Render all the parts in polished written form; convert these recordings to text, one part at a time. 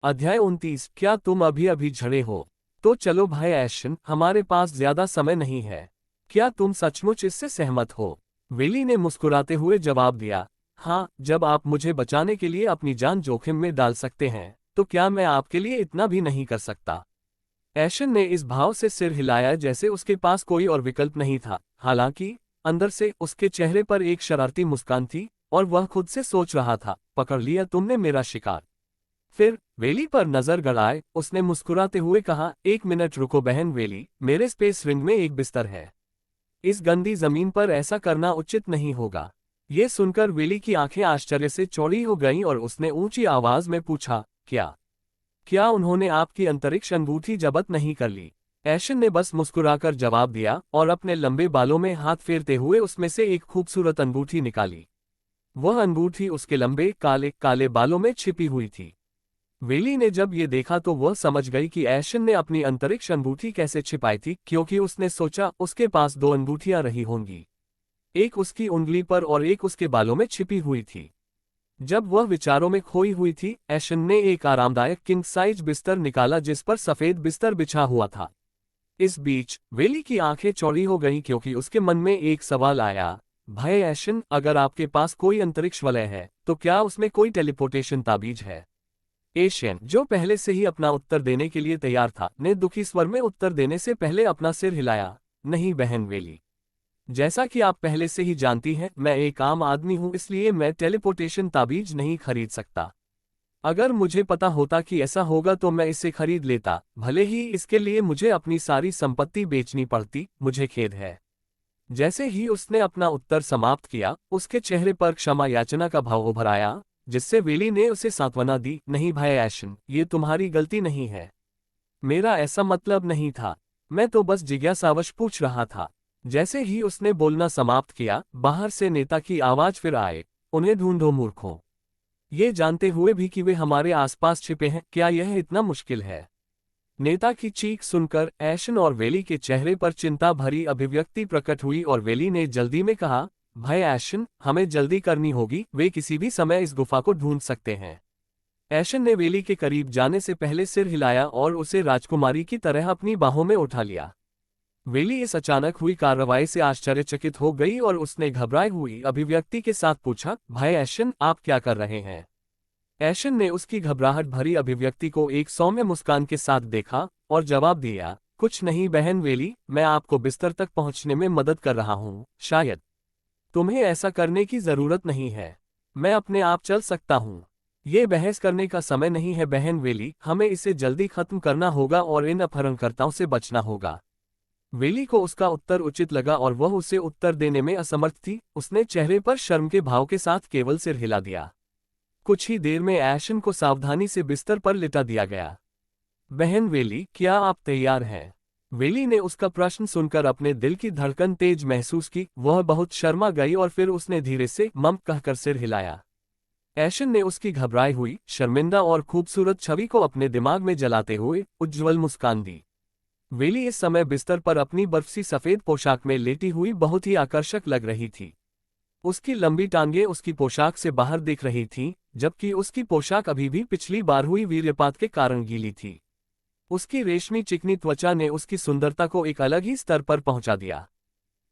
अध्याय 29। क्या तुम अभी अभी झड़े हो? तो चलो भाई ऐशन, हमारे पास ज्यादा समय नहीं है। क्या तुम सचमुच इससे सहमत हो? विली ने मुस्कुराते हुए जवाब दिया। हाँ, जब आप मुझे बचाने के लिए अपनी जान जोखिम में डाल सकते हैं, तो क्या मैं आपके लिए इतना भी नहीं कर सकता? ऐशन ने इस भाव से सिर हिलाया जैसे उसके पास कोई और विकल्प नहीं था। हालांकि अंदर से उसके चेहरे पर एक शरारती मुस्कान थी और वह खुद से सोच रहा था, पकड़ लिया तुमने मेरा शिकार। फिर वेली पर नजर गड़ाए उसने मुस्कुराते हुए कहा, एक मिनट रुको बहन वेली, मेरे स्पेस रिंग में एक बिस्तर है। इस गंदी जमीन पर ऐसा करना उचित नहीं होगा। ये सुनकर वेली की आंखें आश्चर्य से चौड़ी हो गईं और उसने ऊंची आवाज में पूछा, क्या क्या उन्होंने आपकी अंतरिक्ष अंगूठी जब्त नहीं कर ली? ऐशन ने बस मुस्कुराकर जवाब दिया और अपने लंबे बालों में हाथ फेरते हुए उसमें से एक खूबसूरत अंगूठी निकाली। वह अंगूठी उसके लंबे काले काले बालों में छिपी हुई थी। वेली ने जब ये देखा तो वह समझ गई कि ऐशन ने अपनी अंतरिक्ष अंगूठी कैसे छिपाई थी, क्योंकि उसने सोचा उसके पास दो अंगूठियां रही होंगी। एक उसकी उंगली पर और एक उसके बालों में छिपी हुई थी। जब वह विचारों में खोई हुई थी, ऐशन ने एक आरामदायक किंग साइज बिस्तर निकाला जिस पर सफेद बिस्तर बिछा हुआ था। इस बीच वेली की आंखें चौड़ी हो गईं क्योंकि उसके मन में एक सवाल आया। भाई ऐशन, अगर आपके पास कोई अंतरिक्ष वलय है, तो क्या उसमें कोई टेलीपोर्टेशन ताबीज है? एशियन, जो पहले से ही अपना उत्तर देने के लिए तैयार था, ने दुखी स्वर में उत्तर देने से पहले अपना सिर हिलाया। नहीं बहन वेली, जैसा कि आप पहले से ही जानती हैं, मैं एक आम आदमी हूं, इसलिए मैं टेलीपोर्टेशन ताबीज नहीं खरीद सकता। अगर मुझे पता होता कि ऐसा होगा तो मैं इसे खरीद लेता, भले ही इसके लिए मुझे अपनी सारी संपत्ति बेचनी पड़ती। मुझे खेद है। जैसे ही उसने अपना उत्तर समाप्त किया, उसके चेहरे पर क्षमा याचना का भाव उभर आया, जिससे वेली ने उसे सांत्वना दी। नहीं भाई ऐशन, ये तुम्हारी गलती नहीं है। मेरा ऐसा मतलब नहीं था। मैं तो बस जिज्ञासावश पूछ रहा था। जैसे ही उसने बोलना समाप्त किया, बाहर से नेता की आवाज फिर आए, उन्हें ढूंढो मूर्खों। ये जानते हुए भी कि वे हमारे आसपास छिपे हैं, क्या यह इतना मुश्किल है? नेता की चीख सुनकर ऐशन और वेली के चेहरे पर चिंता भरी अभिव्यक्ति प्रकट हुई और वेली ने जल्दी में कहा, भाई ऐशन, हमें जल्दी करनी होगी, वे किसी भी समय इस गुफा को ढूंढ सकते हैं। ऐशन ने वेली के करीब जाने से पहले सिर हिलाया और उसे राजकुमारी की तरह अपनी बाहों में उठा लिया। वेली इस अचानक हुई कार्रवाई से आश्चर्यचकित हो गई और उसने घबराई हुई अभिव्यक्ति के साथ पूछा, भाई ऐशन, आप क्या कर रहे हैं? ऐशन ने उसकी घबराहट भरी अभिव्यक्ति को एक सौम्य मुस्कान के साथ देखा और जवाब दिया, कुछ नहीं बहन वेली, मैं आपको बिस्तर तक पहुंचने में मदद कर रहा हूं। शायद तुम्हें ऐसा करने की जरूरत नहीं है। मैं अपने आप चल सकता हूं। ये बहस करने का समय नहीं है बहन वेली, हमें इसे जल्दी खत्म करना होगा और इन अपहरणकर्ताओं से बचना होगा। वेली को उसका उत्तर उचित लगा और वह उसे उत्तर देने में असमर्थ थी। उसने चेहरे पर शर्म के भाव के साथ केवल सिर हिला दिया। कुछ ही देर में ऐशन को सावधानी से बिस्तर पर लिटा दिया गया। बहन वेली, क्या आप तैयार हैं? वेली ने उसका प्रश्न सुनकर अपने दिल की धड़कन तेज महसूस की। वह बहुत शर्मा गई और फिर उसने धीरे से मम कहकर सिर हिलाया। ऐशन ने उसकी घबराई हुई, शर्मिंदा और खूबसूरत छवि को अपने दिमाग में जलाते हुए उज्ज्वल मुस्कान दी। वेली इस समय बिस्तर पर अपनी बर्फ सी सफेद पोशाक में लेटी हुई बहुत ही आकर्षक लग रही थी। उसकी लंबी टांगें उसकी पोशाक से बाहर दिख रही थीं, जबकि उसकी पोशाक अभी भी पिछली बार हुई वीर्यपात के कारण गीली थी। उसकी रेशमी चिकनी त्वचा ने उसकी सुंदरता को एक अलग ही स्तर पर पहुंचा दिया।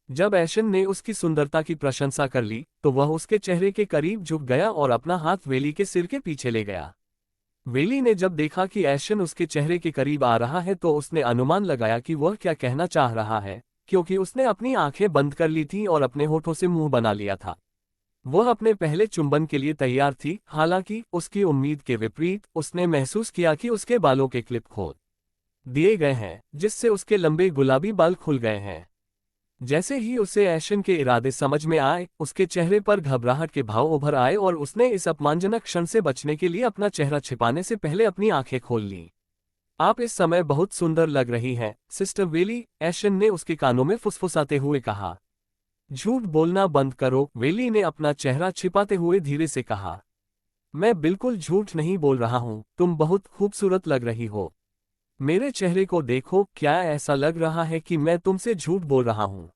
जब ऐशन ने उसकी सुंदरता की प्रशंसा कर ली, तो वह उसके चेहरे के करीब झुक गया और अपना हाथ वेली के सिर के पीछे ले गया। वेली ने जब देखा कि ऐशन उसके चेहरे के करीब आ रहा है तो उसने अनुमान लगाया कि वह क्या कहना चाह रहा है, क्योंकि उसने अपनी आंखें बंद कर ली थीं और अपने होठों से मुंह बना लिया था। वह अपने पहले चुंबन के लिए तैयार थी। हालांकि उसकी उम्मीद के विपरीत उसने महसूस किया कि उसके बालों के क्लिप खोल दिए गए हैं, जिससे उसके लंबे गुलाबी बाल खुल गए हैं। जैसे ही उसे ऐशन के इरादे समझ में आए, उसके चेहरे पर घबराहट के भाव उभर आए और उसने इस अपमानजनक क्षण से बचने के लिए अपना चेहरा छिपाने से पहले अपनी आंखें खोल लीं। आप इस समय बहुत सुंदर लग रही हैं, सिस्टर वेली, ऐशन ने उसके कानों में फुसफुसाते हुए कहा। झूठ बोलना बंद करो, वेली ने अपना चेहरा छिपाते हुए धीरे से कहा। मैं बिल्कुल झूठ नहीं बोल रहा हूं, तुम बहुत खूबसूरत लग रही हो। मेरे चेहरे को देखो, क्या ऐसा लग रहा है कि मैं तुमसे झूठ बोल रहा हूं?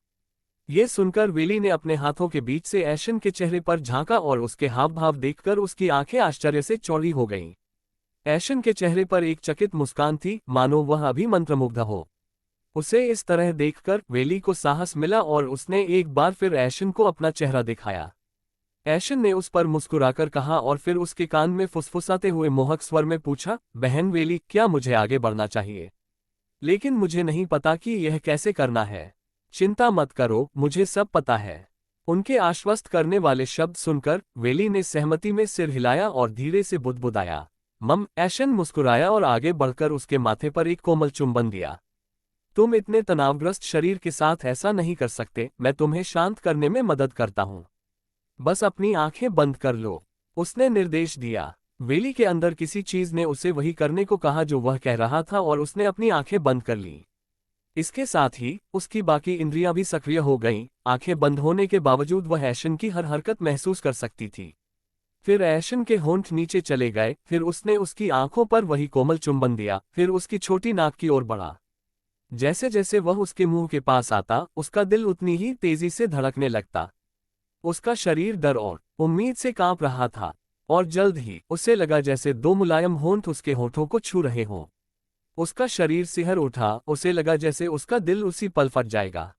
ये सुनकर वेली ने अपने हाथों के बीच से ऐशन के चेहरे पर झांका और उसके हाव भाव देखकर उसकी आंखें आश्चर्य से चौड़ी हो गईं। ऐशन के चेहरे पर एक चकित मुस्कान थी, मानो वह अभी मंत्रमुग्ध हो। उसे इस तरह देखकर वेली को साहस मिला और उसने एक बार फिर ऐशन को अपना चेहरा दिखाया। ऐशन ने उस पर मुस्कुराकर कहा और फिर उसके कान में फुसफुसाते हुए मोहक स्वर में पूछा, बहन वेली, क्या मुझे आगे बढ़ना चाहिए? लेकिन मुझे नहीं पता कि यह कैसे करना है। चिंता मत करो, मुझे सब पता है। उनके आश्वस्त करने वाले शब्द सुनकर वेली ने सहमति में सिर हिलाया और धीरे से बुदबुदाया, मम। ऐशन मुस्कुराया और आगे बढ़कर उसके माथे पर एक कोमल चुंबन दिया। तुम इतने तनावग्रस्त शरीर के साथ ऐसा नहीं कर सकते, मैं तुम्हें शांत करने में मदद करता हूं। बस अपनी आंखें बंद कर लो, उसने निर्देश दिया। वेली के अंदर किसी चीज ने उसे वही करने को कहा जो वह कह रहा था और उसने अपनी आंखें बंद कर लीं। इसके साथ ही उसकी बाकी इंद्रियां भी सक्रिय हो गईं। आंखें बंद होने के बावजूद वह ऐशन की हर हरकत महसूस कर सकती थी। फिर ऐशन के होंठ नीचे चले गए, फिर उसने उसकी आंखों पर वही कोमल चुंबन दिया, फिर उसकी छोटी नाक की ओर बढ़ा। जैसे जैसे वह उसके मुंह के पास आता, उसका दिल उतनी ही तेजी से धड़कने लगता। उसका शरीर डर और उम्मीद से कांप रहा था, और जल्द ही उसे लगा जैसे दो मुलायम होंठ उसके होठों को छू रहे हों। उसका शरीर सिहर उठा, उसे लगा जैसे उसका दिल उसी पल फट जाएगा।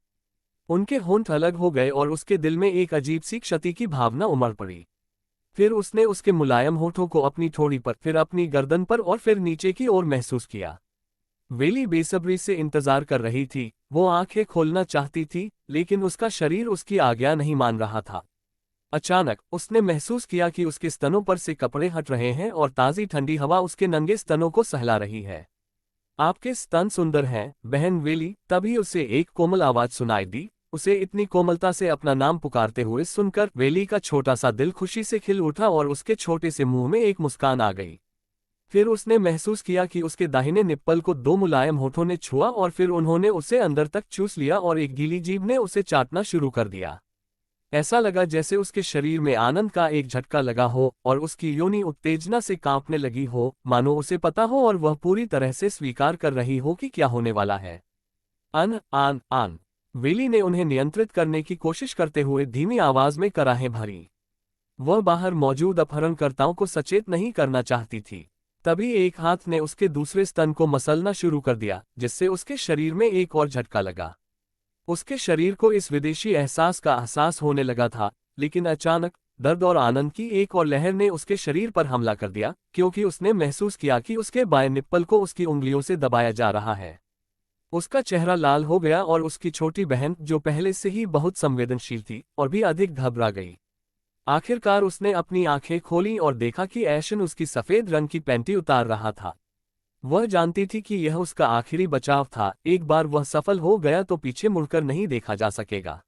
उनके होंठ अलग हो गए और उसके दिल में एक अजीब सी क्षति की भावना उमड़ पड़ी। फिर उसने उसके मुलायम होठों को अपनी ठोड़ी पर, फिर अपनी गर्दन पर और फिर नीचे की ओर महसूस किया। वेली बेसब्री से इंतजार कर रही थी। वो आंखें खोलना चाहती थी, लेकिन उसका शरीर उसकी आज्ञा नहीं मान रहा था। अचानक उसने महसूस किया कि उसके स्तनों पर से कपड़े हट रहे हैं और ताज़ी ठंडी हवा उसके नंगे स्तनों को सहला रही है। आपके स्तन सुंदर हैं, बहन वेली। तभी उसे एक कोमल आवाज सुनाई दी। उसे इतनी कोमलता से अपना नाम पुकारते हुए सुनकर वेली का छोटा सा दिल खुशी से खिल उठा और उसके छोटे से मुंह में एक मुस्कान आ गई। फिर उसने महसूस किया कि उसके दाहिने निप्पल को दो मुलायम होठों ने छुआ और फिर उन्होंने उसे अंदर तक चूस लिया और एक गीली जीभ ने उसे चाटना शुरू कर दिया। ऐसा लगा जैसे उसके शरीर में आनंद का एक झटका लगा हो और उसकी योनि उत्तेजना से कांपने लगी हो, मानो उसे पता हो और वह पूरी तरह से स्वीकार कर रही हो कि क्या होने वाला है। अन आन आन, वेली ने उन्हें नियंत्रित करने की कोशिश करते हुए धीमी आवाज में कराहें भरी। वह बाहर मौजूद अपहरणकर्ताओं को सचेत नहीं करना चाहती थी। तभी एक हाथ ने उसके दूसरे स्तन को मसलना शुरू कर दिया, जिससे उसके शरीर में एक और झटका लगा। उसके शरीर को इस विदेशी एहसास का एहसास होने लगा था, लेकिन अचानक दर्द और आनंद की एक और लहर ने उसके शरीर पर हमला कर दिया, क्योंकि उसने महसूस किया कि उसके बाएं निप्पल को उसकी उंगलियों से दबाया जा रहा है। उसका चेहरा लाल हो गया और उसकी छोटी बहन, जो पहले से ही बहुत संवेदनशील थी, और भी अधिक घबरा गई। आखिरकार उसने अपनी आंखें खोलीं और देखा कि ऐशन उसकी सफेद रंग की पैंटी उतार रहा था। वह जानती थी कि यह उसका आखिरी बचाव था। एक बार वह सफल हो गया तो पीछे मुड़कर नहीं देखा जा सकेगा।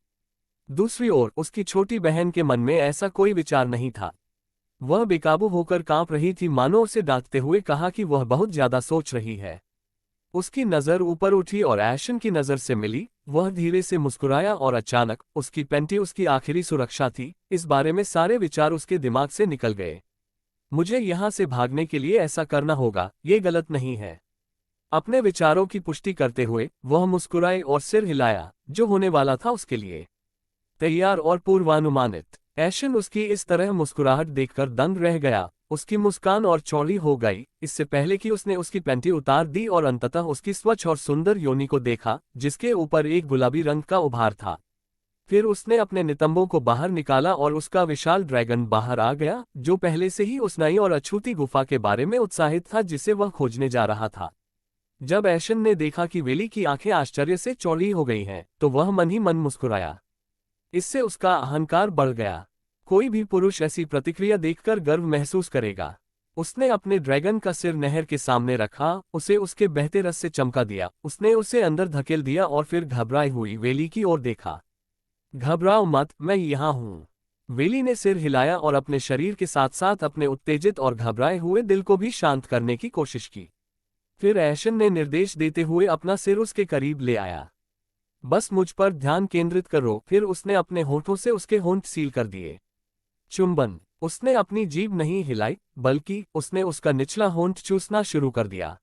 दूसरी ओर उसकी छोटी बहन के मन में ऐसा कोई विचार नहीं था। वह बेकाबू होकर कांप रही थी, मानो उसे डांटते हुए कहा कि वह बहुत ज्यादा सोच रही है। उसकी नजर ऊपर उठी और ऐशन की नजर से मिली। वह धीरे से मुस्कुराया और अचानक उसकी पैंटी उसकी आखिरी सुरक्षा थी। इस बारे में सारे विचार उसके दिमाग से निकल गए। मुझे यहां से भागने के लिए ऐसा करना होगा, ये गलत नहीं है। अपने विचारों की पुष्टि करते हुए वह मुस्कुराए और सिर हिलाया, जो होने वाला था उसके लिए तैयार और पूर्वानुमानित। ऐशन उसकी इस तरह मुस्कुराहट देखकर दंग रह गया। उसकी मुस्कान और चौड़ी हो गई। इससे पहले कि उसने उसकी पैंटी उतार दी और अंततः उसकी स्वच्छ और सुंदर योनि को देखा, जिसके ऊपर एक गुलाबी रंग का उभार था। फिर उसने अपने नितंबों को बाहर निकाला और उसका विशाल ड्रैगन बाहर आ गया, जो पहले से ही उस नई और अछूती गुफा के बारे में उत्साहित था जिसे वह खोजने जा रहा था। जब ऐशन ने देखा कि वेली की आंखें आश्चर्य से चौड़ी हो गई हैं, तो वह मन ही मन मुस्कुराया। इससे उसका अहंकार बढ़ गया। कोई भी पुरुष ऐसी प्रतिक्रिया देखकर गर्व महसूस करेगा। उसने अपने ड्रैगन का सिर नहर के सामने रखा, उसे उसके बहते रस से चमका दिया। उसने उसे अंदर धकेल दिया और फिर घबराई हुई वेली की ओर देखा। घबराओ मत, मैं यहाँ हूँ। वेली ने सिर हिलाया और अपने शरीर के साथ साथ अपने उत्तेजित और घबराए हुए दिल को भी शांत करने की कोशिश की। फिर ऐशन ने निर्देश देते हुए अपना सिर उसके करीब ले आया। बस मुझ पर ध्यान केंद्रित करो। फिर उसने अपने होठों से उसके होंठ सील कर दिए। चुंबन। उसने अपनी जीभ नहीं हिलाई, बल्कि उसने उसका निचला होंठ चूसना शुरू कर दिया।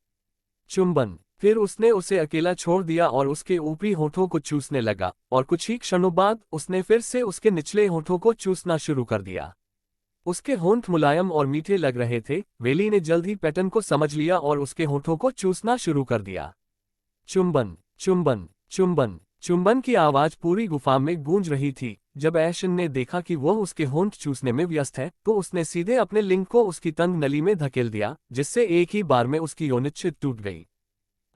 चुंबन। फिर उसने उसे अकेला छोड़ दिया और उसके ऊपरी होठों को चूसने लगा, और कुछ ही क्षणों बाद उसने फिर से उसके निचले होठों को चूसना शुरू कर दिया। उसके होंठ मुलायम और मीठे लग रहे थे। वेली ने जल्द ही पैटर्न को समझ लिया और उसके होंठों को चूसना शुरू कर दिया। चुंबन, चुंबन, चुंबन, चुंबन की आवाज पूरी गुफा में गूंज रही थी। जब ऐशन ने देखा कि वह उसके होंठ चूसने में व्यस्त है, तो उसने सीधे अपने लिंग को उसकी तंग नली में धकेल दिया, जिससे एक ही बार में उसकी योनिच्छिद टूट गई।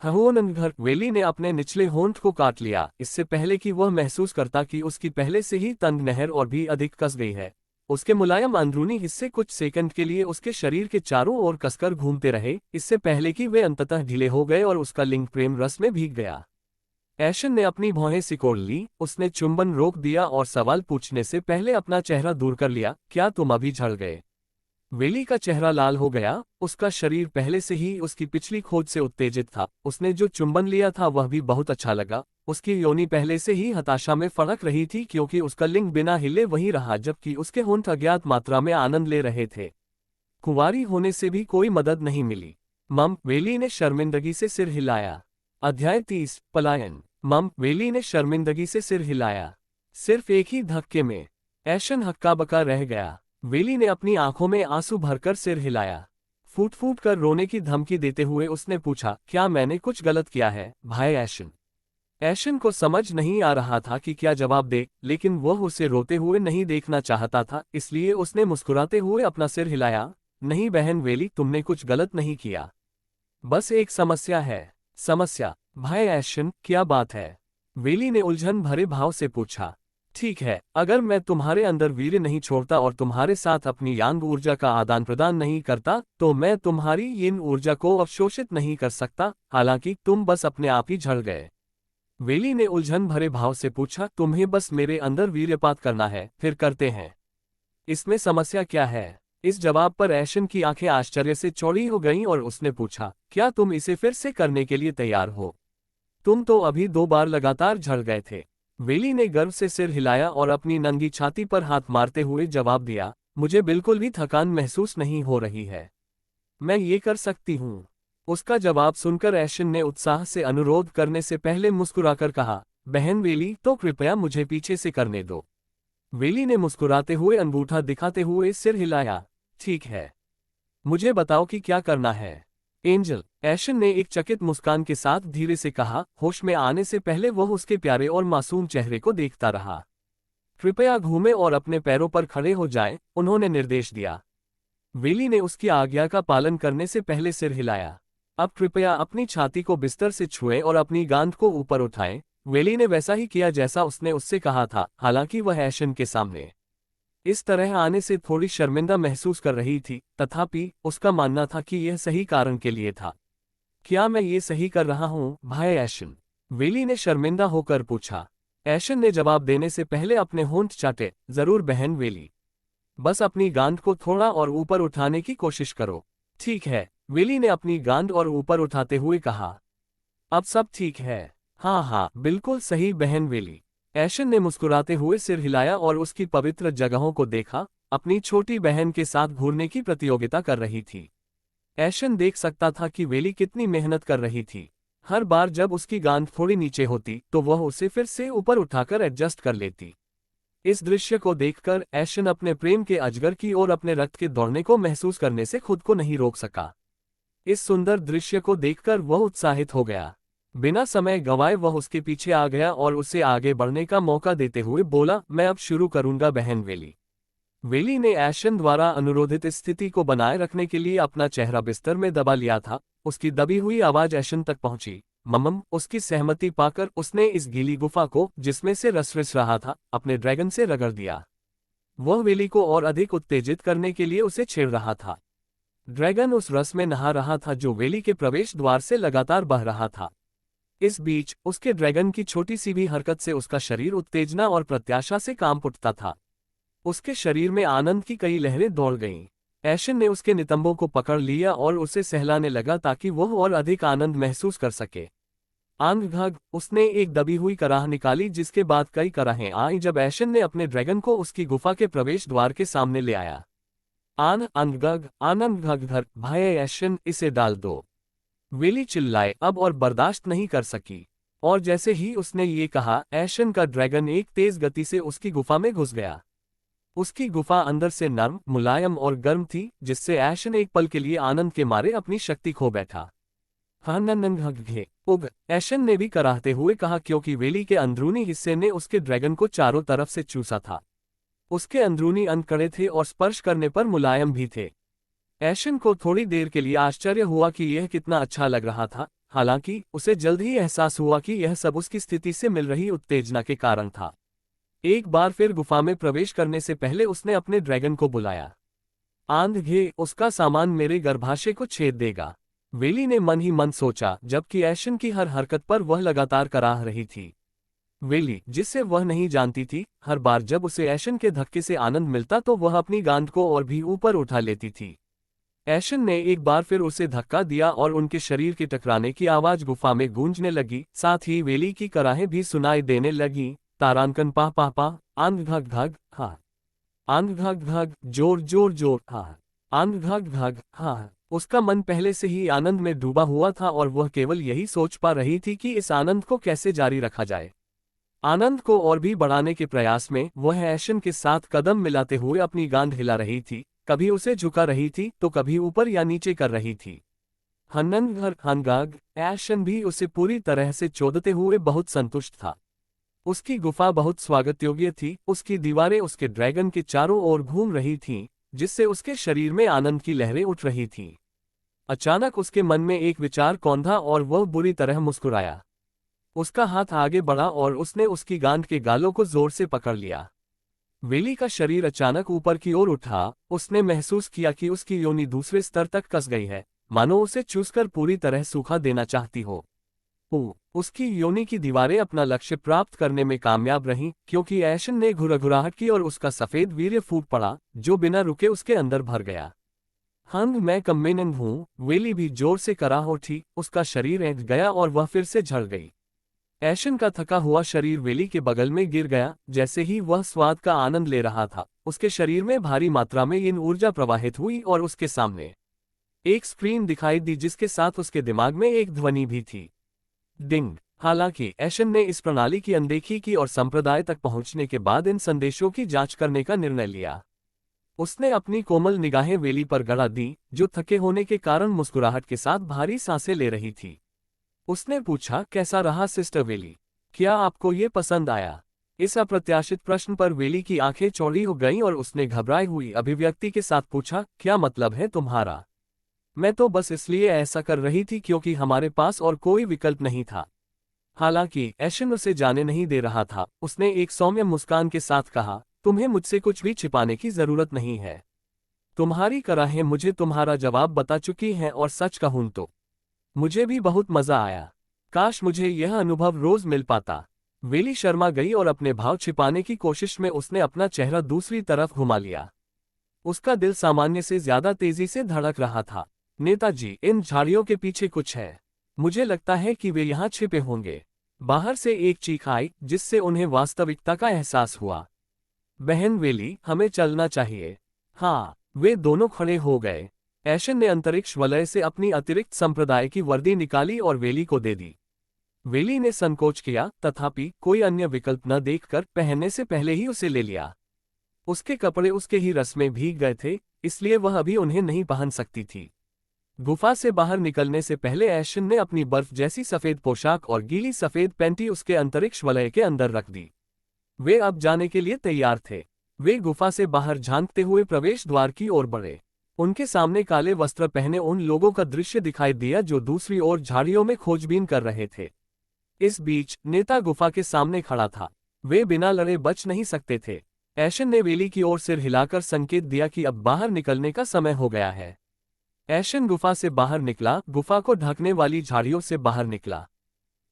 हहुननघर, वेली ने अपने निचले होंठ को काट लिया, इससे पहले कि वह महसूस करता कि उसकी पहले से ही तंग नहर और भी अधिक कस गई है। उसके मुलायम अंदरूनी हिस्से कुछ सेकंड के लिए उसके शरीर के चारों ओर कसकर घूमते रहे, इससे पहले कि वे अंततः ढीले हो गए और उसका लिंग प्रेम रस में भीग गया। ऐशन ने अपनी भौहें सिकोड़ ली, उसने चुंबन रोक दिया और सवाल पूछने से पहले अपना चेहरा दूर कर लिया, क्या तुम अभी झड़ गए? वेली का चेहरा लाल हो गया, उसका शरीर पहले से ही उसकी पिछली खोज से उत्तेजित था। उसने जो चुंबन लिया था वह भी बहुत अच्छा लगा। उसकी योनि पहले से ही हताशा में फड़क रही थी क्योंकि उसका लिंग बिना हिले वहीं रहा जबकि उसके होंठ अज्ञात मात्रा में आनंद ले रहे थे। कुंवारी होने से भी कोई मदद नहीं मिली। मम, वेली ने शर्मिंदगी से सिर हिलाया। अध्याय 30, पलायन। मम, वेली ने शर्मिंदगी से सिर हिलाया। सिर्फ एक ही धक्के में ऐशन हक्का बक्का रह गया। वेली ने अपनी आंखों में आंसू भरकर सिर हिलाया। फूट फूट कर रोने की धमकी देते हुए उसने पूछा, क्या मैंने कुछ गलत किया है भाई ऐशन? ऐशन को समझ नहीं आ रहा था कि क्या जवाब दे, लेकिन वह उसे रोते हुए नहीं देखना चाहता था, इसलिए उसने मुस्कुराते हुए अपना सिर हिलाया। नहीं बहन वेली, तुमने कुछ गलत नहीं किया। बस एक समस्या है। समस्या? भाई ऐशन, क्या बात है? वेली ने उलझन भरे भाव से पूछा। ठीक है, अगर मैं तुम्हारे अंदर वीर्य नहीं छोड़ता और तुम्हारे साथ अपनी यांग ऊर्जा का आदान प्रदान नहीं करता, तो मैं तुम्हारी यिन ऊर्जा को अवशोषित नहीं कर सकता। हालांकि तुम बस अपने आप ही झड़ गए। वेली ने उलझन भरे भाव से पूछा, तुम्हें बस मेरे अंदर वीर्यपात करना है, फिर करते हैं। इसमें समस्या क्या है? इस जवाब पर ऐशन की आंखें आश्चर्य से चौड़ी हो गईं और उसने पूछा, क्या तुम इसे फिर से करने के लिए तैयार हो? तुम तो अभी 2 बार लगातार झड़ गए थे। वेली ने गर्व से सिर हिलाया और अपनी नंगी छाती पर हाथ मारते हुए जवाब दिया, मुझे बिल्कुल भी थकान महसूस नहीं हो रही है। मैं ये कर सकती हूँ। उसका जवाब सुनकर ऐशन ने उत्साह से अनुरोध करने से पहले मुस्कुराकर कहा, बहन वेली, तो कृपया मुझे पीछे से करने दो। वेली ने मुस्कुराते हुए अंगूठा दिखाते हुए सिर हिलाया। ठीक है, मुझे बताओ कि क्या करना है। एंजल, ऐशन ने एक चकित मुस्कान के साथ धीरे से कहा। होश में आने से पहले वह उसके प्यारे और मासूम चेहरे को देखता रहा। कृपया घूमे और अपने पैरों पर खड़े हो जाएं, उन्होंने निर्देश दिया। वेली ने उसकी आज्ञा का पालन करने से पहले सिर हिलाया। अब कृपया अपनी छाती को बिस्तर से छुएं और अपनी गांठ को ऊपर उठाएं। वेली ने वैसा ही किया जैसा उसने उससे कहा था, हालांकि वह ऐशन के सामने इस तरह आने से थोड़ी शर्मिंदा महसूस कर रही थी, तथापि उसका मानना था कि यह सही कारण के लिए था। क्या मैं ये सही कर रहा हूँ भाई ऐशन? वेली ने शर्मिंदा होकर पूछा। ऐशन ने जवाब देने से पहले अपने होंठ चाटे। जरूर बहन वेली, बस अपनी गांठ को थोड़ा और ऊपर उठाने की कोशिश करो। ठीक है, वेली ने अपनी गांठ और ऊपर उठाते हुए कहा। अब सब ठीक है। हाँ हाँ, बिल्कुल सही बहन वेली। ऐशन ने मुस्कुराते हुए सिर हिलाया और उसकी पवित्र जगहों को देखा। अपनी छोटी बहन के साथ घूरने की प्रतियोगिता कर रही थी। ऐशन देख सकता था कि वेली कितनी मेहनत कर रही थी। हर बार जब उसकी गांठ थोड़ी नीचे होती तो वह उसे फिर से ऊपर उठाकर एडजस्ट कर लेती। इस दृश्य को देखकर ऐशन अपने प्रेम के अजगर की ओर अपने रक्त के दौड़ने को महसूस करने से खुद को नहीं रोक सका। इस सुंदर दृश्य को देखकर वह उत्साहित हो गया। बिना समय गंवाए वह उसके पीछे आ गया और उसे आगे बढ़ने का मौका देते हुए बोला, मैं अब शुरू करूंगा बहन वेली। वेली ने ऐशन द्वारा अनुरोधित स्थिति को बनाए रखने के लिए अपना चेहरा बिस्तर में दबा लिया था। उसकी दबी हुई आवाज ऐशन तक पहुंची। मम्मम, उसकी सहमति पाकर उसने इस गीली गुफा को, जिसमें से रस रिस रहा था, अपने ड्रैगन से रगड़ दिया। वह वेली को और अधिक उत्तेजित करने के लिए उसे छेड़ रहा था। ड्रैगन उस रस में नहा रहा था जो वेली के प्रवेश द्वार से लगातार बह रहा था। इस बीच उसके ड्रैगन की छोटी सी भी हरकत से उसका शरीर उत्तेजना और प्रत्याशा से कांप उठता था। उसके शरीर में आनंद की कई लहरें दौड़ गईं। ऐशन ने उसके नितंबों को पकड़ लिया और उसे सहलाने लगा ताकि वह और अधिक आनंद महसूस कर सके। आंग, उसने एक दबी हुई कराह निकाली जिसके बाद कई कराहें आईं जब ऐशन ने अपने ड्रैगन को उसकी गुफा के प्रवेश द्वार के सामने ले आया। आनंद भाई ऐशन, इसे डाल दो। वेली चिल्लाए, अब और बर्दाश्त नहीं कर सकी। और जैसे ही उसने ये कहा, ऐशन का ड्रैगन एक तेज गति से उसकी गुफा में घुस गया। उसकी गुफा अंदर से नर्म, मुलायम और गर्म थी, जिससे ऐशन एक पल के लिए आनंद के मारे अपनी शक्ति खो बैठा। हाँ नन्नघे उग, ऐशन ने भी कराहते हुए कहा, क्योंकि वेली के अंदरूनी हिस्से ने उसके ड्रैगन को चारों तरफ से चूसा था। उसके अंदरूनी अंग कड़े थे और स्पर्श करने पर मुलायम भी थे। ऐशन को थोड़ी देर के लिए आश्चर्य हुआ कि यह कितना अच्छा लग रहा था, हालांकि उसे जल्द ही एहसास हुआ कि यह सब उसकी स्थिति से मिल रही उत्तेजना के कारण था। एक बार फिर गुफा में प्रवेश करने से पहले उसने अपने ड्रैगन को बुलाया। आंधघे, उसका सामान मेरे गर्भाशय को छेद देगा, वेली ने मन ही मन सोचा, जबकि ऐशन की हर हरकत पर वह लगातार कराह रही थी। वेली, जिससे वह नहीं जानती थी, हर बार जब उसे ऐशन के धक्के से आनंद मिलता तो वह अपनी गांड को और भी ऊपर उठा लेती थी। ऐशन ने एक बार फिर उसे धक्का दिया और उनके शरीर के टकराने की आवाज गुफा में गूंजने लगी, साथ ही वेली की कराहें भी सुनाई देने लगी। तारांकन पाह पाह पाह, आंध घग घग हा, आंध घग घग, जोर जोर जोर हा, आंध घग घग हा। उसका मन पहले से ही आनंद में डूबा हुआ था और वह केवल यही सोच पा रही थी कि इस आनंद को कैसे जारी रखा जाए। आनंद को और भी बढ़ाने के प्रयास में वह ऐशन के साथ कदम मिलाते हुए अपनी गांड हिला रही थी, कभी उसे झुका रही थी तो कभी ऊपर या नीचे कर रही थी। हन्ननघर हनगाग, ऐशन भी उसे पूरी तरह से चोदते हुए बहुत संतुष्ट था। उसकी गुफा बहुत स्वागत योग्य थी, उसकी दीवारें उसके ड्रैगन के चारों ओर घूम रही थीं, जिससे उसके शरीर में आनंद की लहरें उठ रही थीं। अचानक उसके मन में एक विचार कौंधा और वह बुरी तरह मुस्कुराया। उसका हाथ आगे बढ़ा और उसने उसकी गांड के गालों को जोर से पकड़ लिया। वेली का शरीर अचानक ऊपर की ओर उठा, उसने महसूस किया कि उसकी योनि दूसरे स्तर तक कस गई है, मानो उसे चूसकर पूरी तरह सूखा देना चाहती हो। उसकी योनि की दीवारें अपना लक्ष्य प्राप्त करने में कामयाब रहीं, क्योंकि ऐशन ने घुरघुराहट की और उसका सफेद वीर्य फूट पड़ा, जो बिना रुके उसके अंदर भर गया। हंग, मैं कम्मेनंग हूँ, वेली भी जोर से कराह उठी, उसका शरीर ऐंठ गया और वह फिर से झड़ गई। ऐशन का थका हुआ शरीर वेली के बगल में गिर गया। जैसे ही वह स्वाद का आनंद ले रहा था, उसके शरीर में भारी मात्रा में इन ऊर्जा प्रवाहित हुई और उसके सामने एक स्क्रीन दिखाई दी, जिसके साथ उसके दिमाग में एक ध्वनि भी थी, डिंग। हालांकि ऐशन ने इस प्रणाली की अनदेखी की और संप्रदाय तक पहुंचने के बाद इन संदेशों की जांच करने का निर्णय लिया। उसने अपनी कोमल निगाहें वेली पर गड़ा दी, जो थके होने के कारण मुस्कुराहट के साथ भारी सांसें ले रही थी। उसने पूछा, कैसा रहा सिस्टर वेली? क्या आपको ये पसंद आया? इस अप्रत्याशित प्रश्न पर वेली की आंखें चौड़ी हो गईं और उसने घबराई हुई अभिव्यक्ति के साथ पूछा, क्या मतलब है तुम्हारा? मैं तो बस इसलिए ऐसा कर रही थी क्योंकि हमारे पास और कोई विकल्प नहीं था। हालांकि ऐशन उसे जाने नहीं दे रहा था। उसने एक सौम्य मुस्कान के साथ कहा, तुम्हें मुझसे कुछ भी छिपाने की जरूरत नहीं है। तुम्हारी कराहें मुझे तुम्हारा जवाब बता चुकी हैं और सच कहूं तो मुझे भी बहुत मजा आया। काश मुझे यह अनुभव रोज मिल पाता। वेली शर्मा गई और अपने भाव छिपाने की कोशिश में उसने अपना चेहरा दूसरी तरफ घुमा लिया। उसका दिल सामान्य से ज्यादा तेजी से धड़क रहा था। नेताजी, इन झाड़ियों के पीछे कुछ है। मुझे लगता है कि वे यहाँ छिपे होंगे। बाहर से एक चीख आई, जिससे उन्हें वास्तविकता का एहसास हुआ। बहन वेली, हमें चलना चाहिए। हाँ, वे दोनों खड़े हो गए। ऐशन ने अंतरिक्ष वलय से अपनी अतिरिक्त संप्रदाय की वर्दी निकाली और वेली को दे दी। वेली ने संकोच किया, तथापि कोई अन्य विकल्प न देखकर पहनने से पहले ही उसे ले लिया। उसके कपड़े उसके ही रस में भीग गए थे, इसलिए वह अभी उन्हें नहीं पहन सकती थी। गुफा से बाहर निकलने से पहले ऐशन ने अपनी बर्फ जैसी सफेद पोशाक और गीली सफेद पैंटी उसके अंतरिक्ष वलय के अंदर रख दी। वे अब जाने के लिए तैयार थे। वे गुफा से बाहर झांकते हुए प्रवेश द्वार की ओर बढ़े। उनके सामने काले वस्त्र पहने उन लोगों का दृश्य दिखाई दिया जो दूसरी ओर झाड़ियों में खोजबीन कर रहे थे। इस बीच नेता गुफा के सामने खड़ा था। वे बिना लड़े बच नहीं सकते थे। ऐशन ने वेली की ओर सिर हिलाकर संकेत दिया कि अब बाहर निकलने का समय हो गया है। ऐशन गुफा से बाहर निकला, गुफा को ढकने वाली झाड़ियों से बाहर निकला।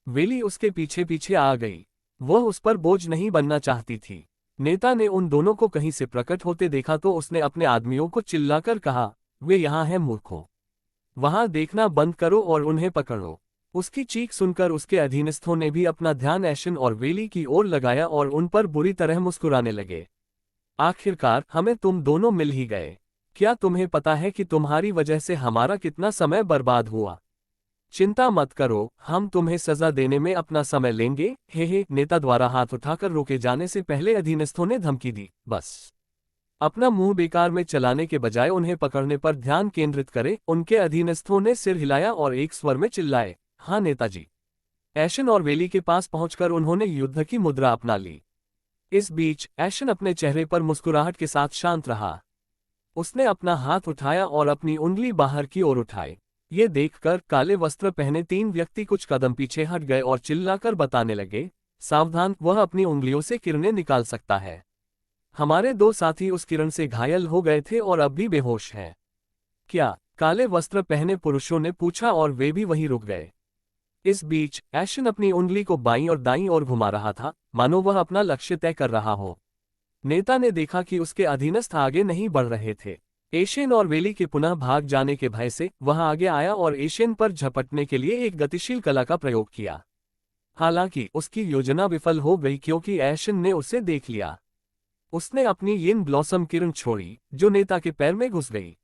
वेली उसके पीछे पीछे आ गई। वह उस पर बोझ नहीं बनना चाहती थी। नेता ने उन दोनों को कहीं से प्रकट होते देखा तो उसने अपने आदमियों को चिल्लाकर कहा, वे यहाँ हैं मूर्खों। वहां देखना बंद करो और उन्हें पकड़ो। उसकी चीख सुनकर उसके अधीनस्थों ने भी अपना ध्यान ऐशन और वेली की ओर लगाया और उन पर बुरी तरह मुस्कुराने लगे। आखिरकार हमें तुम दोनों मिल ही गए। क्या तुम्हें पता है कि तुम्हारी वजह से हमारा कितना समय बर्बाद हुआ? चिंता मत करो, हम तुम्हें सजा देने में अपना समय लेंगे। हे, नेता द्वारा हाथ उठाकर रोके जाने से पहले अधीनस्थों ने धमकी दी, बस अपना मुंह बेकार में चलाने के बजाय उन्हें पकड़ने पर ध्यान केंद्रित करें। उनके अधीनस्थों ने सिर हिलाया और एक स्वर में चिल्लाए, हाँ नेताजी। एशन और वेली के पास पहुंचकर उन्होंने युद्ध की मुद्रा अपना ली। इस बीच एशन अपने चेहरे पर मुस्कुराहट के साथ शांत रहा। उसने अपना हाथ उठाया और अपनी उंगली बाहर की ओर उठाई। ये देखकर काले वस्त्र पहने 3 व्यक्ति कुछ कदम पीछे हट गए और चिल्लाकर बताने लगे, सावधान, वह अपनी उंगलियों से किरणें निकाल सकता है। हमारे 2 साथी उस किरण से घायल हो गए थे और अब भी बेहोश हैं। क्या? काले वस्त्र पहने पुरुषों ने पूछा और वे भी वहीं रुक गए। इस बीच एशन अपनी उंगली को बाईं और दाईं ओर घुमा रहा था, मानो वह अपना लक्ष्य तय कर रहा हो। नेता ने देखा कि उसके अधीनस्थ आगे नहीं बढ़ रहे थे। एशियन और वेली के पुनः भाग जाने के भय से वह आगे आया और एशियन पर झपटने के लिए एक गतिशील कला का प्रयोग किया। हालांकि उसकी योजना विफल हो गई क्योंकि एशियन ने उसे देख लिया। उसने अपनी यिन ब्लॉसम किरण छोड़ी जो नेता के पैर में घुस गई।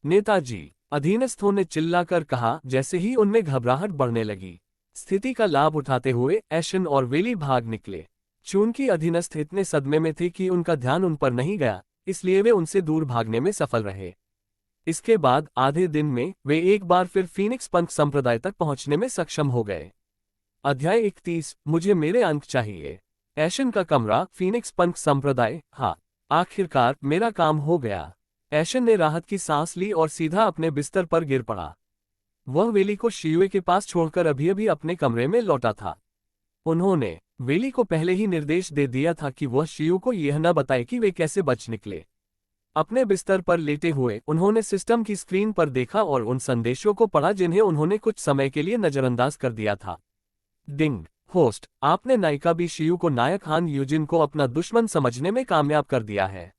नेताजी, अधीनस्थों ने चिल्लाकर कहा जैसे ही उनमें घबराहट बढ़ने लगी। स्थिति का लाभ उठाते हुए एशियन और वेली भाग निकले। चूंकि अधीनस्थ इतने सदमे में थे कि उनका ध्यान उन पर नहीं गया, इसलिए वे उनसे दूर भागने में सफल रहे। इसके बाद आधे दिन में वे एक बार फिर फीनिक्स पंथ संप्रदाय तक पहुंचने में सक्षम हो गए। अध्याय 31, मुझे मेरे अंक चाहिए। एशन का कमरा, फीनिक्स पंथ संप्रदाय। हाँ, आखिरकार मेरा काम हो गया। एशन ने राहत की सांस ली और सीधा अपने बिस्तर पर गिर पड़ा। वह वेली को शियुए के पास छोड़कर अभी अभी अपने कमरे में लौटा था। उन्होंने वेली को पहले ही निर्देश दे दिया था कि वह शियू को यह न बताए कि वे कैसे बच निकले। अपने बिस्तर पर लेटे हुए उन्होंने सिस्टम की स्क्रीन पर देखा और उन संदेशों को पढ़ा जिन्हें उन्होंने कुछ समय के लिए नजरअंदाज कर दिया था। डिंग, होस्ट, आपने नायकाबी शियू को नायक हान यूजिन को अपना दुश्मन समझने में कामयाब कर दिया है।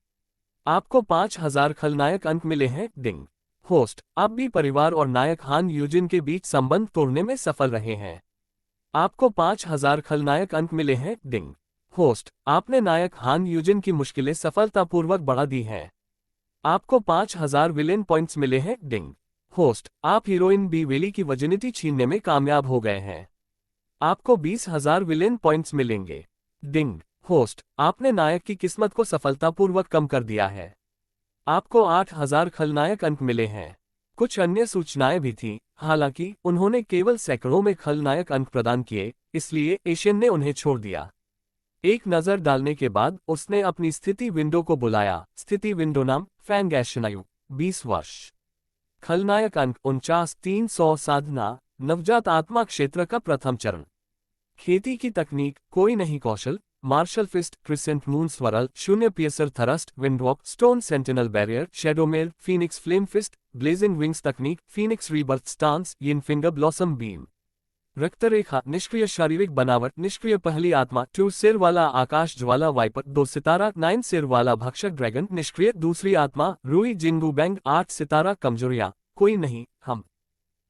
आपको 5000 खलनायक अंक मिले हैं। डिंग, होस्ट, आप भी परिवार और नायक हान यूजिन के बीच संबंध तोड़ने में सफल रहे हैं। आपको 5000 खलनायक अंक मिले हैं। डिंग, होस्ट, आपने नायक हान यूजिन की मुश्किलें सफलतापूर्वक बढ़ा दी हैं। आपको 5000 विलेन पॉइंट्स मिले हैं। डिंग, होस्ट, आप हीरोइन बी वेली की वर्जिनिटी छीनने में कामयाब हो गए हैं। आपको 20,000 विलेन पॉइंट्स मिलेंगे। डिंग, होस्ट, आपने नायक की किस्मत को सफलतापूर्वक कम कर दिया है। आपको 8000 खलनायक अंक मिले हैं। कुछ अन्य सूचनाएं भी थीं, हालांकि उन्होंने केवल सैकड़ों में खलनायक अंक प्रदान किए, इसलिए एशियन ने उन्हें छोड़ दिया। एक नजर डालने के बाद उसने अपनी स्थिति विंडो को बुलाया। स्थिति विंडो नाम, फैंग एशन, आयु 20 वर्ष। खलनायक अंक 49,300। साधना, नवजात आत्मा क्षेत्र का प्रथम चरण। खेती की तकनीक, कोई नहीं कौशल, martial fist, crescent moon swirl, 0 piercer thrust, windwalk, stone sentinel barrier, shadowmail, phoenix flame fist, blazing wings तकनीक, phoenix rebirth stance, yin finger blossom beam. रक्तरेखा, निष्क्रिय शारीरिक बनावट, निष्क्रिय पहली आत्मा, 2 सिर वाला आकाश ज्वाला वाइपर, 2 सितारा, 9 सिर वाला भक्षक ड्रैगन, निष्क्रिय दूसरी आत्मा, रूई जिंगू बैंग, 8 सितारा, कमजोरियां, कोई नहीं, हम।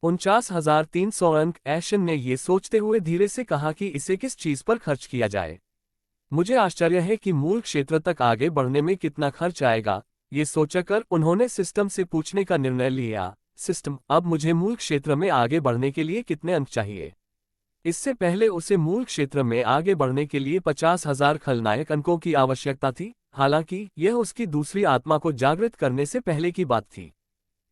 49,300 अंक। एशन ने ये सोचते हुए धीरे से कहा कि इसे किस चीज पर खर्च किया जाए। मुझे आश्चर्य है कि मूल क्षेत्र तक आगे बढ़ने में कितना खर्च आएगा। ये सोचकर उन्होंने सिस्टम से पूछने का निर्णय लिया, सिस्टम, अब मुझे मूल क्षेत्र में आगे बढ़ने के लिए कितने अंक चाहिए? इससे पहले उसे मूल क्षेत्र में आगे बढ़ने के लिए 50,000 खलनायक अंकों की आवश्यकता थी, हालांकि यह उसकी दूसरी आत्मा को जागृत करने से पहले की बात थी।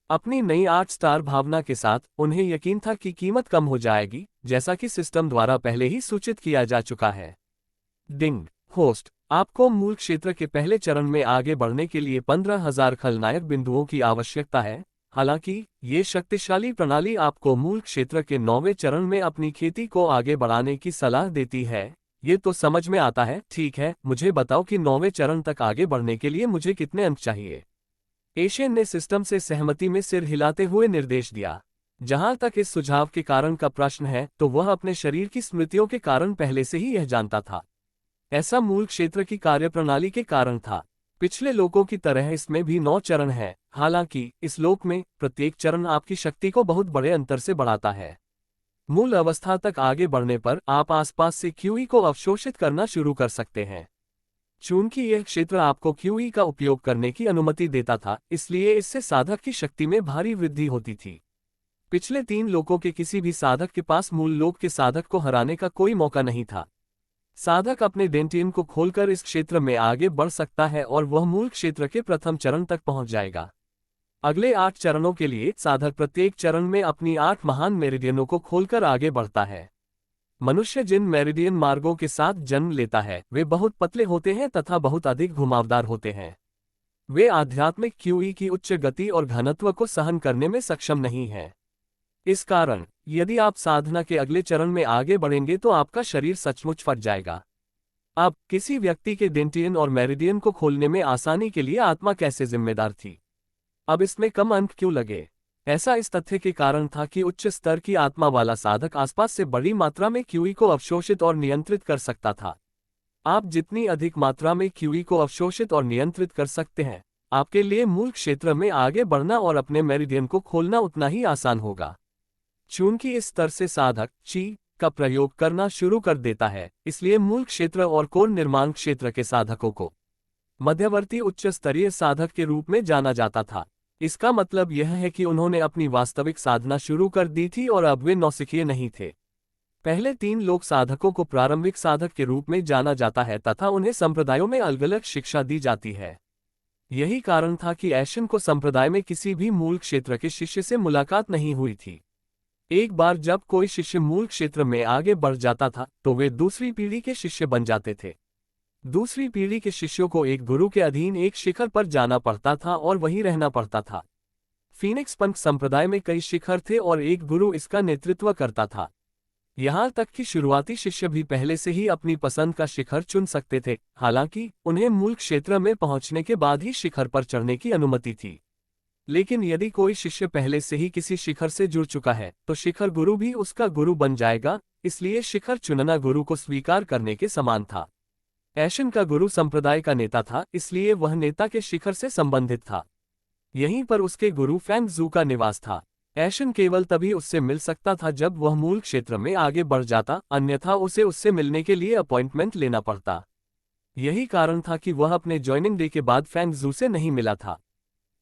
अपनी नई 8 स्टार भावना के साथ उन्हें यकीन था कि कीमत कम हो जाएगी, जैसा कि सिस्टम द्वारा पहले ही सूचित किया जा चुका है। डिंग, होस्ट, आपको मूल क्षेत्र के पहले चरण में आगे बढ़ने के लिए 15,000 खलनायक बिंदुओं की आवश्यकता है। हालांकि ये शक्तिशाली प्रणाली आपको मूल क्षेत्र के 9वें चरण में अपनी खेती को आगे बढ़ाने की सलाह देती है। ये तो समझ में आता है। ठीक है, मुझे बताओ कि 9वें चरण तक आगे बढ़ने के लिए मुझे कितने अंक चाहिए? एशियन ने सिस्टम से सहमति में सिर हिलाते हुए निर्देश दिया। जहां तक इस सुझाव के कारण का प्रश्न है, तो वह अपने शरीर की स्मृतियों के कारण पहले से ही यह जानता था। ऐसा मूल क्षेत्र की कार्यप्रणाली के कारण था। पिछले लोकों की तरह इसमें भी 9 चरण हैं, हालांकि इस लोक में प्रत्येक चरण आपकी शक्ति को बहुत बड़े अंतर से बढ़ाता है। मूल अवस्था तक आगे बढ़ने पर आप आसपास से क्यूई को अवशोषित करना शुरू कर सकते हैं। चूंकि यह क्षेत्र आपको क्यूई का उपयोग करने की अनुमति देता था, इसलिए इससे साधक की शक्ति में भारी वृद्धि होती थी। पिछले 3 लोकों के किसी भी साधक के पास मूल लोक के साधक को हराने का कोई मौका नहीं था। साधक अपने डेंटियन को खोलकर इस क्षेत्र में आगे बढ़ सकता है और वह मूल क्षेत्र के प्रथम चरण तक पहुंच जाएगा। अगले 8 चरणों के लिए साधक प्रत्येक चरण में अपनी 8 महान मेरिडियनों को खोलकर आगे बढ़ता है। मनुष्य जिन मेरिडियन मार्गों के साथ जन्म लेता है वे बहुत पतले होते हैं तथा बहुत अधिक घुमावदार होते हैं। वे आध्यात्मिक क्यूई की उच्च गति और घनत्व को सहन करने में सक्षम नहीं हैं। इस कारण यदि आप साधना के अगले चरण में आगे बढ़ेंगे तो आपका शरीर सचमुच फट जाएगा। अब किसी व्यक्ति के डेंटियन और मेरिडियन को खोलने में आसानी के लिए आत्मा कैसे जिम्मेदार थी? अब इसमें कम अंक क्यों लगे? ऐसा इस तथ्य के कारण था कि उच्च स्तर की आत्मा वाला साधक आसपास से बड़ी मात्रा में क्यूई को अवशोषित और नियंत्रित कर सकता था। आप जितनी अधिक मात्रा में क्यूई को अवशोषित और नियंत्रित कर सकते हैं, आपके लिए मूल क्षेत्र में आगे बढ़ना और अपने मेरिडियन को खोलना उतना ही आसान होगा। चूंकि इस स्तर से साधक ची का प्रयोग करना शुरू कर देता है, इसलिए मूल क्षेत्र और कोर निर्माण क्षेत्र के साधकों को मध्यवर्ती उच्च स्तरीय साधक के रूप में जाना जाता था। इसका मतलब यह है कि उन्होंने अपनी वास्तविक साधना शुरू कर दी थी और अब वे नौसिखिए नहीं थे। पहले 3 लोक साधकों को प्रारंभिक साधक के रूप में जाना जाता है तथा उन्हें संप्रदायों में अलग अलग शिक्षा दी जाती है। यही कारण था कि ऐशन को संप्रदाय में किसी भी मूल क्षेत्र के शिष्य से मुलाकात नहीं हुई थी। एक बार जब कोई शिष्य मूल क्षेत्र में आगे बढ़ जाता था तो वे दूसरी पीढ़ी के शिष्य बन जाते थे। दूसरी पीढ़ी के शिष्यों को एक गुरु के अधीन एक शिखर पर जाना पड़ता था और वहीं रहना पड़ता था। फीनिक्स पंथ संप्रदाय में कई शिखर थे और एक गुरु इसका नेतृत्व करता था। यहाँ तक कि शुरुआती शिष्य भी पहले से ही अपनी पसंद का शिखर चुन सकते थे, हालांकि उन्हें मूल क्षेत्र में पहुंचने के बाद ही शिखर पर चढ़ने की अनुमति थी। लेकिन यदि कोई शिष्य पहले से ही किसी शिखर से जुड़ चुका है तो शिखर गुरु भी उसका गुरु बन जाएगा, इसलिए शिखर चुनना गुरु को स्वीकार करने के समान था। ऐशन का गुरु संप्रदाय का नेता था, इसलिए वह नेता के शिखर से संबंधित था। यहीं पर उसके गुरु फैंग जू का निवास था। ऐशन केवल तभी उससे मिल सकता था जब वह मूल क्षेत्र में आगे बढ़ जाता, अन्यथा उसे उससे मिलने के लिए अपॉइंटमेंट लेना पड़ता। यही कारण था कि वह अपने ज्वाइनिंग डे के बाद फैंग जू से नहीं मिला था।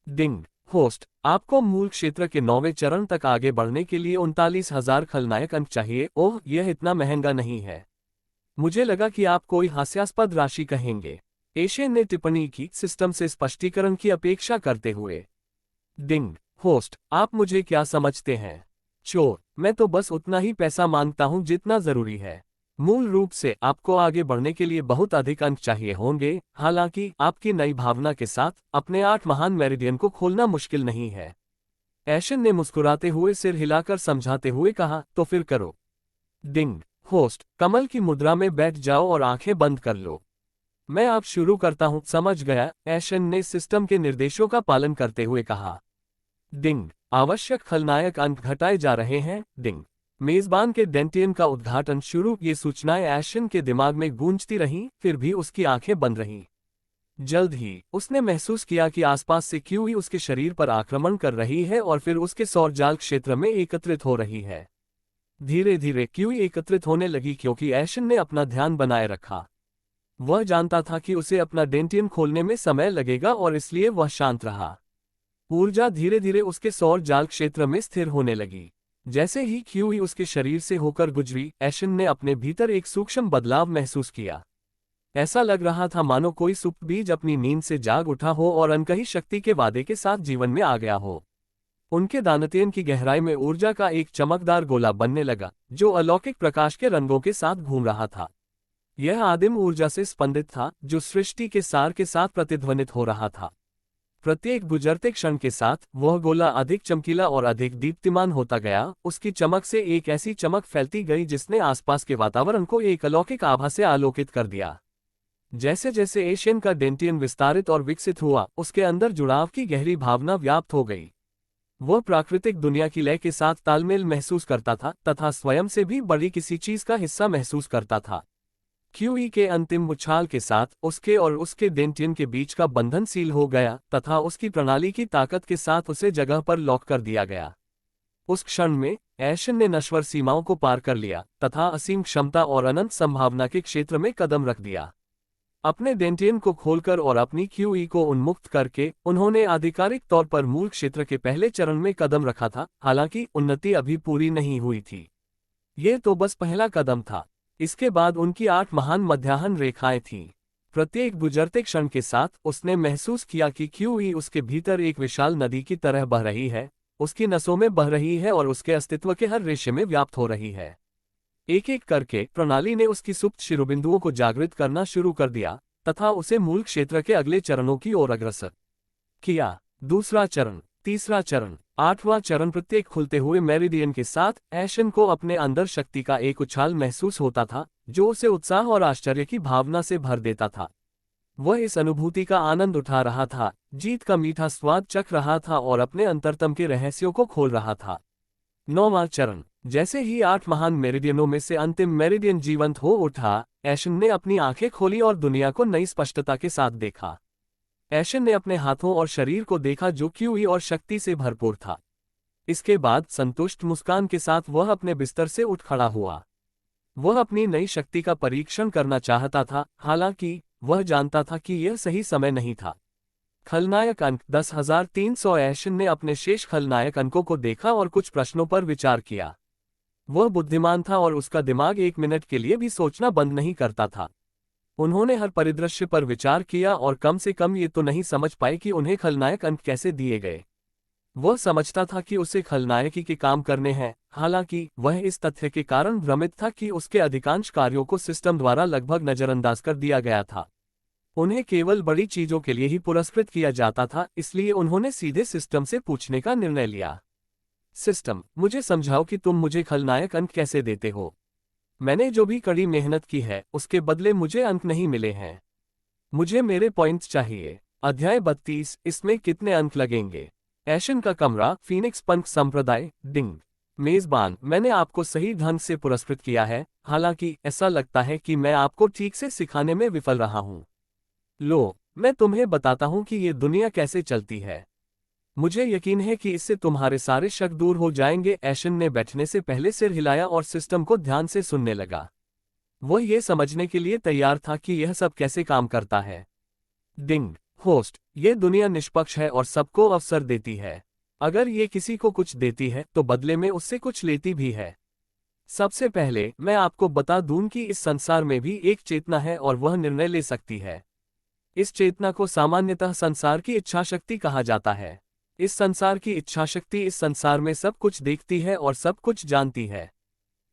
डिंग होस्ट, आपको मूल क्षेत्र के 9वें चरण तक आगे बढ़ने के लिए 39,000 खलनायक अंक चाहिए। ओह, यह इतना महंगा नहीं है। मुझे लगा कि आप कोई हास्यास्पद राशि कहेंगे। एशियन ने टिप्पणी की, सिस्टम से स्पष्टीकरण की अपेक्षा करते हुए। डिंग होस्ट, आप मुझे क्या समझते हैं? चोर, मैं तो बस उतना ही पैसा मांगता हूं जितना जरूरी है। मूल रूप से आपको आगे बढ़ने के लिए बहुत अधिक अंक चाहिए होंगे, हालांकि आपकी नई भावना के साथ अपने 8 महान मेरिडियन को खोलना मुश्किल नहीं है। ऐशन ने मुस्कुराते हुए सिर हिलाकर समझाते हुए कहा, तो फिर करो। डिंग होस्ट, कमल की मुद्रा में बैठ जाओ और आंखें बंद कर लो। मैं अब शुरू करता हूं। समझ गया, ऐशन ने सिस्टम के निर्देशों का पालन करते हुए कहा। डिंग, आवश्यक खलनायक अंक घटाए जा रहे हैं। डिंग, मेजबान के डेंटियन का उद्घाटन शुरू। ये सूचनाएं ऐशन के दिमाग में गूंजती रहीं, फिर भी उसकी आंखें बंद रहीं। जल्द ही उसने महसूस किया कि आसपास से क्यूई उसके शरीर पर आक्रमण कर रही है और फिर उसके सौरजाल क्षेत्र में एकत्रित हो रही है। धीरे धीरे क्यूई एकत्रित होने लगी क्योंकि ऐशन ने अपना ध्यान बनाए रखा। वह जानता था कि उसे अपना डेंटियन खोलने में समय लगेगा और इसलिए वह शांत रहा। ऊर्जा धीरे धीरे उसके सौर जाल क्षेत्र में स्थिर होने लगी। जैसे ही क्यूई उसके शरीर से होकर गुजरी, ऐशन ने अपने भीतर एक सूक्ष्म बदलाव महसूस किया। ऐसा लग रहा था मानो कोई सुप्त बीज अपनी नींद से जाग उठा हो और अनकही शक्ति के वादे के साथ जीवन में आ गया हो। उनके दानतेन की गहराई में ऊर्जा का एक चमकदार गोला बनने लगा, जो अलौकिक प्रकाश के रंगों के साथ घूम रहा था। यह आदिम ऊर्जा से स्पंदित था, जो सृष्टि के सार के साथ प्रतिध्वनित हो रहा था। प्रत्येक गुजरते क्षण के साथ वह गोला अधिक चमकीला और अधिक दीप्तिमान होता गया। उसकी चमक से एक ऐसी चमक फैलती गई जिसने आसपास के वातावरण को एक अलौकिक आभा से आलोकित कर दिया। जैसे जैसे एशियन का डेंटियन विस्तारित और विकसित हुआ, उसके अंदर जुड़ाव की गहरी भावना व्याप्त हो गई। वह प्राकृतिक दुनिया की लय के साथ तालमेल महसूस करता था तथा स्वयं से भी बड़ी किसी चीज का हिस्सा महसूस करता था। क्यूई के अंतिम उछाल के साथ उसके और उसके डेंटियन के बीच का बंधन सील हो गया तथा उसकी प्रणाली की ताकत के साथ उसे जगह पर लॉक कर दिया गया। उस क्षण में ऐशन ने नश्वर सीमाओं को पार कर लिया तथा असीम क्षमता और अनंत संभावना के क्षेत्र में कदम रख दिया। अपने डेंटियन को खोलकर और अपनी क्यूई को उन्मुक्त करके उन्होंने आधिकारिक तौर पर मूल क्षेत्र के पहले चरण में कदम रखा था, हालांकि उन्नति अभी पूरी नहीं हुई थी। ये तो बस पहला कदम था। इसके बाद उनकी 8 महान मध्याह्न रेखाएं थीं। प्रत्येक गुजरते क्षण के साथ उसने महसूस किया कि क्यूई उसके भीतर एक विशाल नदी की तरह बह रही है, उसकी नसों में बह रही है और उसके अस्तित्व के हर रेशे में व्याप्त हो रही है। एक एक करके प्रणाली ने उसकी सुप्त शिरोबिंदुओं को जागृत करना शुरू कर दिया तथा उसे मूल क्षेत्र के अगले चरणों की ओर अग्रसर किया। दूसरा चरण, तीसरा चरण, 8वां चरण। प्रत्येक खुलते हुए मेरिडियन के साथ ऐशन को अपने अंदर शक्ति का एक उछाल महसूस होता था जो उसे उत्साह और आश्चर्य की भावना से भर देता था। वह इस अनुभूति का आनंद उठा रहा था, जीत का मीठा स्वाद चख रहा था और अपने अंतरतम के रहस्यों को खोल रहा था। 9वां चरण। जैसे ही 8 महान मेरिडियनों में से अंतिम मेरिडियन जीवंत हो उठा, ऐशन ने अपनी आंखें खोली और दुनिया को नई स्पष्टता के साथ देखा। ऐशन ने अपने हाथों और शरीर को देखा जो क्यूई और शक्ति से भरपूर था। इसके बाद संतुष्ट मुस्कान के साथ वह अपने बिस्तर से उठ खड़ा हुआ। वह अपनी नई शक्ति का परीक्षण करना चाहता था, हालांकि वह जानता था कि यह सही समय नहीं था। खलनायक अंक 10,300। ऐशन ने अपने शेष खलनायक अंकों को देखा और कुछ प्रश्नों पर विचार किया। वह बुद्धिमान था और उसका दिमाग 1 मिनट के लिए भी सोचना बंद नहीं करता था। उन्होंने हर परिदृश्य पर विचार किया और कम से कम ये तो नहीं समझ पाए कि उन्हें खलनायक अंक कैसे दिए गए। वह समझता था कि उसे खलनायकी के काम करने हैं, हालांकि वह इस तथ्य के कारण भ्रमित था कि उसके अधिकांश कार्यों को सिस्टम द्वारा लगभग नजरअंदाज कर दिया गया था। उन्हें केवल बड़ी चीजों के लिए ही पुरस्कृत किया जाता था, इसलिए उन्होंने सीधे सिस्टम से पूछने का निर्णय लिया। सिस्टम, मुझे समझाओ कि तुम मुझे खलनायक अंक कैसे देते हो। मैंने जो भी कड़ी मेहनत की है उसके बदले मुझे अंक नहीं मिले हैं। मुझे मेरे पॉइंट्स चाहिए। अध्याय 32। इसमें कितने अंक लगेंगे। ऐशन का कमरा, फीनिक्स पंख संप्रदाय, डिंग। मेजबान, मैंने आपको सही ढंग से पुरस्कृत किया है, हालांकि ऐसा लगता है कि मैं आपको ठीक से सिखाने में विफल रहा हूं। लो, मैं तुम्हें बताता हूं कि ये दुनिया कैसे चलती है। मुझे यकीन है कि इससे तुम्हारे सारे शक दूर हो जाएंगे। ऐशन ने बैठने से पहले सिर हिलाया और सिस्टम को ध्यान से सुनने लगा। वह यह समझने के लिए तैयार था कि यह सब कैसे काम करता है। डिंग। होस्ट, यह दुनिया निष्पक्ष है और सबको अवसर देती है। अगर ये किसी को कुछ देती है तो बदले में उससे कुछ लेती भी है। सबसे पहले मैं आपको बता दूं कि इस संसार में भी एक चेतना है और वह निर्णय ले सकती है। इस चेतना को सामान्यतः संसार की इच्छाशक्ति कहा जाता है। इस संसार की इच्छाशक्ति इस संसार में सब कुछ देखती है और सब कुछ जानती है।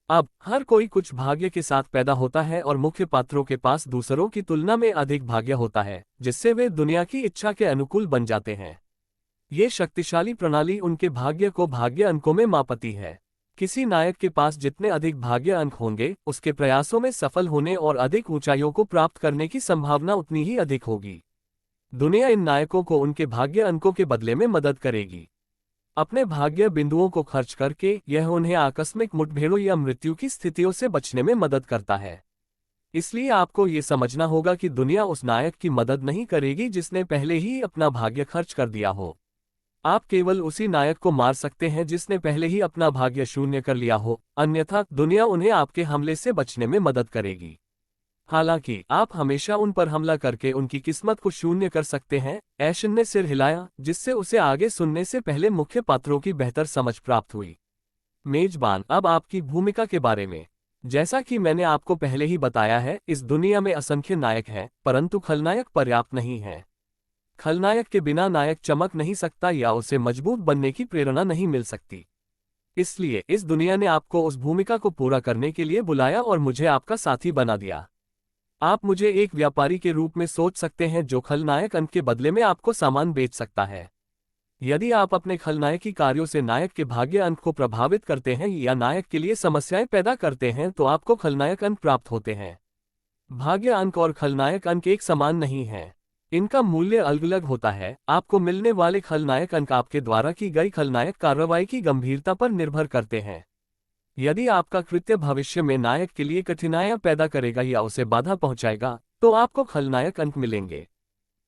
अब हर कोई कुछ भाग्य के साथ पैदा होता है और मुख्य पात्रों के पास दूसरों की तुलना में अधिक भाग्य होता है, जिससे वे दुनिया की इच्छा के अनुकूल बन जाते हैं। ये शक्तिशाली प्रणाली उनके भाग्य को भाग्य अंकों में मापती है। किसी नायक के पास जितने अधिक भाग्य अंक होंगे, उसके प्रयासों में सफल होने और अधिक ऊंचाइयों को प्राप्त करने की संभावना उतनी ही अधिक होगी। दुनिया इन नायकों को उनके भाग्य अंकों के बदले में मदद करेगी। अपने भाग्य बिंदुओं को खर्च करके यह उन्हें आकस्मिक मुठभेड़ों या मृत्यु की स्थितियों से बचने में मदद करता है। इसलिए आपको ये समझना होगा कि दुनिया उस नायक की मदद नहीं करेगी जिसने पहले ही अपना भाग्य खर्च कर दिया हो। आप केवल उसी नायक को मार सकते हैं जिसने पहले ही अपना भाग्य शून्य कर लिया हो, अन्यथा दुनिया उन्हें आपके हमले से बचने में मदद करेगी। हालांकि आप हमेशा उन पर हमला करके उनकी किस्मत को शून्य कर सकते हैं। ऐशन ने सिर हिलाया, जिससे उसे आगे सुनने से पहले मुख्य पात्रों की बेहतर समझ प्राप्त हुई। मेजबान, अब आपकी भूमिका के बारे में। जैसा कि मैंने आपको पहले ही बताया है, इस दुनिया में असंख्य नायक हैं, परंतु खलनायक पर्याप्त नहीं है। खलनायक के बिना नायक चमक नहीं सकता या उसे मजबूत बनने की प्रेरणा नहीं मिल सकती। इसलिए इस दुनिया ने आपको उस भूमिका को पूरा करने के लिए बुलाया और मुझे आपका साथी बना दिया। आप मुझे एक व्यापारी के रूप में सोच सकते हैं जो खलनायक अंक के बदले में आपको सामान बेच सकता है। यदि आप अपने खलनायकी कार्यों से नायक के भाग्य अंक को प्रभावित करते हैं या नायक के लिए समस्याएं पैदा करते हैं तो आपको खलनायक अंक प्राप्त होते हैं। भाग्य अंक और खलनायक अंक एक समान नहीं हैं। इनका मूल्य अलग अलग होता है। आपको मिलने वाले खलनायक अंक आपके द्वारा की गई खलनायक कार्रवाई की गंभीरता पर निर्भर करते हैं। यदि आपका कृत्य भविष्य में नायक के लिए कठिनाइयां पैदा करेगा या उसे बाधा पहुंचाएगा, तो आपको खलनायक अंक मिलेंगे।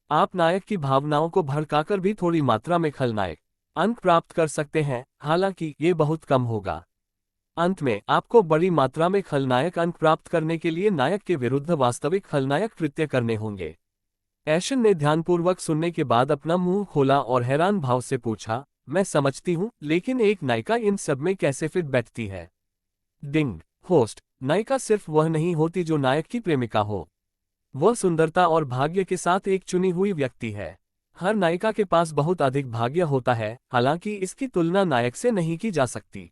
आप नायक की भावनाओं को भड़काकर भी थोड़ी मात्रा में खलनायक अंक प्राप्त कर सकते हैं, हालांकि ये बहुत कम होगा। अंत में आपको बड़ी मात्रा में खलनायक अंक प्राप्त करने के लिए नायक के विरुद्ध वास्तविक खलनायक कृत्य करने होंगे। ऐशन ने ध्यानपूर्वक सुनने के बाद अपना मुंह खोला और हैरान भाव से पूछा, मैं समझती हूँ, लेकिन एक नायिका इन सब में कैसे फिट बैठती है। डिंग। होस्ट, नायिका सिर्फ वह नहीं होती जो नायक की प्रेमिका हो। वह सुंदरता और भाग्य के साथ एक चुनी हुई व्यक्ति है। हर नायिका के पास बहुत अधिक भाग्य होता है, हालांकि इसकी तुलना नायक से नहीं की जा सकती।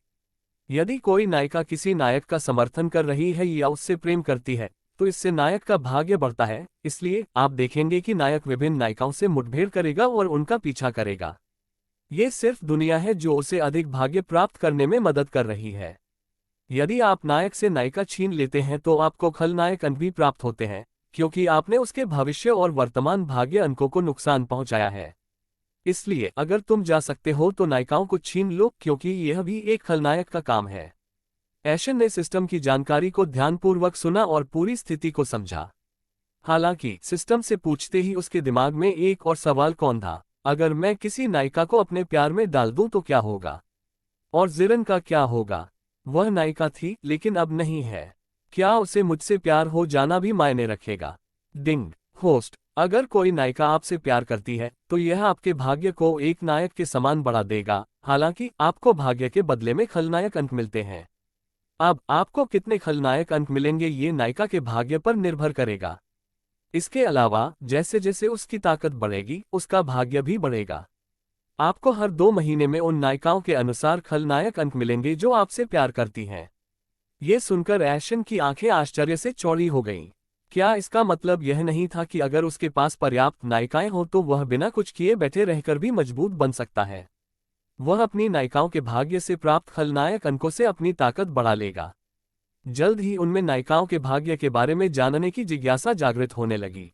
यदि कोई नायिका किसी नायक का समर्थन कर रही है या उससे प्रेम करती है, तो इससे नायक का भाग्य बढ़ता है। इसलिए आप देखेंगे कि नायक विभिन्न नायिकाओं से मुठभेड़ करेगा और उनका पीछा करेगा। ये सिर्फ दुनिया है जो उसे अधिक भाग्य प्राप्त करने में मदद कर रही है। यदि आप नायक से नायिका छीन लेते हैं तो आपको खलनायक अंक भी प्राप्त होते हैं, क्योंकि आपने उसके भविष्य और वर्तमान भाग्य अंकों को नुकसान पहुंचाया है। इसलिए अगर तुम जा सकते हो तो नायिकाओं को छीन लो, क्योंकि यह भी एक खलनायक का काम है। एशन ने सिस्टम की जानकारी को ध्यानपूर्वक सुना और पूरी स्थिति को समझा। हालांकि सिस्टम से पूछते ही उसके दिमाग में एक और सवाल कौन था, अगर मैं किसी नायिका को अपने प्यार में डाल दूं तो क्या होगा? और जिरन का क्या होगा? वह नायिका थी लेकिन अब नहीं है। क्या उसे मुझसे प्यार हो जाना भी मायने रखेगा? डिंग। होस्ट, अगर कोई नायिका आपसे प्यार करती है तो यह आपके भाग्य को एक नायक के समान बढ़ा देगा। हालांकि आपको भाग्य के बदले में खलनायक अंक मिलते हैं। अब आपको कितने खलनायक अंक मिलेंगे ये नायिका के भाग्य पर निर्भर करेगा। इसके अलावा जैसे जैसे उसकी ताकत बढ़ेगी उसका भाग्य भी बढ़ेगा। आपको हर 2 महीने में उन नायिकाओं के अनुसार खलनायक अंक मिलेंगे जो आपसे प्यार करती हैं। ये सुनकर एशन की आंखें आश्चर्य से चौड़ी हो गईं। क्या इसका मतलब यह नहीं था कि अगर उसके पास पर्याप्त नायिकाएं हो तो वह बिना कुछ किए बैठे रहकर भी मजबूत बन सकता है? वह अपनी नायिकाओं के भाग्य से प्राप्त खलनायक अंकों से अपनी ताकत बढ़ा लेगा। जल्द ही उनमें नायिकाओं के भाग्य के बारे में जानने की जिज्ञासा जागृत होने लगी।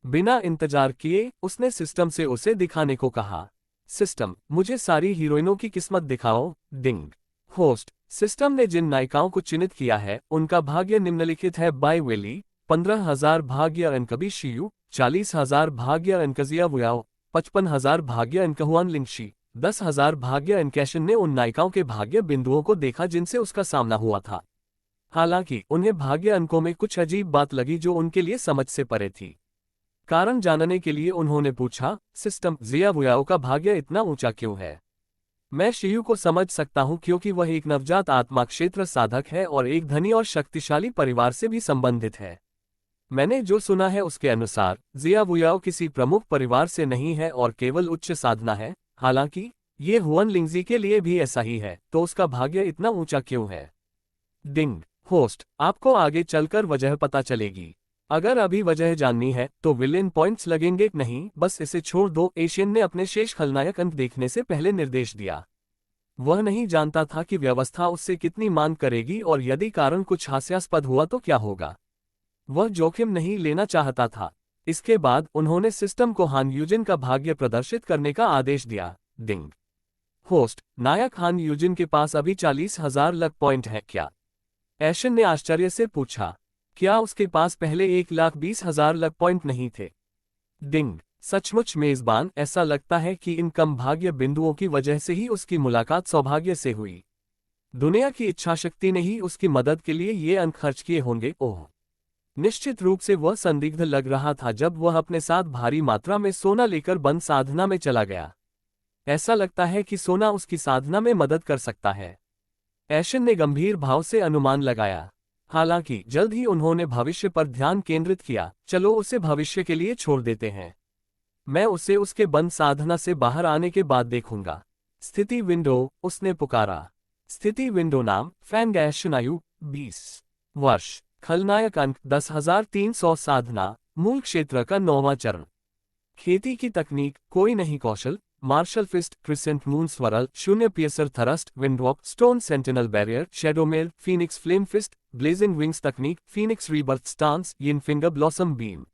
बिना इंतजार किए उसने सिस्टम से उसे दिखाने को कहा। सिस्टम, मुझे सारी हीरोइनों की किस्मत दिखाओ। डिंग। होस्ट, सिस्टम ने जिन नायिकाओं को चिन्हित किया है उनका भाग्य निम्नलिखित है। बाय वेली 15,000 भाग्य अनकबी शियू, 40,000 भाग्य अनकजिया वुयाओ, 55,000 भाग्य अनकहुआन लिंगशी, 10,000 भाग्य अनकैशन ने उन नायिकाओं के भाग्य बिंदुओं को देखा जिनसे उसका सामना हुआ था। हालांकि उन्हें भाग्य अंकों में कुछ अजीब बात लगी जो उनके लिए समझ से परे थी। कारण जानने के लिए उन्होंने पूछा, सिस्टम, जिया वुयाओ का भाग्य इतना ऊंचा क्यों है? मैं शियू को समझ सकता हूं क्योंकि वह एक नवजात आत्मा क्षेत्र साधक है और एक धनी और शक्तिशाली परिवार से भी संबंधित है। मैंने जो सुना है उसके अनुसार जिया वुयाओ किसी प्रमुख परिवार से नहीं है और केवल उच्च साधना है। हालांकि ये हुआन लिंगजी के लिए भी ऐसा ही है, तो उसका भाग्य इतना ऊंचा क्यों है? डिंग। होस्ट, आपको आगे चलकर वजह पता चलेगी। अगर अभी वजह जाननी है तो विलेन पॉइंट्स लगेंगे नहीं, बस इसे छोड़ दो। एशियन ने अपने शेष खलनायक अंक देखने से पहले निर्देश दिया। वह नहीं जानता था कि व्यवस्था उससे कितनी मांग करेगी और यदि कारण कुछ हास्यास्पद हुआ तो क्या होगा। वह जोखिम नहीं लेना चाहता था। इसके बाद उन्होंने सिस्टम को हान यूजिन का भाग्य प्रदर्शित करने का आदेश दिया। डिंग। होस्ट, नायक हान यूजिन के पास अभी 40,000 लक पॉइंट है क्या? एशन ने आश्चर्य से पूछा। क्या उसके पास पहले 1,20,000 लक पॉइंट नहीं थे? डिंग। सचमुच मेजबान, ऐसा लगता है कि इन कम भाग्य बिंदुओं की वजह से ही उसकी मुलाकात सौभाग्य से हुई। दुनिया की इच्छाशक्ति ने ही उसकी मदद के लिए ये अंक खर्च किए होंगे। ओह, निश्चित रूप से वह संदिग्ध लग रहा था जब वह अपने साथ भारी मात्रा में सोना लेकर बंद साधना में चला गया। ऐसा लगता है कि सोना उसकी साधना में मदद कर सकता है। एशन ने गंभीर भाव से अनुमान लगाया। हालांकि जल्द ही उन्होंने भविष्य पर ध्यान केंद्रित किया। चलो उसे भविष्य के लिए छोड़ देते हैं। मैं उसे उसके बंद साधना से बाहर आने के बाद देखूंगा। स्थिति विंडो, उसने पुकारा। स्थिति विंडो नाम, फैंग एशन, आयु 20 वर्ष, खलनायक अंक 10,300, साधना, मूल क्षेत्र का 9वां चरण, खेती की तकनीक, कोई नहीं कौशल, martial fist, crescent moon swirl, शून्य piercer thrust, windwalk, stone sentinel barrier, shadowmail, phoenix flame fist, blazing wings तकनीक, phoenix rebirth stance, yin finger blossom beam,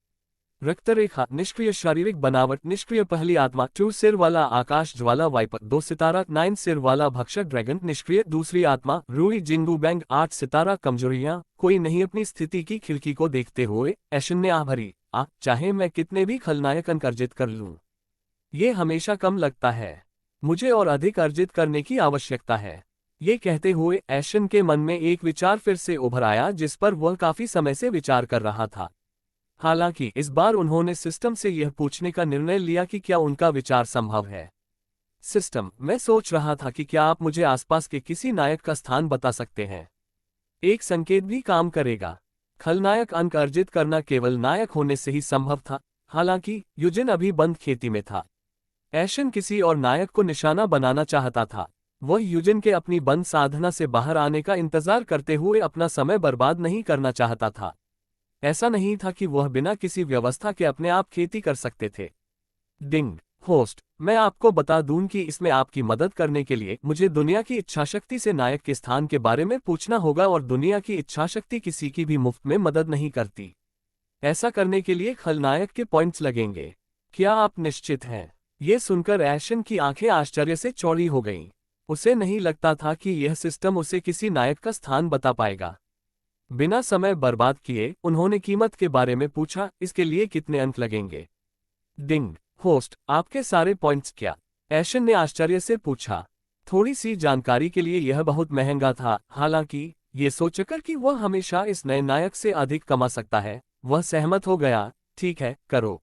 रक्तरेखा, निष्क्रिय शारीरिक बनावट, निष्क्रिय पहली आत्मा, 2 सिर वाला आकाश ज्वाला वाइपर, 2 सितारा, 9 सिर वाला भक्षक ड्रैगन, निष्क्रिय दूसरी आत्मा, रूई जिंगू बैंग, 8 सितारा, कमजोरियां, कोई नहीं। अपनी स्थिति की खिड़की को देखते हुए एशन ने भरी, चाहे मैं कितने भी खलनायक अंक अर्जित कर लूं, ये हमेशा कम लगता है। मुझे और अधिक अर्जित करने की आवश्यकता है। ये कहते हुए एशन के मन में एक विचार फिर से उभर आया जिस पर वह काफी समय से विचार कर रहा था। हालांकि इस बार उन्होंने सिस्टम से यह पूछने का निर्णय लिया कि क्या उनका विचार संभव है। सिस्टम, मैं सोच रहा था कि क्या आप मुझे आसपास के किसी नायक का स्थान बता सकते हैं? एक संकेत भी काम करेगा। खलनायक अंक अर्जित करना केवल नायक होने से ही संभव था। हालांकि यूजिन अभी बंद खेती में था। एशन किसी और नायक को निशाना बनाना चाहता था। वह यूजिन के अपनी बंद साधना से बाहर आने का इंतजार करते हुए अपना समय बर्बाद नहीं करना चाहता था। ऐसा नहीं था कि वह बिना किसी व्यवस्था के अपने आप खेती कर सकते थे। डिंग। होस्ट, मैं आपको बता दूं कि इसमें आपकी मदद करने के लिए मुझे दुनिया की इच्छाशक्ति से नायक के स्थान के बारे में पूछना होगा, और दुनिया की इच्छाशक्ति किसी की भी मुफ्त में मदद नहीं करती। ऐसा करने के लिए खलनायक के पॉइंट्स लगेंगे। क्या आप निश्चित हैं? ये सुनकर एशन की आंखें आश्चर्य से चौड़ी हो गईं। उसे नहीं लगता था कि यह सिस्टम उसे किसी नायक का स्थान बता पाएगा। बिना समय बर्बाद किए उन्होंने कीमत के बारे में पूछा, इसके लिए कितने अंक लगेंगे? डिंग। होस्ट, आपके सारे पॉइंट्स क्या? एशन ने आश्चर्य से पूछा। थोड़ी सी जानकारी के लिए यह बहुत महंगा था। हालांकि ये सोचकर कि वह हमेशा इस नए नायक से अधिक कमा सकता है, वह सहमत हो गया। ठीक है, करो।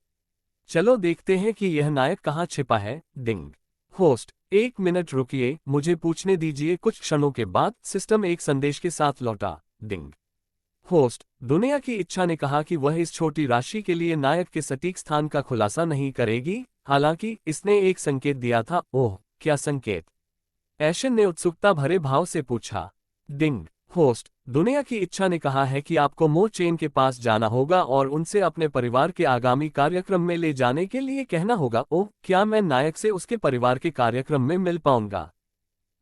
चलो देखते हैं कि यह नायक कहाँ छिपा है। डिंग। होस्ट, 1 मिनट रुकिए, मुझे पूछने दीजिए। कुछ क्षणों के बाद सिस्टम एक संदेश के साथ लौटा। डिंग। होस्ट, दुनिया की इच्छा ने कहा कि वह इस छोटी राशि के लिए नायक के सटीक स्थान का खुलासा नहीं करेगी। हालांकि इसने एक संकेत दिया था। ओह, क्या संकेत? एशन ने उत्सुकता भरे भाव से पूछा। डिंग। होस्ट, दुनिया की इच्छा ने कहा है कि आपको मो चेन के पास जाना होगा और उनसे अपने परिवार के आगामी कार्यक्रम में ले जाने के लिए कहना होगा। ओह, क्या मैं नायक से उसके परिवार के कार्यक्रम में मिल पाऊंगा?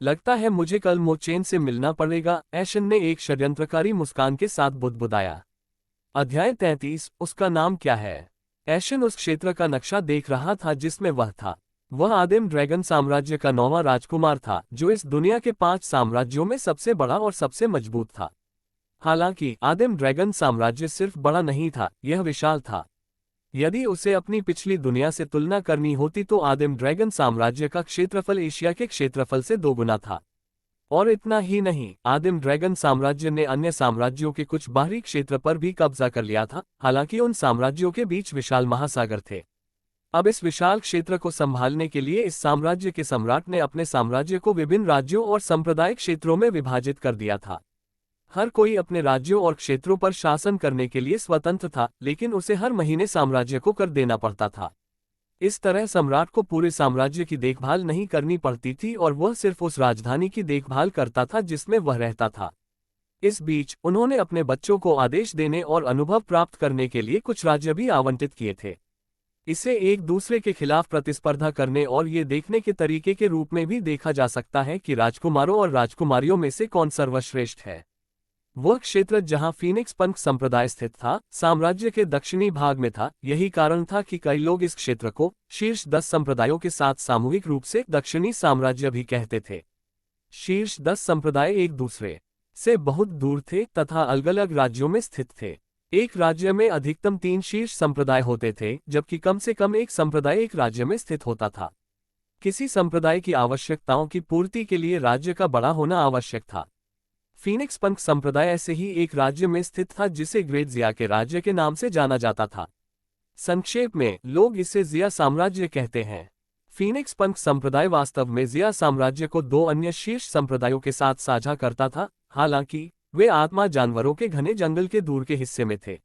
लगता है मुझे कल मो चेन से मिलना पड़ेगा, एशन ने एक षड्यंत्रकारी मुस्कान के साथ बुदबुदाया। अध्याय 33, उसका नाम क्या है? एशन उस क्षेत्र का नक्शा देख रहा था जिसमें वह था। वह आदिम ड्रैगन साम्राज्य का 9वां राजकुमार था, जो इस दुनिया के 5 साम्राज्यों में सबसे बड़ा और सबसे मजबूत था। हालांकि आदिम ड्रैगन साम्राज्य सिर्फ बड़ा नहीं था, यह विशाल था। यदि उसे अपनी पिछली दुनिया से तुलना करनी होती तो आदिम ड्रैगन साम्राज्य का क्षेत्रफल एशिया के क्षेत्रफल से 2 गुना था। और इतना ही नहीं, आदिम ड्रैगन साम्राज्य ने अन्य साम्राज्यों के कुछ बाहरी क्षेत्र पर भी कब्जा कर लिया था। हालांकि उन साम्राज्यों के बीच विशाल महासागर थे। अब इस विशाल क्षेत्र को संभालने के लिए इस साम्राज्य के सम्राट ने अपने साम्राज्य को विभिन्न राज्यों और सांप्रदायिक क्षेत्रों में विभाजित कर दिया था। हर कोई अपने राज्यों और क्षेत्रों पर शासन करने के लिए स्वतंत्र था, लेकिन उसे हर महीने साम्राज्य को कर देना पड़ता था। इस तरह सम्राट को पूरे साम्राज्य की देखभाल नहीं करनी पड़ती थी और वह सिर्फ उस राजधानी की देखभाल करता था जिसमें वह रहता था। इस बीच उन्होंने अपने बच्चों को आदेश देने और अनुभव प्राप्त करने के लिए कुछ राज्य भी आवंटित किए थे। इसे एक दूसरे के खिलाफ प्रतिस्पर्धा करने और ये देखने के तरीके के रूप में भी देखा जा सकता है कि राजकुमारों और राजकुमारियों में से कौन सर्वश्रेष्ठ है। वह क्षेत्र जहां फीनिक्स पंख संप्रदाय स्थित था, साम्राज्य के दक्षिणी भाग में था। यही कारण था कि कई लोग इस क्षेत्र को शीर्ष 10 संप्रदायों के साथ सामूहिक रूप से दक्षिणी साम्राज्य भी कहते थे। शीर्ष 10 संप्रदाय एक दूसरे से बहुत दूर थे तथा अलग अलग राज्यों में स्थित थे। एक राज्य में अधिकतम 3 शीर्ष संप्रदाय होते थे, जबकि कम से कम एक संप्रदाय एक राज्य में स्थित होता था। किसी संप्रदाय की आवश्यकताओं की पूर्ति के लिए राज्य का बड़ा होना आवश्यक था। फीनिक्स पंख संप्रदाय ऐसे ही एक राज्य में स्थित था जिसे ग्रेट जिया के राज्य के नाम से जाना जाता था। संक्षेप में लोग इसे जिया साम्राज्य कहते हैं। फीनिक्स पंख संप्रदाय वास्तव में जिया साम्राज्य को 2 अन्य शीर्ष संप्रदायों के साथ साझा करता था। हालांकि वे आत्मा जानवरों के घने जंगल के दूर के हिस्से में थे।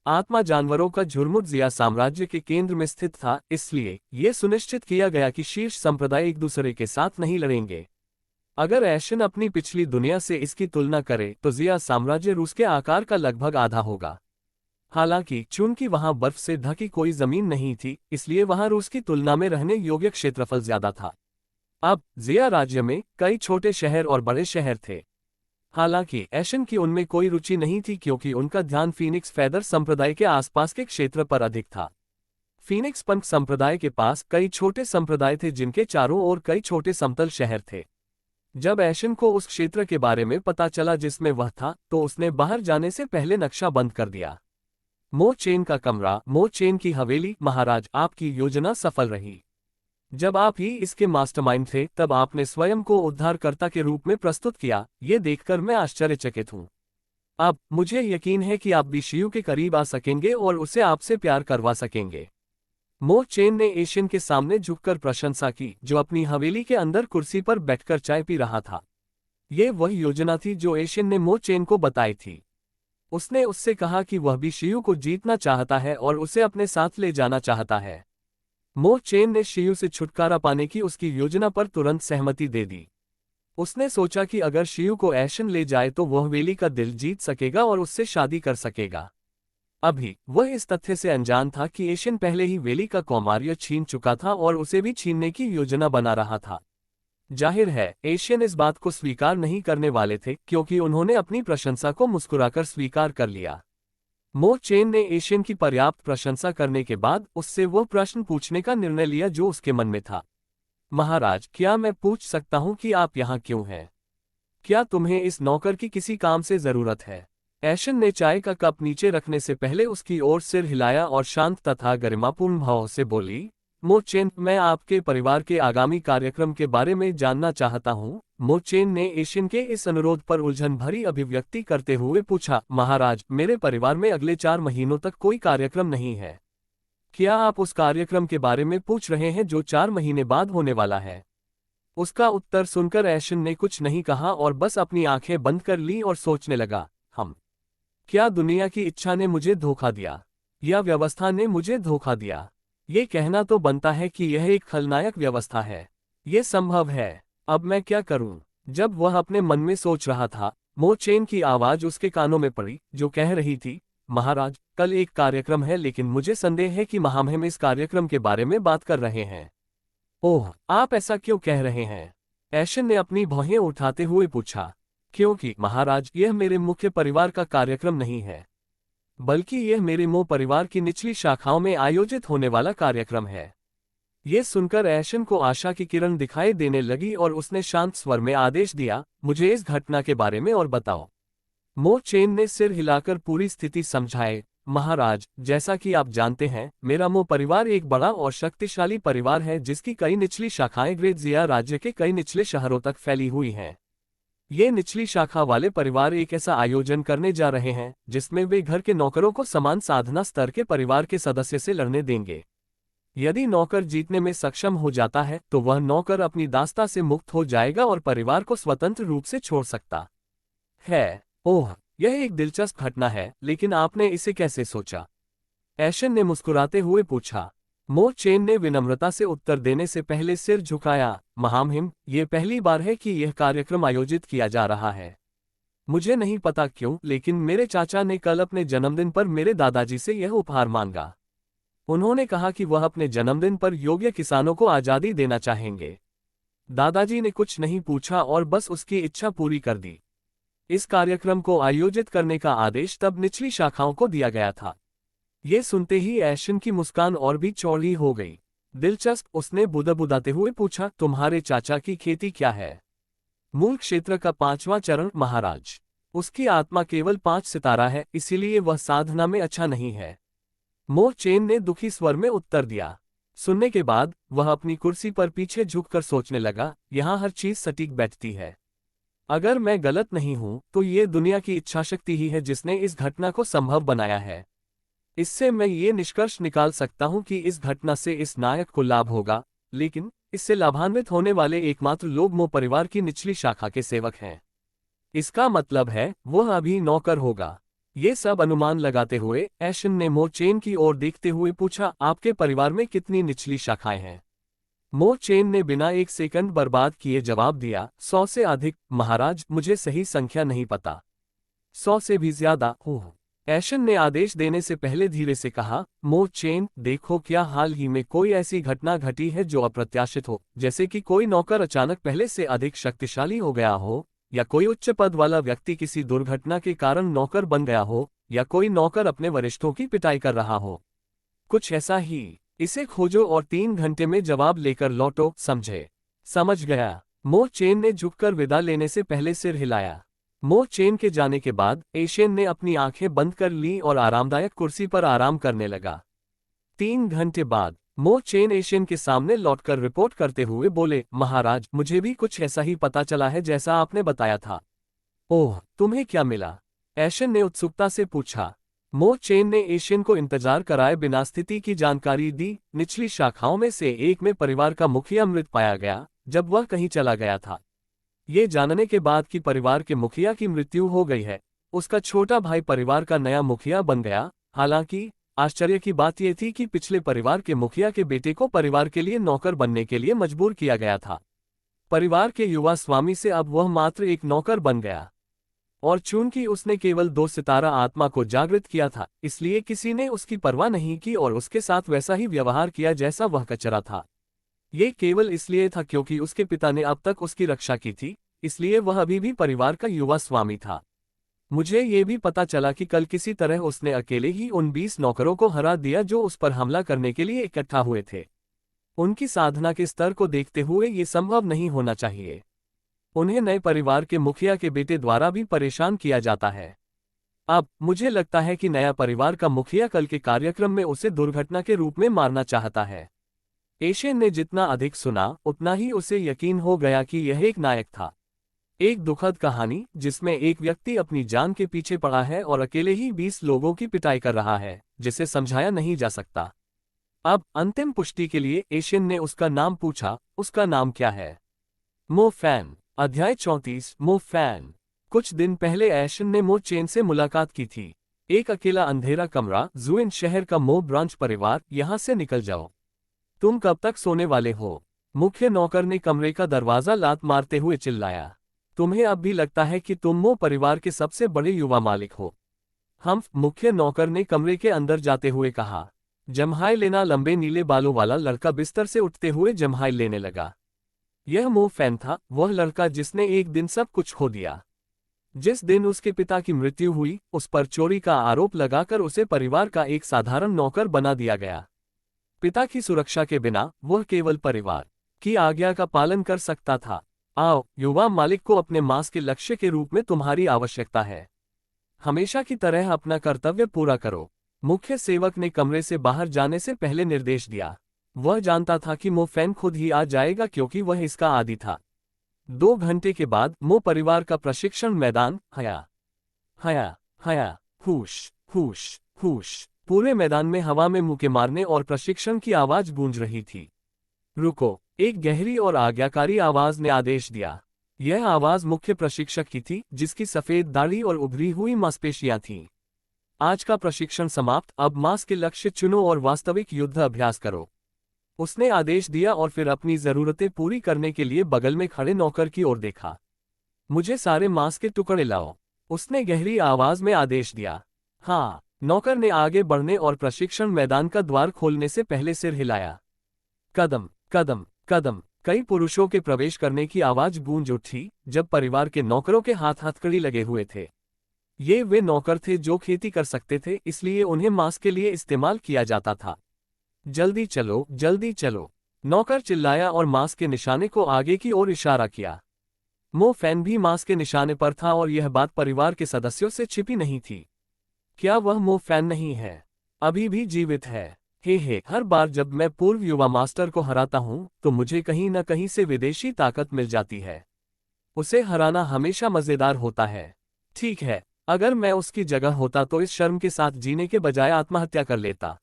आत्मा जानवरों का झुरमुट जिया साम्राज्य के केंद्र में स्थित था, इसलिए यह सुनिश्चित किया गया कि शीर्ष संप्रदाय एक दूसरे के साथ नहीं लड़ेंगे। अगर एशन अपनी पिछली दुनिया से इसकी तुलना करे तो जिया साम्राज्य रूस के आकार का लगभग आधा होगा। हालांकि चूंकि वहां बर्फ से ढकी कोई जमीन नहीं थी, इसलिए वहां रूस की तुलना में रहने योग्य क्षेत्रफल ज्यादा था। अब जिया राज्य में कई छोटे शहर और बड़े शहर थे। हालांकि एशन की उनमें कोई रुचि नहीं थी, क्योंकि उनका ध्यान फीनिक्स फेदर संप्रदाय के आसपास के क्षेत्र पर अधिक था। फीनिक्स पंख संप्रदाय के पास कई छोटे संप्रदाय थे जिनके चारों ओर कई छोटे समतल शहर थे। जब एशन को उस क्षेत्र के बारे में पता चला जिसमें वह था, तो उसने बाहर जाने से पहले नक्शा बंद कर दिया। मो चेन का कमरा, मो चेन की हवेली। महाराज, आपकी योजना सफल रही। जब आप ही इसके मास्टरमाइंड थे, तब आपने स्वयं को उद्धारकर्ता के रूप में प्रस्तुत किया। ये देखकर मैं आश्चर्यचकित हूँ। अब मुझे यकीन है कि आप भी शियू के करीब आ सकेंगे और उसे आपसे प्यार करवा सकेंगे। मो चेन ने एशियन के सामने झुककर प्रशंसा की, जो अपनी हवेली के अंदर कुर्सी पर बैठकर चाय पी रहा था। ये वह योजना थी जो एशियन ने मो चेन को बताई थी। उसने उससे कहा कि वह भी शियू को जीतना चाहता है और उसे अपने साथ ले जाना चाहता है। मो चेन ने शियू से छुटकारा पाने की उसकी योजना पर तुरंत सहमति दे दी। उसने सोचा कि अगर शियू को एशियन ले जाए तो वह वेली का दिल जीत सकेगा और उससे शादी कर सकेगा। अभी वह इस तथ्य से अनजान था कि एशियन पहले ही वेली का कौमार्य छीन चुका था और उसे भी छीनने की योजना बना रहा था। जाहिर है एशियन इस बात को स्वीकार नहीं करने वाले थे, क्योंकि उन्होंने अपनी प्रशंसा को मुस्कुराकर स्वीकार कर लिया। मो चेन ने एशियन की पर्याप्त प्रशंसा करने के बाद उससे वो प्रश्न पूछने का निर्णय लिया जो उसके मन में था। महाराज, क्या मैं पूछ सकता हूँ कि आप यहाँ क्यों हैं? क्या तुम्हें इस नौकर की किसी काम से जरूरत है? एशियन ने चाय का कप नीचे रखने से पहले उसकी ओर सिर हिलाया और शांत तथा गरिमापूर्ण भाव से बोली, मो चेन, मैं आपके परिवार के आगामी कार्यक्रम के बारे में जानना चाहता हूँ। मो चेन ने एशियन के इस अनुरोध पर उलझन भरी अभिव्यक्ति करते हुए पूछा, महाराज, मेरे परिवार में अगले 4 महीनों तक कोई कार्यक्रम नहीं है। क्या आप उस कार्यक्रम के बारे में पूछ रहे हैं जो 4 महीने बाद होने वाला है? उसका उत्तर सुनकर एशियन ने कुछ नहीं कहा और बस अपनी आंखें बंद कर ली और सोचने लगा, क्या दुनिया की इच्छा ने मुझे धोखा दिया या व्यवस्था ने मुझे धोखा दिया? ये कहना तो बनता है कि यह एक खलनायक व्यवस्था है। ये संभव है। अब मैं क्या करूं? जब वह अपने मन में सोच रहा था, मो चेन की आवाज उसके कानों में पड़ी, जो कह रही थी, महाराज, कल एक कार्यक्रम है लेकिन मुझे संदेह है कि हम इस कार्यक्रम के बारे में बात कर रहे हैं। ओह, आप ऐसा क्यों कह रहे हैं? एशियन ने अपनी भौहें उठाते हुए पूछा। क्योंकि महाराज, यह मेरे मुख्य परिवार का कार्यक्रम नहीं है, बल्कि यह मेरे मो परिवार की निचली शाखाओं में आयोजित होने वाला कार्यक्रम है। यह सुनकर एशियन को आशा की किरण दिखाई देने लगी और उसने शांत स्वर में आदेश दिया, मुझे इस घटना के बारे में और बताओ। मो चेन ने सिर हिलाकर पूरी स्थिति समझाए, महाराज, जैसा कि आप जानते हैं, मेरा मो परिवार एक बड़ा और शक्तिशाली परिवार है जिसकी कई निचली शाखाएं ग्रेट जिया राज्य के कई निचले शहरों तक फैली हुई हैं। ये निचली शाखा वाले परिवार एक ऐसा आयोजन करने जा रहे हैं जिसमें वे घर के नौकरों को समान साधना स्तर के परिवार के सदस्य से लड़ने देंगे। यदि नौकर जीतने में सक्षम हो जाता है तो वह नौकर अपनी दास्ता से मुक्त हो जाएगा और परिवार को स्वतंत्र रूप से छोड़ सकता है। ओह, यह एक दिलचस्प घटना है, लेकिन आपने इसे कैसे सोचा? एशियन ने मुस्कुराते हुए पूछा। मो चेन ने विनम्रता से उत्तर देने से पहले सिर झुकाया, महामहिम, ये पहली बार है कि यह कार्यक्रम आयोजित किया जा रहा है। मुझे नहीं पता क्यों, लेकिन मेरे चाचा ने कल अपने जन्मदिन पर मेरे दादाजी से यह उपहार मांगा। उन्होंने कहा कि वह अपने जन्मदिन पर योग्य किसानों को आज़ादी देना चाहेंगे। दादाजी ने कुछ नहीं पूछा और बस उसकी इच्छा पूरी कर दी। इस कार्यक्रम को आयोजित करने का आदेश तब निचली शाखाओं को दिया गया था। ये सुनते ही एशियन की मुस्कान और भी चौड़ी हो गई। दिलचस्प, उसने बुदबुदाते हुए पूछा, तुम्हारे चाचा की खेती क्या है? मूल क्षेत्र का 5वां चरण, महाराज। उसकी आत्मा केवल 5 सितारा है, इसीलिए वह साधना में अच्छा नहीं है। मो चेन ने दुखी स्वर में उत्तर दिया। सुनने के बाद वह अपनी कुर्सी पर पीछे झुककर सोचने लगा, यहाँ हर चीज सटीक बैठती है। अगर मैं गलत नहीं हूं तो ये दुनिया की इच्छाशक्ति ही है जिसने इस घटना को संभव बनाया है। इससे मैं ये निष्कर्ष निकाल सकता हूं कि इस घटना से इस नायक को लाभ होगा, लेकिन इससे लाभान्वित होने वाले एकमात्र लोग मो परिवार की निचली शाखा के सेवक हैं। इसका मतलब है वह अभी नौकर होगा। ये सब अनुमान लगाते हुए एशियन ने मो चेन की ओर देखते हुए पूछा, आपके परिवार में कितनी निचली शाखाएं हैं? मो चेन ने बिना एक सेकंड बर्बाद किए जवाब दिया, 100 से अधिक, महाराज, मुझे सही संख्या नहीं पता। 100 से भी ज्यादा। ओह, एशियन ने आदेश देने से पहले धीरे से कहा, मो चेन, देखो, क्या हाल ही में कोई ऐसी घटना घटी है जो अप्रत्याशित हो, जैसे कि कोई नौकर अचानक पहले से अधिक शक्तिशाली हो गया हो, या कोई उच्च पद वाला व्यक्ति किसी दुर्घटना के कारण नौकर बन गया हो, या कोई नौकर अपने वरिष्ठों की पिटाई कर रहा हो। कुछ ऐसा ही। इसे खोजो और 3 घंटे में जवाब लेकर लौटो, समझे? समझ गया। मो चेन ने झुककर विदा लेने से पहले सिर हिलाया। मो चेन के जाने के बाद एशियन ने अपनी आंखें बंद कर ली और आरामदायक कुर्सी पर आराम करने लगा। 3 घंटे बाद मो चेन एशियन के सामने लौटकर रिपोर्ट करते हुए बोले, महाराज, मुझे भी कुछ ऐसा ही पता चला है जैसा आपने बताया था। ओह, तुम्हें क्या मिला? एशियन ने उत्सुकता से पूछा। मो चेन ने एशियन को इंतजार कराए बिना स्थिति की जानकारी दी। निचली शाखाओं में से एक में परिवार का मुखिया मृत पाया गया जब वह कहीं चला गया था। ये जानने के बाद कि परिवार के मुखिया की मृत्यु हो गई है, उसका छोटा भाई परिवार का नया मुखिया बन गया। हालांकि आश्चर्य की बात यह थी कि पिछले परिवार के मुखिया के बेटे को परिवार के लिए नौकर बनने के लिए मजबूर किया गया था। परिवार के युवा स्वामी से अब वह मात्र एक नौकर बन गया। और चूंकि उसने केवल 2 सितारा आत्मा को जागृत किया था, इसलिए किसी ने उसकी परवाह नहीं की और उसके साथ वैसा ही व्यवहार किया जैसा वह कचरा था। ये केवल इसलिए था क्योंकि उसके पिता ने अब तक उसकी रक्षा की थी, इसलिए वह अभी भी परिवार का युवा स्वामी था। मुझे ये भी पता चला कि कल किसी तरह उसने अकेले ही उन 20 नौकरों को हरा दिया जो उस पर हमला करने के लिए इकट्ठा हुए थे। उनकी साधना के स्तर को देखते हुए ये संभव नहीं होना चाहिए। उन्हें नए परिवार के मुखिया के बेटे द्वारा भी परेशान किया जाता है। अब मुझे लगता है कि नया परिवार का मुखिया कल के कार्यक्रम में उसे दुर्घटना के रूप में मारना चाहता है। एशियन ने जितना अधिक सुना, उतना ही उसे यकीन हो गया कि यह एक नायक था। एक दुखद कहानी जिसमें एक व्यक्ति अपनी जान के पीछे पड़ा है और अकेले ही 20 लोगों की पिटाई कर रहा है, जिसे समझाया नहीं जा सकता। अब अंतिम पुष्टि के लिए एशियन ने उसका नाम पूछा। उसका नाम क्या है? मो फैन। अध्याय 34। मो फैन। कुछ दिन पहले एशियन ने मो चेन से मुलाकात की थी। एक अकेला अंधेरा कमरा, जुइन शहर का मो ब्रांच परिवार, यहां से निकल जाओ। तुम कब तक सोने वाले हो? मुख्य नौकर ने कमरे का दरवाजा लात मारते हुए चिल्लाया। तुम्हें अब भी लगता है कि तुम मो परिवार के सबसे बड़े युवा मालिक हो? हम मुख्य नौकर ने कमरे के अंदर जाते हुए कहा। जम्हाई लेना लंबे नीले बालों वाला लड़का बिस्तर से उठते हुए जम्हाई लेने लगा। यह मो फैन था, वह लड़का जिसने एक दिन सब कुछ खो दिया। जिस दिन उसके पिता की मृत्यु हुई, उस पर चोरी का आरोप लगाकर उसे परिवार का एक साधारण नौकर बना दिया गया। पिता की सुरक्षा के बिना वह केवल परिवार की आज्ञा का पालन कर सकता था। आओ, युवा मालिक को अपने मांस के लक्ष्य के रूप में तुम्हारी आवश्यकता है। हमेशा की तरह अपना कर्तव्य पूरा करो। मुख्य सेवक ने कमरे से बाहर जाने से पहले निर्देश दिया। वह जानता था कि मो फैन खुद ही आ जाएगा क्योंकि वह इसका आदी था। 2 घंटे के बाद मो परिवार का प्रशिक्षण मैदान, हया हया हया, हुश हुश हुश, पूरे मैदान में हवा में मुक्के मारने और प्रशिक्षण की आवाज गूंज रही थी। रुको, एक गहरी और आज्ञाकारी आवाज ने आदेश दिया। यह आवाज मुख्य प्रशिक्षक की थी, जिसकी सफेद दाढ़ी और उभरी हुई मांसपेशियां थीं। आज का प्रशिक्षण समाप्त, अब मांस के लक्ष्य चुनो और वास्तविक युद्ध अभ्यास करो। उसने आदेश दिया और फिर अपनी जरूरतें पूरी करने के लिए बगल में खड़े नौकर की ओर देखा। मुझे सारे मांस के टुकड़े लाओ, उसने गहरी आवाज में आदेश दिया। हाँ, नौकर ने आगे बढ़ने और प्रशिक्षण मैदान का द्वार खोलने से पहले सिर हिलाया। कदम कदम कदम, कई पुरुषों के प्रवेश करने की आवाज गूंज उठी, जब परिवार के नौकरों के हाथ हथकड़ी लगे हुए थे। ये वे नौकर थे जो खेती कर सकते थे, इसलिए उन्हें मांस के लिए इस्तेमाल किया जाता था। जल्दी चलो, जल्दी चलो, नौकर चिल्लाया और मांस के निशाने को आगे की ओर इशारा किया। मो फैन भी मांस के निशाने पर था और यह बात परिवार के सदस्यों से छिपी नहीं थी। क्या वह मो फैन नहीं है? अभी भी जीवित है। हे, हर बार जब मैं पूर्व युवा मास्टर को हराता हूं, तो मुझे कहीं न कहीं से विदेशी ताकत मिल जाती है। उसे हराना हमेशा मजेदार होता है। ठीक है, अगर मैं उसकी जगह होता तो इस शर्म के साथ जीने के बजाय आत्महत्या कर लेता।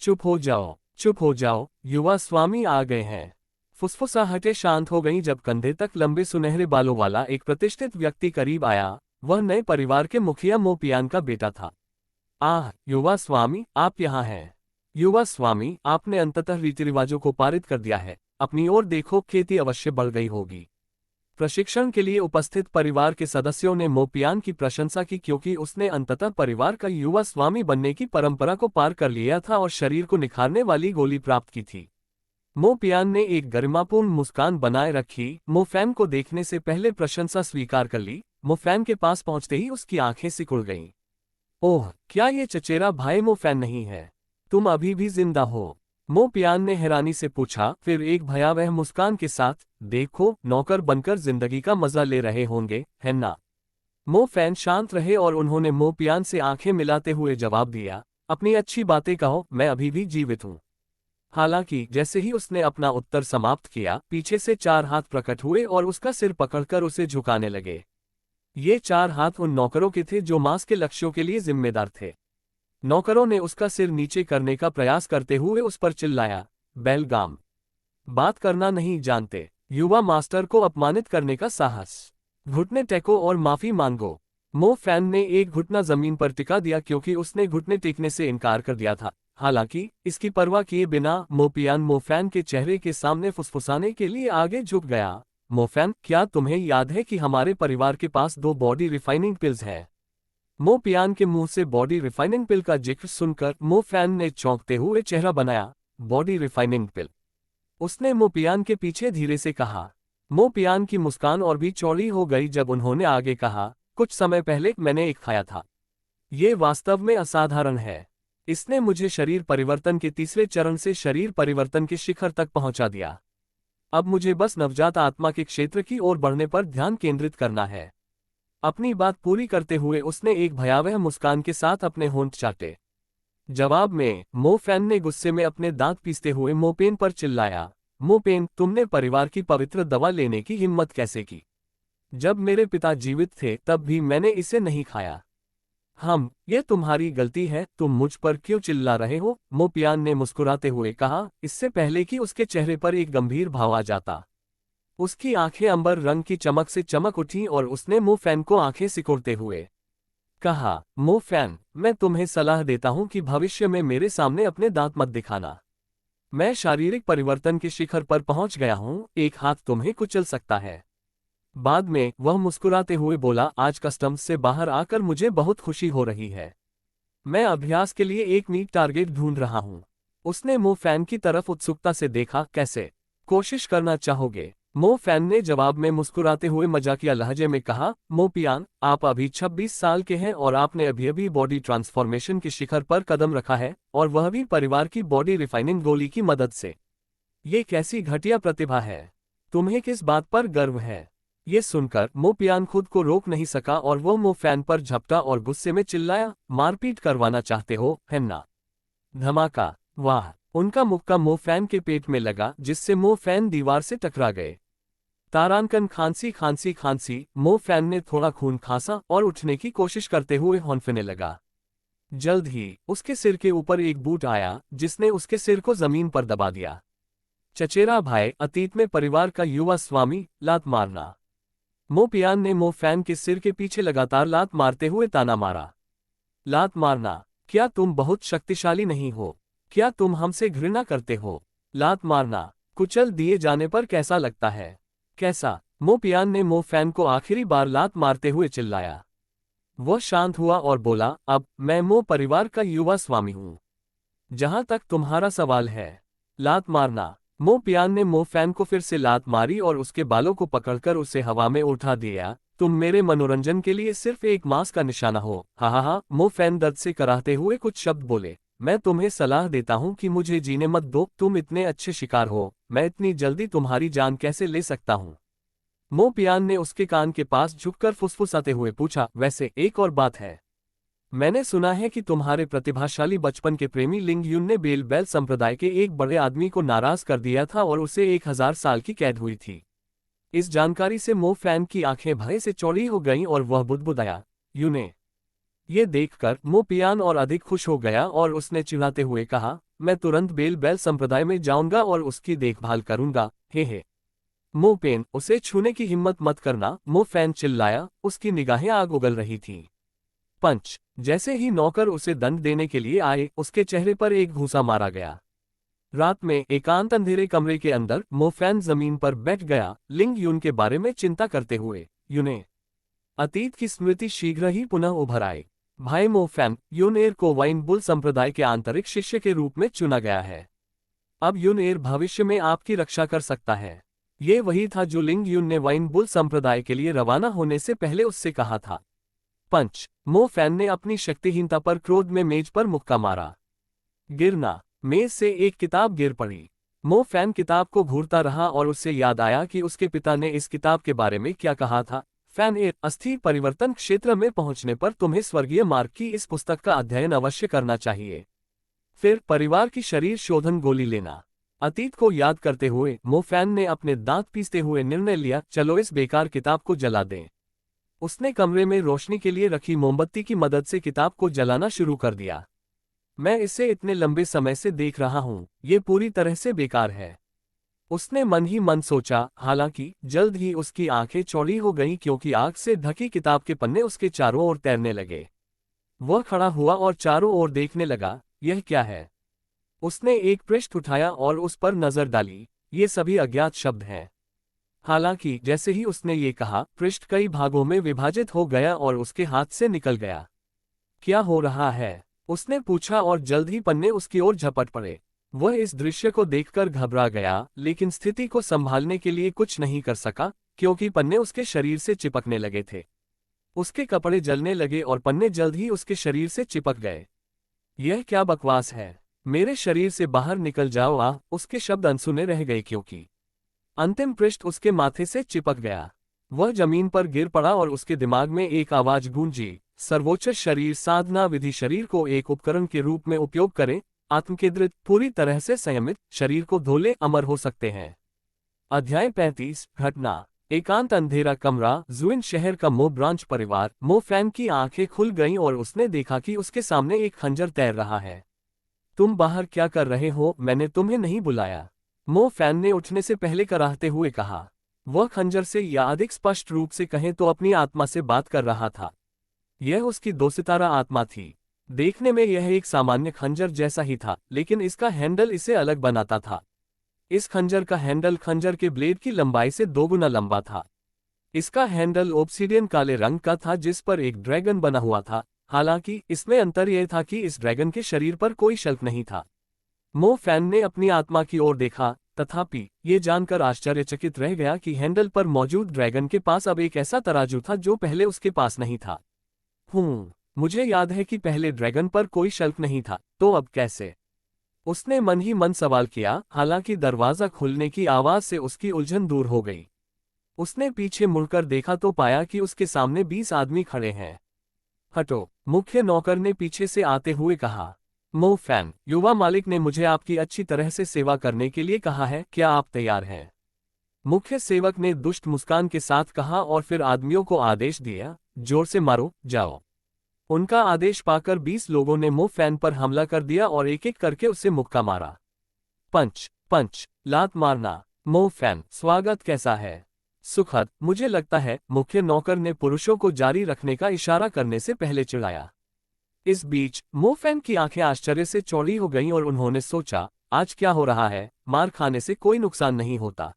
चुप हो जाओ, चुप हो जाओ, युवा स्वामी आ गए हैं। फुसफुसाहटें शांत हो गईं जब कंधे तक लंबे सुनहरे बालों वाला एक प्रतिष्ठित व्यक्ति करीब आया। वह नए परिवार के मुखिया मो पियान का बेटा था। आह, युवा स्वामी, आप यहाँ हैं। युवा स्वामी, आपने अंततः रीति रिवाजों को पारित कर दिया है। अपनी ओर देखो, खेती अवश्य बढ़ गई होगी। प्रशिक्षण के लिए उपस्थित परिवार के सदस्यों ने मो पियान की प्रशंसा की क्योंकि उसने अंततः परिवार का युवा स्वामी बनने की परंपरा को पार कर लिया था और शरीर को निखारने वाली गोली प्राप्त की थी। मो पियान ने एक गरिमापूर्ण मुस्कान बनाए रखी। मो फैन को देखने से पहले प्रशंसा स्वीकार कर ली। मो फैन के पास पहुंचते ही उसकी आंखें सिकुड़ गईं। ओह, क्या ये चचेरा भाई मो फैन नहीं है? तुम अभी भी जिंदा हो? मो पियान ने हैरानी से पूछा, फिर एक भयावह मुस्कान के साथ, देखो, नौकर बनकर जिंदगी का मजा ले रहे होंगे, है ना? मो फैन शांत रहे और उन्होंने मो पियान से आंखें मिलाते हुए जवाब दिया, अपनी अच्छी बातें कहो, मैं अभी भी जीवित हूं। हालांकि जैसे ही उसने अपना उत्तर समाप्त किया, पीछे से 4 हाथ प्रकट हुए और उसका सिर पकड़कर उसे झुकाने लगे। ये 4 हाथ उन नौकरों के थे जो मांस के लक्ष्यों के लिए जिम्मेदार थे। नौकरों ने उसका सिर नीचे करने का प्रयास करते हुए उस पर चिल्लाया, बेलगाम, बात करना नहीं जानते, युवा मास्टर को अपमानित करने का साहस। घुटने टेको और माफी मांगो। मो फैन ने एक घुटना जमीन पर टिका दिया क्योंकि उसने घुटने टेकने से इनकार कर दिया था। हालांकि इसकी परवाह किए बिना मोपियान मोफैन के चेहरे के सामने फुसफुसाने के लिए आगे झुक गया। मोफैन, क्या तुम्हें याद है कि हमारे परिवार के पास 2 बॉडी रिफाइनिंग पिल्स हैं? मोपियान के मुंह से बॉडी रिफाइनिंग पिल का जिक्र सुनकर मोफैन ने चौंकते हुए चेहरा बनाया। बॉडी रिफाइनिंग पिल? उसने मोपियान के पीछे धीरे से कहा। मोपियान की मुस्कान और भी चौड़ी हो गई जब उन्होंने आगे कहा, कुछ समय पहले मैंने एक खाया था। ये वास्तव में असाधारण है। इसने मुझे शरीर परिवर्तन के तीसरे चरण से शरीर परिवर्तन के शिखर तक पहुंचा दिया। अब मुझे बस नवजात आत्मा के क्षेत्र की ओर बढ़ने पर ध्यान केंद्रित करना है। अपनी बात पूरी करते हुए उसने एक भयावह मुस्कान के साथ अपने होंठ चाटे। जवाब में मो फैन ने गुस्से में अपने दांत पीसते हुए मोपेन पर चिल्लाया, मोपेन, तुमने परिवार की पवित्र दवा लेने की हिम्मत कैसे की? जब मेरे पिता जीवित थे तब भी मैंने इसे नहीं खाया। यह तुम्हारी गलती है, तुम मुझ पर क्यों चिल्ला रहे हो? मोपियान ने मुस्कुराते हुए कहा, इससे पहले कि उसके चेहरे पर एक गंभीर भाव आ जाता। उसकी आंखें अंबर रंग की चमक से चमक उठीं और उसने मो फैन को आंखें सिकोड़ते हुए कहा, मो फैन, मैं तुम्हें सलाह देता हूं कि भविष्य में मेरे सामने अपने दांत मत दिखाना। मैं शारीरिक परिवर्तन के शिखर पर पहुंच गया हूं, एक हाथ तुम्हें कुचल सकता है। बाद में वह मुस्कुराते हुए बोला, आज कस्टम्स से बाहर आकर मुझे बहुत खुशी हो रही है। मैं अभ्यास के लिए एक नीट टारगेट ढूंढ रहा हूं। उसने मो फैन की तरफ उत्सुकता से देखा, कैसे? कोशिश करना चाहोगे? मो फैन ने जवाब में मुस्कुराते हुए मजाकिया लहजे में कहा, मोपियान, आप अभी 26 साल के हैं और आपने अभी अभी बॉडी ट्रांसफॉर्मेशन के शिखर पर कदम रखा है, और वह भी परिवार की बॉडी रिफाइनिंग गोली की मदद से। ये कैसी घटिया प्रतिभा है? तुम्हें किस बात पर गर्व है? ये सुनकर मोपियान खुद को रोक नहीं सका और वो मो फैन पर झपटा और गुस्से में चिल्लाया, मारपीट करवाना चाहते हो, है ना? धमाका! वाह! उनका मुक्का मो फैन के पेट में लगा जिससे मो फैन दीवार से टकरा गए। तारांकन खांसी खांसी खांसी। मो फैन ने थोड़ा खून खांसा और उठने की कोशिश करते हुए हौंफने लगा। जल्द ही उसके सिर के ऊपर एक बूट आया जिसने उसके सिर को जमीन पर दबा दिया। चचेरा भाई, अतीत में परिवार का युवा स्वामी, लात मारना। मोपियान ने मो फैन के सिर के पीछे लगातार लात मारते हुए ताना मारा। लात मारना? क्या तुम बहुत शक्तिशाली नहीं हो? क्या तुम हमसे घृणा करते हो? लात मारना? कुचल दिए जाने पर कैसा लगता है? कैसा? मोपियान ने मो फैन को आखिरी बार लात मारते हुए चिल्लाया। वह शांत हुआ और बोला, अब मैं मो परिवार का युवा स्वामी हूं। जहां तक तुम्हारा सवाल है, लात मारना। मोपियान ने मो फैन को फिर से लात मारी और उसके बालों को पकड़कर उसे हवा में उठा दिया। तुम मेरे मनोरंजन के लिए सिर्फ एक मांस का निशाना हो। हा। मो फैन दर्द से कराहते हुए कुछ शब्द बोले। मैं तुम्हें सलाह देता हूं कि मुझे जीने मत दो, तुम इतने अच्छे शिकार हो, मैं इतनी जल्दी तुम्हारी जान कैसे ले सकता हूं? मोपियान ने उसके कान के पास झुककर फुसफुसाते हुए पूछा, वैसे एक और बात है। मैंने सुना है कि तुम्हारे प्रतिभाशाली बचपन के प्रेमी लिंग युन ने बेल बैल संप्रदाय के एक बड़े आदमी को नाराज कर दिया था और उसे 1000 साल की कैद हुई थी। इस जानकारी से मो फैन की आंखें भय से चौड़ी हो गईं और वह बुदबुदाया, यूने। ये देखकर मोपियान और अधिक खुश हो गया और उसने चिढ़ाते हुए कहा, मैं तुरंत बेल बैल संप्रदाय में जाऊंगा और उसकी देखभाल करूंगा। हे। मोपेन, उसे छूने की हिम्मत मत करना, मो फैन चिल्लाया, उसकी निगाहें आग उगल रही थीं। पंच। जैसे ही नौकर उसे दंड देने के लिए आए, उसके चेहरे पर एक घूंसा मारा गया। रात में एकांत अंधेरे कमरे के अंदर मो फैन जमीन पर बैठ गया, लिंग यून के बारे में चिंता करते हुए। यूने। अतीत की स्मृति शीघ्र ही पुनः उभर आई। भाई मो फैन, यूनेर को वाइन बुल संप्रदाय के आंतरिक शिष्य के रूप में चुना गया है। अब यूनेर भविष्य में आपकी रक्षा कर सकता है। ये वही था जो लिंग यून ने वाइन बुल संप्रदाय के लिए रवाना होने से पहले उससे कहा था। पंच। मो फैन ने अपनी शक्तिहीनता पर क्रोध में मेज पर मुक्का मारा। गिरना। मेज से एक किताब गिर पड़ी। मो फैन किताब को घूरता रहा और उससे याद आया कि उसके पिता ने इस किताब के बारे में क्या कहा था। फैन ए, अस्थि परिवर्तन क्षेत्र में पहुंचने पर तुम्हें स्वर्गीय मार्ग की इस पुस्तक का अध्ययन अवश्य करना चाहिए। फिर परिवार की शरीर शोधन गोली लेना। अतीत को याद करते हुए मो फैन ने अपने दांत पीसते हुए निर्णय लिया, चलो इस बेकार किताब को जला दें। उसने कमरे में रोशनी के लिए रखी मोमबत्ती की मदद से किताब को जलाना शुरू कर दिया। मैं इसे इतने लंबे समय से देख रहा हूं, ये पूरी तरह से बेकार है। उसने मन ही मन सोचा, हालांकि जल्द ही उसकी आंखें चौड़ी हो गईं क्योंकि आग से ढकी किताब के पन्ने उसके चारों ओर तैरने लगे। वह खड़ा हुआ और चारों ओर देखने लगा, यह क्या है? उसने एक पृष्ठ उठाया और उस पर नजर डाली, ये सभी अज्ञात शब्द हैं। हालांकि जैसे ही उसने ये कहा, पृष्ठ कई भागों में विभाजित हो गया और उसके हाथ से निकल गया। क्या हो रहा है? उसने पूछा और जल्द ही पन्ने उसकी ओर झपट पड़े। वह इस दृश्य को देखकर घबरा गया, लेकिन स्थिति को संभालने के लिए कुछ नहीं कर सका, क्योंकि पन्ने उसके शरीर से चिपकने लगे थे। उसके कपड़े जलने लगे और पन्ने जल्द ही उसके शरीर से चिपक गए। यह क्या बकवास है? मेरे शरीर से बाहर निकल जाओ! उसके शब्द अनसुने रह गए क्योंकि अंतिम पृष्ठ उसके माथे से चिपक गया। वह जमीन पर गिर पड़ा और उसके दिमाग में एक आवाज गूंजी, सर्वोच्च शरीर साधना विधि। शरीर को एक उपकरण के रूप में उपयोग करें, आत्मकेंद्रित, पूरी तरह से संयमित, शरीर को धोले अमर हो सकते हैं। अध्याय 35। घटना। एकांत अंधेरा कमरा, जुइन शहर का मो ब्रांच परिवार। मो फैन की आंखें खुल गईं और उसने देखा कि उसके सामने एक खंजर तैर रहा है। तुम बाहर क्या कर रहे हो? मैंने तुम्हें नहीं बुलाया, मो फैन ने उठने से पहले कराहते हुए कहा। वह खंजर से या अधिक स्पष्ट रूप से कहें तो अपनी आत्मा से बात कर रहा था। यह उसकी दोसितारा आत्मा थी। देखने में यह एक सामान्य खंजर जैसा ही था, लेकिन इसका हैंडल इसे अलग बनाता था। इस खंजर का हैंडल खंजर के ब्लेड की लंबाई से 2 गुना लंबा था। इसका हैंडल ओब्सिडियन काले रंग का था जिस पर एक ड्रैगन बना हुआ था। हालांकि इसमें अंतर यह था कि इस ड्रैगन के शरीर पर कोई शल्क नहीं था। मो फैन ने अपनी आत्मा की ओर देखा, तथापि ये जानकर आश्चर्यचकित रह गया कि हैंडल पर मौजूद ड्रैगन के पास अब एक ऐसा तराजू था जो पहले उसके पास नहीं था। मुझे याद है कि पहले ड्रैगन पर कोई शल्क नहीं था, तो अब कैसे? उसने मन ही मन सवाल किया। हालांकि दरवाजा खुलने की आवाज से उसकी उलझन दूर हो गई। उसने पीछे मुड़कर देखा तो पाया कि उसके सामने 20 आदमी खड़े हैं। हटो, मुख्य नौकर ने पीछे से आते हुए कहा। मो फैन, युवा मालिक ने मुझे आपकी अच्छी तरह से सेवा करने के लिए कहा है, क्या आप तैयार हैं? मुख्य सेवक ने दुष्ट मुस्कान के साथ कहा और फिर आदमियों को आदेश दिया, जोर से मारो, जाओ। उनका आदेश पाकर 20 लोगों ने मो फैन पर हमला कर दिया और एक एक करके उसे मुक्का मारा। पंच पंच, लात मारना। मो फैन, स्वागत कैसा है? सुखद, मुझे लगता है, मुख्य नौकर ने पुरुषों को जारी रखने का इशारा करने से पहले चिढ़ाया। इस बीच मो फैन की आंखें आश्चर्य से चौड़ी हो गईं और उन्होंने सोचा, आज क्या हो रहा है? मार खाने से कोई नुकसान नहीं होता।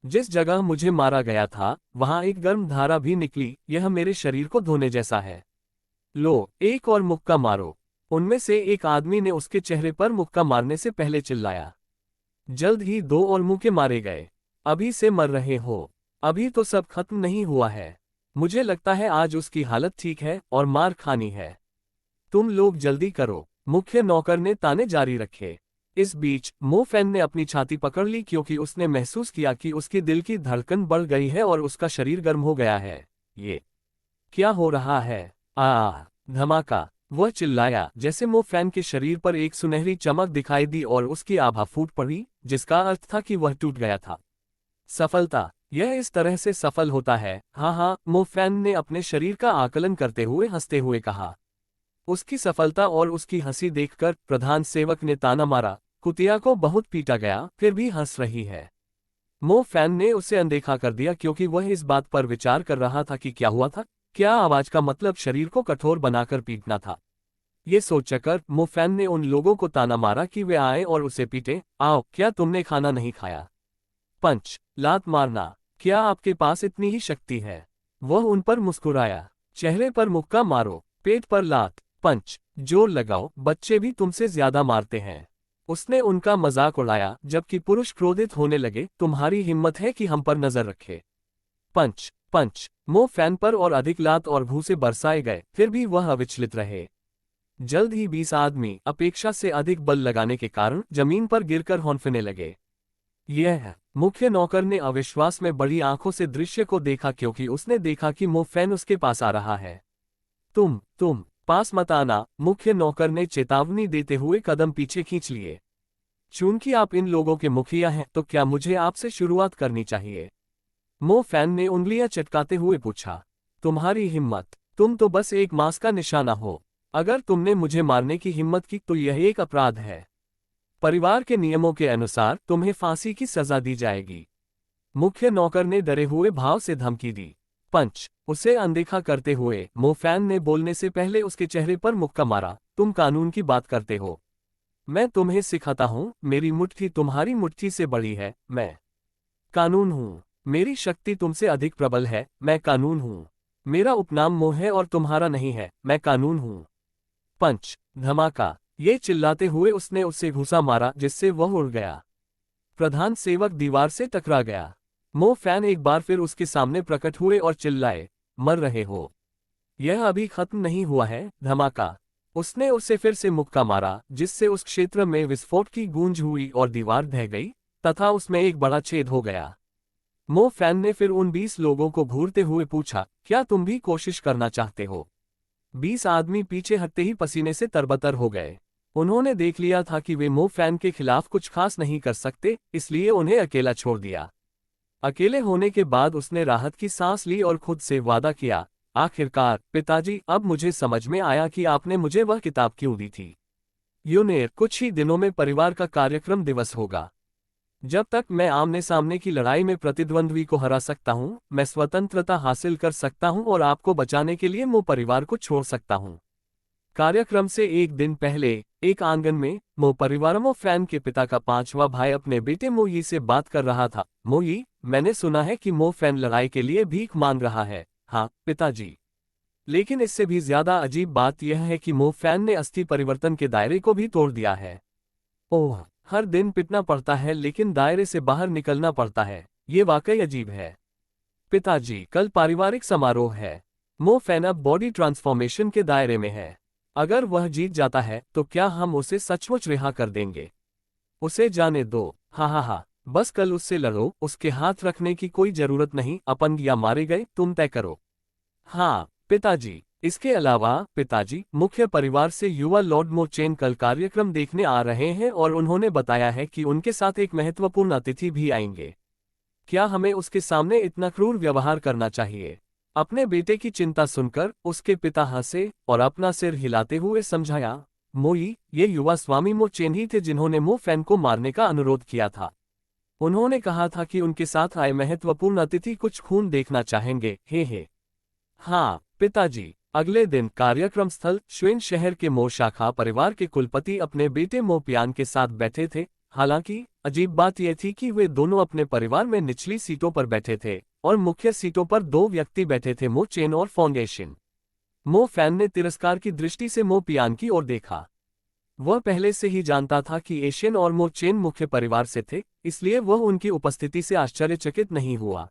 जिस जगह मुझे मारा गया था वहां एक गर्म धारा भी निकली, यह मेरे शरीर को धोने जैसा है। लो, एक और मुक्का मारो। उनमें से एक आदमी ने उसके चेहरे पर मुक्का मारने से पहले चिल्लाया। जल्द ही 2 और मुक्के मारे गए। अभी से मर रहे हो? अभी तो सब खत्म नहीं हुआ है। मुझे लगता है आज उसकी हालत ठीक है और मार खानी है। तुम लोग जल्दी करो, मुख्य नौकर ने ताने जारी रखे। इस बीच मो फैन ने अपनी छाती पकड़ ली क्योंकि उसने महसूस किया कि उसके दिल की धड़कन बढ़ गई है और उसका शरीर गर्म हो गया है। ये क्या हो रहा है? धमाका! वह चिल्लाया जैसे मो फैन के शरीर पर एक सुनहरी चमक दिखाई दी और उसकी आभा फूट पड़ी, जिसका अर्थ था कि वह टूट गया था। सफलता! यह इस तरह से सफल होता है। हाँ, मो फैन ने अपने शरीर का आकलन करते हुए हंसते हुए कहा। उसकी सफलता और उसकी हंसी देखकर प्रधान सेवक ने ताना मारा, कुतिया को बहुत पीटा गया, फिर भी हंस रही है। मो फैन ने उसे अनदेखा कर दिया क्योंकि वह इस बात पर विचार कर रहा था कि क्या हुआ था। क्या आवाज का मतलब शरीर को कठोर बनाकर पीटना था? ये सोचकर मो फैन ने उन लोगों को ताना मारा कि वे आए और उसे पीटे। आओ, क्या तुमने खाना नहीं खाया? पंच, लात मारना। क्या आपके पास इतनी ही शक्ति है? वह उन पर मुस्कुराया। चेहरे पर मुक्का मारो, पेट पर लात। पंच, जोर लगाओ, बच्चे भी तुमसे ज्यादा मारते हैं। उसने उनका मजाक उड़ाया, जबकि पुरुष क्रोधित होने लगे। तुम्हारी हिम्मत है कि हम पर नजर रखे? पंच पंच, मो फैन पर और अधिक लात और घूंसे बरसाए गए, फिर भी वह अविचलित रहे। जल्द ही 20 आदमी अपेक्षा से अधिक बल लगाने के कारण जमीन पर गिरकर हौंफने लगे। यह मुख्य नौकर ने अविश्वास में बड़ी आंखों से दृश्य को देखा क्योंकि उसने देखा कि मो फैन उसके पास आ रहा है। तुम पास मत आना, मुख्य नौकर ने चेतावनी देते हुए कदम पीछे खींच लिए। चूंकि आप इन लोगों के मुखिया हैं, तो क्या मुझे आपसे शुरुआत करनी चाहिए? मो फैन ने उंगलियां चटकाते हुए पूछा। तुम्हारी हिम्मत? तुम तो बस एक मांस का निशाना हो। अगर तुमने मुझे मारने की हिम्मत की तो यह एक अपराध है। परिवार के नियमों के अनुसार तुम्हें फांसी की सजा दी जाएगी। मुख्य नौकर ने डरे हुए भाव से धमकी दी। पंच, उसे अनदेखा करते हुए मो फैन ने बोलने से पहले उसके चेहरे पर मुक्का मारा। तुम कानून की बात करते हो? मैं तुम्हें सिखाता हूं, मेरी मुट्ठी तुम्हारी मुट्ठी से बड़ी है। मैं कानून हूं। मेरी शक्ति तुमसे अधिक प्रबल है। मैं कानून हूं। मेरा उपनाम मो है और तुम्हारा नहीं है। मैं कानून हूं। पंच, धमाका। ये चिल्लाते हुए उसने उससे घूंसा मारा जिससे वह उड़ गया। प्रधान सेवक दीवार से टकरा गया। मो फैन एक बार फिर उसके सामने प्रकट हुए और चिल्लाए, मर रहे हो? यह अभी खत्म नहीं हुआ है। धमाका। उसने उसे फिर से मुक्का मारा जिससे उस क्षेत्र में विस्फोट की गूंज हुई और दीवार ढह गई तथा उसमें एक बड़ा छेद हो गया। मो फैन ने फिर उन 20 लोगों को घूरते हुए पूछा, क्या तुम भी कोशिश करना चाहते हो? 20 आदमी पीछे हटते ही पसीने से तरबतर हो गए। उन्होंने देख लिया था कि वे मो फैन के खिलाफ कुछ खास नहीं कर सकते, इसलिए उन्हें अकेला छोड़ दिया। अकेले होने के बाद उसने राहत की सांस ली और खुद से वादा किया, आखिरकार पिताजी, अब मुझे समझ में आया कि आपने मुझे वह किताब क्यों दी थी। यूनेर, कुछ ही दिनों में परिवार का कार्यक्रम दिवस होगा। जब तक मैं आमने सामने की लड़ाई में प्रतिद्वंद्वी को हरा सकता हूं, मैं स्वतंत्रता हासिल कर सकता हूं और आपको बचाने के लिए मो परिवार को छोड़ सकता हूं। कार्यक्रम से एक दिन पहले एक आंगन में मो परिवार मो फैन के पिता का 5वां भाई अपने बेटे मोई से बात कर रहा था। मोई, मैंने सुना है कि मो फैन लड़ाई के लिए भीख मांग रहा है। हाँ पिताजी। लेकिन इससे भी ज्यादा अजीब बात यह है कि मो फैन ने अस्थि परिवर्तन के दायरे को भी तोड़ दिया है। ओह, हर दिन पिटना पड़ता है लेकिन दायरे से बाहर निकलना पड़ता है। ये वाकई अजीब है। पिताजी, कल पारिवारिक समारोह है। मो फैन अब बॉडी ट्रांसफॉर्मेशन के दायरे में है। अगर वह जीत जाता है तो क्या हम उसे सचमुच रिहा कर देंगे? उसे जाने दो। हा हा हा, बस कल उससे लड़ो, उसके हाथ रखने की कोई जरूरत नहीं। अपंग या मारे गए, तुम तय करो। हाँ पिताजी। इसके अलावा पिताजी, मुख्य परिवार से युवा लॉर्ड मो चेन कल कार्यक्रम देखने आ रहे हैं और उन्होंने बताया है कि उनके साथ एक महत्वपूर्ण अतिथि भी आएंगे। क्या हमें उसके सामने इतना क्रूर व्यवहार करना चाहिए? अपने बेटे की चिंता सुनकर उसके पिता हंसे और अपना सिर हिलाते हुए समझाया, मोई, ये युवा स्वामी मो चेन ही थे जिन्होंने मो फैन को मारने का अनुरोध किया था। उन्होंने कहा था कि उनके साथ आए महत्वपूर्ण अतिथि कुछ खून देखना चाहेंगे। हे। हाँ पिताजी। अगले दिन कार्यक्रम स्थल श्वेन शहर के मो शाखा परिवार के कुलपति अपने बेटे मो पियान के साथ बैठे थे। हालांकि अजीब बात यह थी कि वे दोनों अपने परिवार में निचली सीटों पर बैठे थे और मुख्य सीटों पर 2 व्यक्ति बैठे थे, मो चेन और फाउंडेशन। मो फैन ने तिरस्कार की दृष्टि से मो पियान की ओर देखा। वह पहले से ही जानता था कि एशियन और मो चेन मुख्य परिवार से थे, इसलिए वह उनकी उपस्थिति से आश्चर्यचकित नहीं हुआ।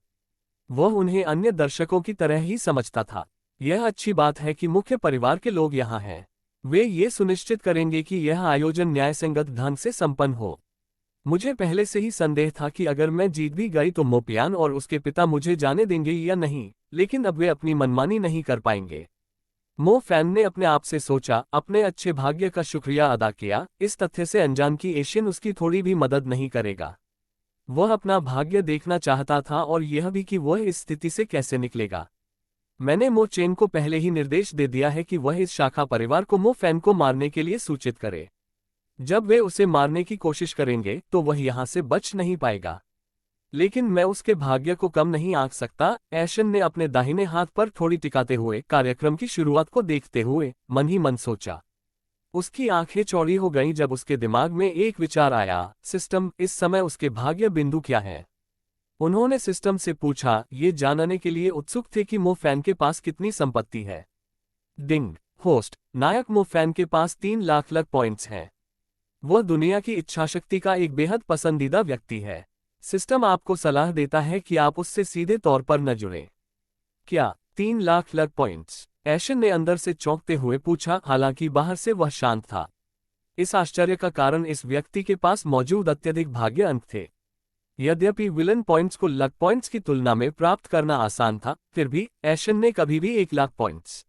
वह उन्हें अन्य दर्शकों की तरह ही समझता था। यह अच्छी बात है कि मुख्य परिवार के लोग यहाँ हैं। वे ये सुनिश्चित करेंगे कि यह आयोजन न्यायसंगत ढंग से संपन्न हो। मुझे पहले से ही संदेह था कि अगर मैं जीत भी गई तो मो पियान और उसके पिता मुझे जाने देंगे या नहीं, लेकिन अब वे अपनी मनमानी नहीं कर पाएंगे। मो फैन ने अपने आप से सोचा, अपने अच्छे भाग्य का शुक्रिया अदा किया, इस तथ्य से अनजान कि एशियन उसकी थोड़ी भी मदद नहीं करेगा। वह अपना भाग्य देखना चाहता था और यह भी कि वह इस स्थिति से कैसे निकलेगा। मैंने मो चेन को पहले ही निर्देश दे दिया है कि वह इस शाखा परिवार को मो फैन को मारने के लिए सूचित करे। जब वे उसे मारने की कोशिश करेंगे तो वह यहां से बच नहीं पाएगा। लेकिन मैं उसके भाग्य को कम नहीं आंक सकता। एशन ने अपने दाहिने हाथ पर थोड़ी टिकाते हुए कार्यक्रम की शुरुआत को देखते हुए मन ही मन सोचा। उसकी आंखें चौड़ी हो गईं जब उसके दिमाग में एक विचार आया, सिस्टम, इस समय उसके भाग्य बिंदु क्या है? उन्होंने सिस्टम से पूछा, ये जानने के लिए उत्सुक थे कि मो फैन के पास कितनी संपत्ति है। डिंग। होस्ट, नायक मो फैन के पास 3 लाख पॉइंट्स हैं। वह दुनिया की इच्छाशक्ति का एक बेहद पसंदीदा व्यक्ति है। सिस्टम आपको सलाह देता है कि आप उससे सीधे तौर पर न जुड़ें। क्या 3 लाख पॉइंट्स? एशन ने अंदर से चौंकते हुए पूछा, हालांकि बाहर से वह शांत था। इस आश्चर्य का कारण इस व्यक्ति के पास मौजूद अत्यधिक भाग्य अंक थे। यद्यपि विलन पॉइंट्स को लक पॉइंट्स की तुलना में प्राप्त करना आसान था, फिर भी एशन ने कभी भी 1 लाख पॉइंट्स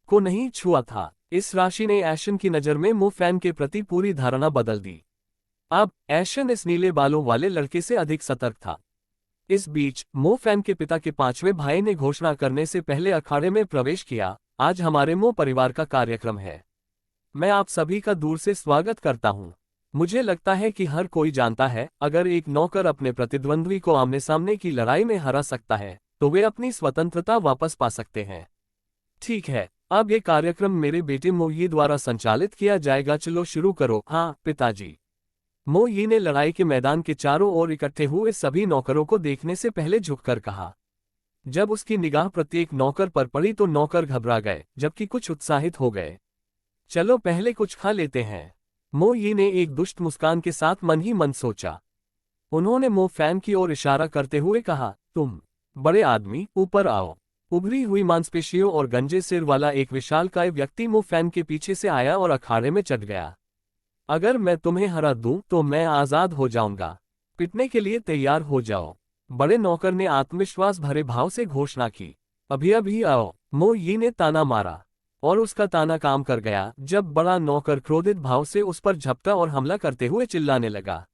को नहीं छुआ था। इस राशि ने एशन की नज़र में मो फैन के प्रति पूरी धारणा बदल दी। अब एशन इस नीले बालों वाले लड़के से अधिक सतर्क था। इस बीच मो फैन के पिता के 5वें भाई ने घोषणा करने से पहले अखाड़े में प्रवेश किया, आज हमारे मो परिवार का कार्यक्रम है। मैं आप सभी का दूर से स्वागत करता हूं। मुझे लगता है कि हर कोई जानता है, अगर एक नौकर अपने प्रतिद्वंद्वी को आमने सामने की लड़ाई में हरा सकता है तो वे अपनी स्वतंत्रता वापस पा सकते हैं। ठीक है, अब ये कार्यक्रम मेरे बेटे मोई द्वारा संचालित किया जाएगा, चलो शुरू करो। हाँ पिताजी। मोई ने लड़ाई के मैदान के चारों ओर इकट्ठे हुए सभी नौकरों को देखने से पहले झुककर कहा। जब उसकी निगाह प्रत्येक नौकर पर पड़ी तो नौकर घबरा गए, जबकि कुछ उत्साहित हो गए। चलो पहले कुछ खा लेते हैं, मोई ने एक दुष्ट मुस्कान के साथ मन ही मन सोचा। उन्होंने मो फैन की ओर इशारा करते हुए कहा, तुम बड़े आदमी ऊपर आओ। उभरी हुई मांसपेशियों और गंजे सिर वाला एक विशालकाय व्यक्ति मो फैन के पीछे से आया और अखाड़े में चढ़ गया। अगर मैं तुम्हें हरा दूं तो मैं आजाद हो जाऊंगा, पिटने के लिए तैयार हो जाओ। बड़े नौकर ने आत्मविश्वास भरे भाव से घोषणा की। अभी अभी आओ, मोई ने ताना मारा, और उसका ताना काम कर गया जब बड़ा नौकर क्रोधित भाव से उस पर झपटा और हमला करते हुए चिल्लाने लगा।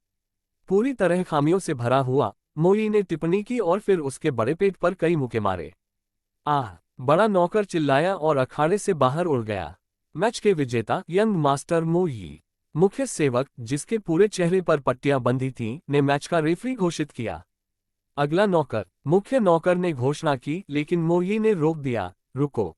पूरी तरह खामियों से भरा हुआ, मोई ने टिप्पणी की और फिर उसके बड़े पेट पर कई मुक्के मारे। आह! बड़ा नौकर चिल्लाया और अखाड़े से बाहर उड़ गया। मैच के विजेता यंग मास्टर मोई, मुख्य सेवक जिसके पूरे चेहरे पर पट्टियां बंधी थीं, ने मैच का रेफरी घोषित किया। अगला नौकर, मुख्य नौकर ने घोषणा की, लेकिन मोई ने रोक दिया। रुको,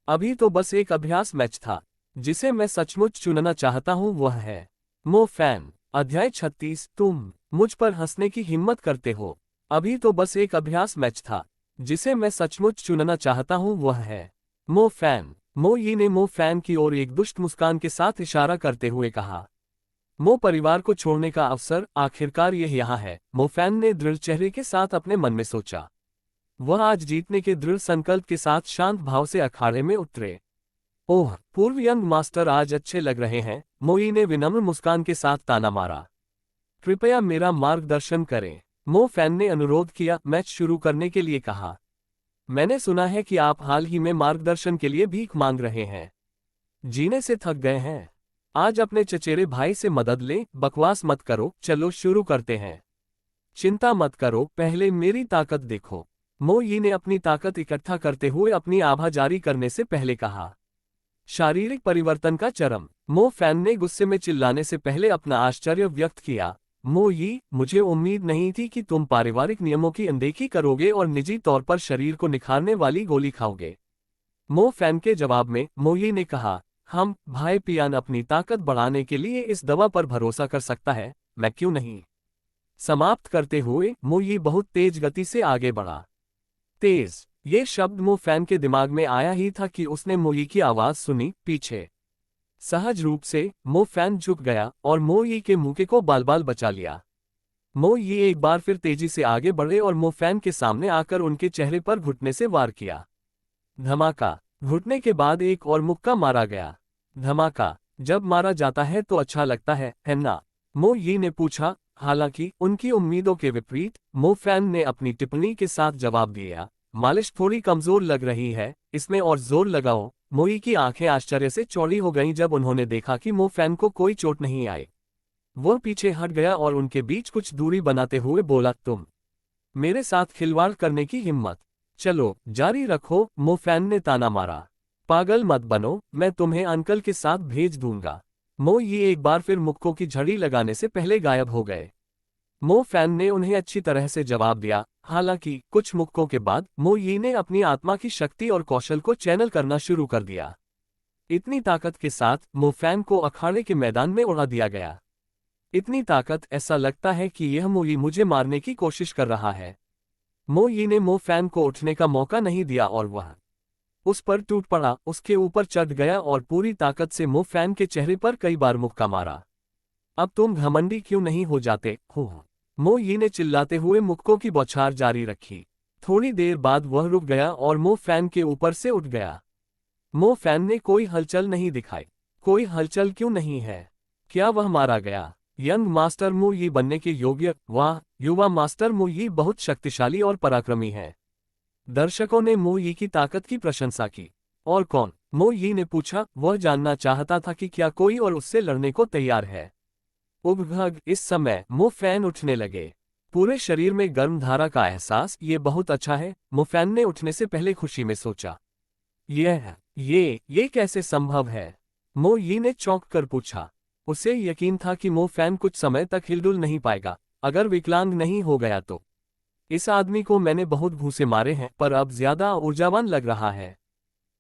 अभी तो बस एक अभ्यास मैच था। जिसे मैं सचमुच चुनना चाहता हूं वह है मो फैन। अध्याय 36। तुम मुझ पर हंसने की हिम्मत करते हो। अभी तो बस एक अभ्यास मैच था। जिसे मैं सचमुच चुनना चाहता हूं वह है मो फैन। मोई ने मो फैन की ओर एक दुष्ट मुस्कान के साथ इशारा करते हुए कहा। मो परिवार को छोड़ने का अवसर आखिरकार यह यहाँ है, मो फैन ने दृढ़ चेहरे के साथ अपने मन में सोचा। वह आज जीतने के दृढ़ संकल्प के साथ शांत भाव से अखाड़े में उतरे। ओह, पूर्व यंग मास्टर आज अच्छे लग रहे हैं, मोई ने विनम्र मुस्कान के साथ ताना मारा। कृपया मेरा मार्गदर्शन करें, मो फैन ने अनुरोध किया। मैच शुरू करने के लिए कहा। मैंने सुना है कि आप हाल ही में मार्गदर्शन के लिए भीख मांग रहे हैं। जीने से थक गए हैं। आज अपने चचेरे भाई से मदद लें। बकवास मत करो, चलो शुरू करते हैं। चिंता मत करो, पहले मेरी ताकत देखो, मोई ने अपनी ताकत इकट्ठा करते हुए अपनी आभा जारी करने से पहले कहा। शारीरिक परिवर्तन का चरम, मो फैन ने गुस्से में चिल्लाने से पहले अपना आश्चर्य व्यक्त किया। मोई, मुझे उम्मीद नहीं थी कि तुम पारिवारिक नियमों की अनदेखी करोगे और निजी तौर पर शरीर को निखारने वाली गोली खाओगे। मो फैन के जवाब में मोई ने कहा, हम भाई पियान अपनी ताकत बढ़ाने के लिए इस दवा पर भरोसा कर सकता है, मैं क्यों नहीं। समाप्त करते हुए मोई बहुत तेज गति से आगे बढ़ा। तेज, ये शब्द मो फैन के दिमाग में आया ही था कि उसने मोई की आवाज सुनी। पीछे सहज रूप से मो फैन झुक गया और मोई के मुके को बाल बाल बचा लिया। मोई एक बार फिर तेजी से आगे बढ़े और मो फैन के सामने आकर उनके चेहरे पर घुटने से वार किया। धमाका, घुटने के बाद एक और मुक्का मारा गया। धमाका, जब मारा जाता है तो अच्छा लगता है ना? मोई ने पूछा। हालांकि उनकी उम्मीदों के विपरीत मो फैन ने अपनी टिप्पणी के साथ जवाब दिया, मालिश थोड़ी कमजोर लग रही है, इसमें और जोर लगाओ। मोई की आंखें आश्चर्य से चौड़ी हो गईं जब उन्होंने देखा कि मो फैन को कोई चोट नहीं आई। वो पीछे हट गया और उनके बीच कुछ दूरी बनाते हुए बोला, तुम मेरे साथ खिलवाड़ करने की हिम्मत? चलो जारी रखो, मो फैन ने ताना मारा। पागल मत बनो, मैं तुम्हें अंकल के साथ भेज दूंगा। मोई एक बार फिर मुक्कों की झड़ी लगाने से पहले गायब हो गए। मो फैन ने उन्हें अच्छी तरह से जवाब दिया। हालांकि कुछ मुक्कों के बाद मोई ने अपनी आत्मा की शक्ति और कौशल को चैनल करना शुरू कर दिया। इतनी ताकत के साथ मो फैन को अखाड़े के मैदान में उड़ा दिया गया। इतनी ताकत, ऐसा लगता है कि यह मोई मुझे मारने की कोशिश कर रहा है। मोई ने मो फैन को उठने का मौका नहीं दिया और वह उस पर टूट पड़ा, उसके ऊपर चढ़ गया और पूरी ताकत से मो फैन के चेहरे पर कई बार मुक्का मारा। अब तुम घमंडी क्यों नहीं हो जाते हो? मोई ने चिल्लाते हुए मुक्कों की बौछार जारी रखी। थोड़ी देर बाद वह रुक गया और मो फैन के ऊपर से उठ गया। मो फैन ने कोई हलचल नहीं दिखाई। कोई हलचल क्यों नहीं है? क्या वह मारा गया? यंग मास्टर मोई बनने के योग्य? वाह, युवा मास्टर मोई बहुत शक्तिशाली और पराक्रमी है। दर्शकों ने मोई की ताकत की प्रशंसा की। और कौन? मोई ने पूछा। वह जानना चाहता था कि क्या कोई और उससे लड़ने को तैयार है। उगभग इस समय मो फैन उठने लगे। पूरे शरीर में गर्म धारा का एहसास, ये बहुत अच्छा है, मो फैन ने उठने से पहले खुशी में सोचा। ये कैसे संभव है? मोई ने चौंक कर पूछा। उसे यकीन था कि मो फैन कुछ समय तक हिलडुल नहीं पाएगा, अगर विकलांग नहीं हो गया तो। इस आदमी को मैंने बहुत घूंसे मारे हैं, पर अब ज्यादा ऊर्जावान लग रहा है।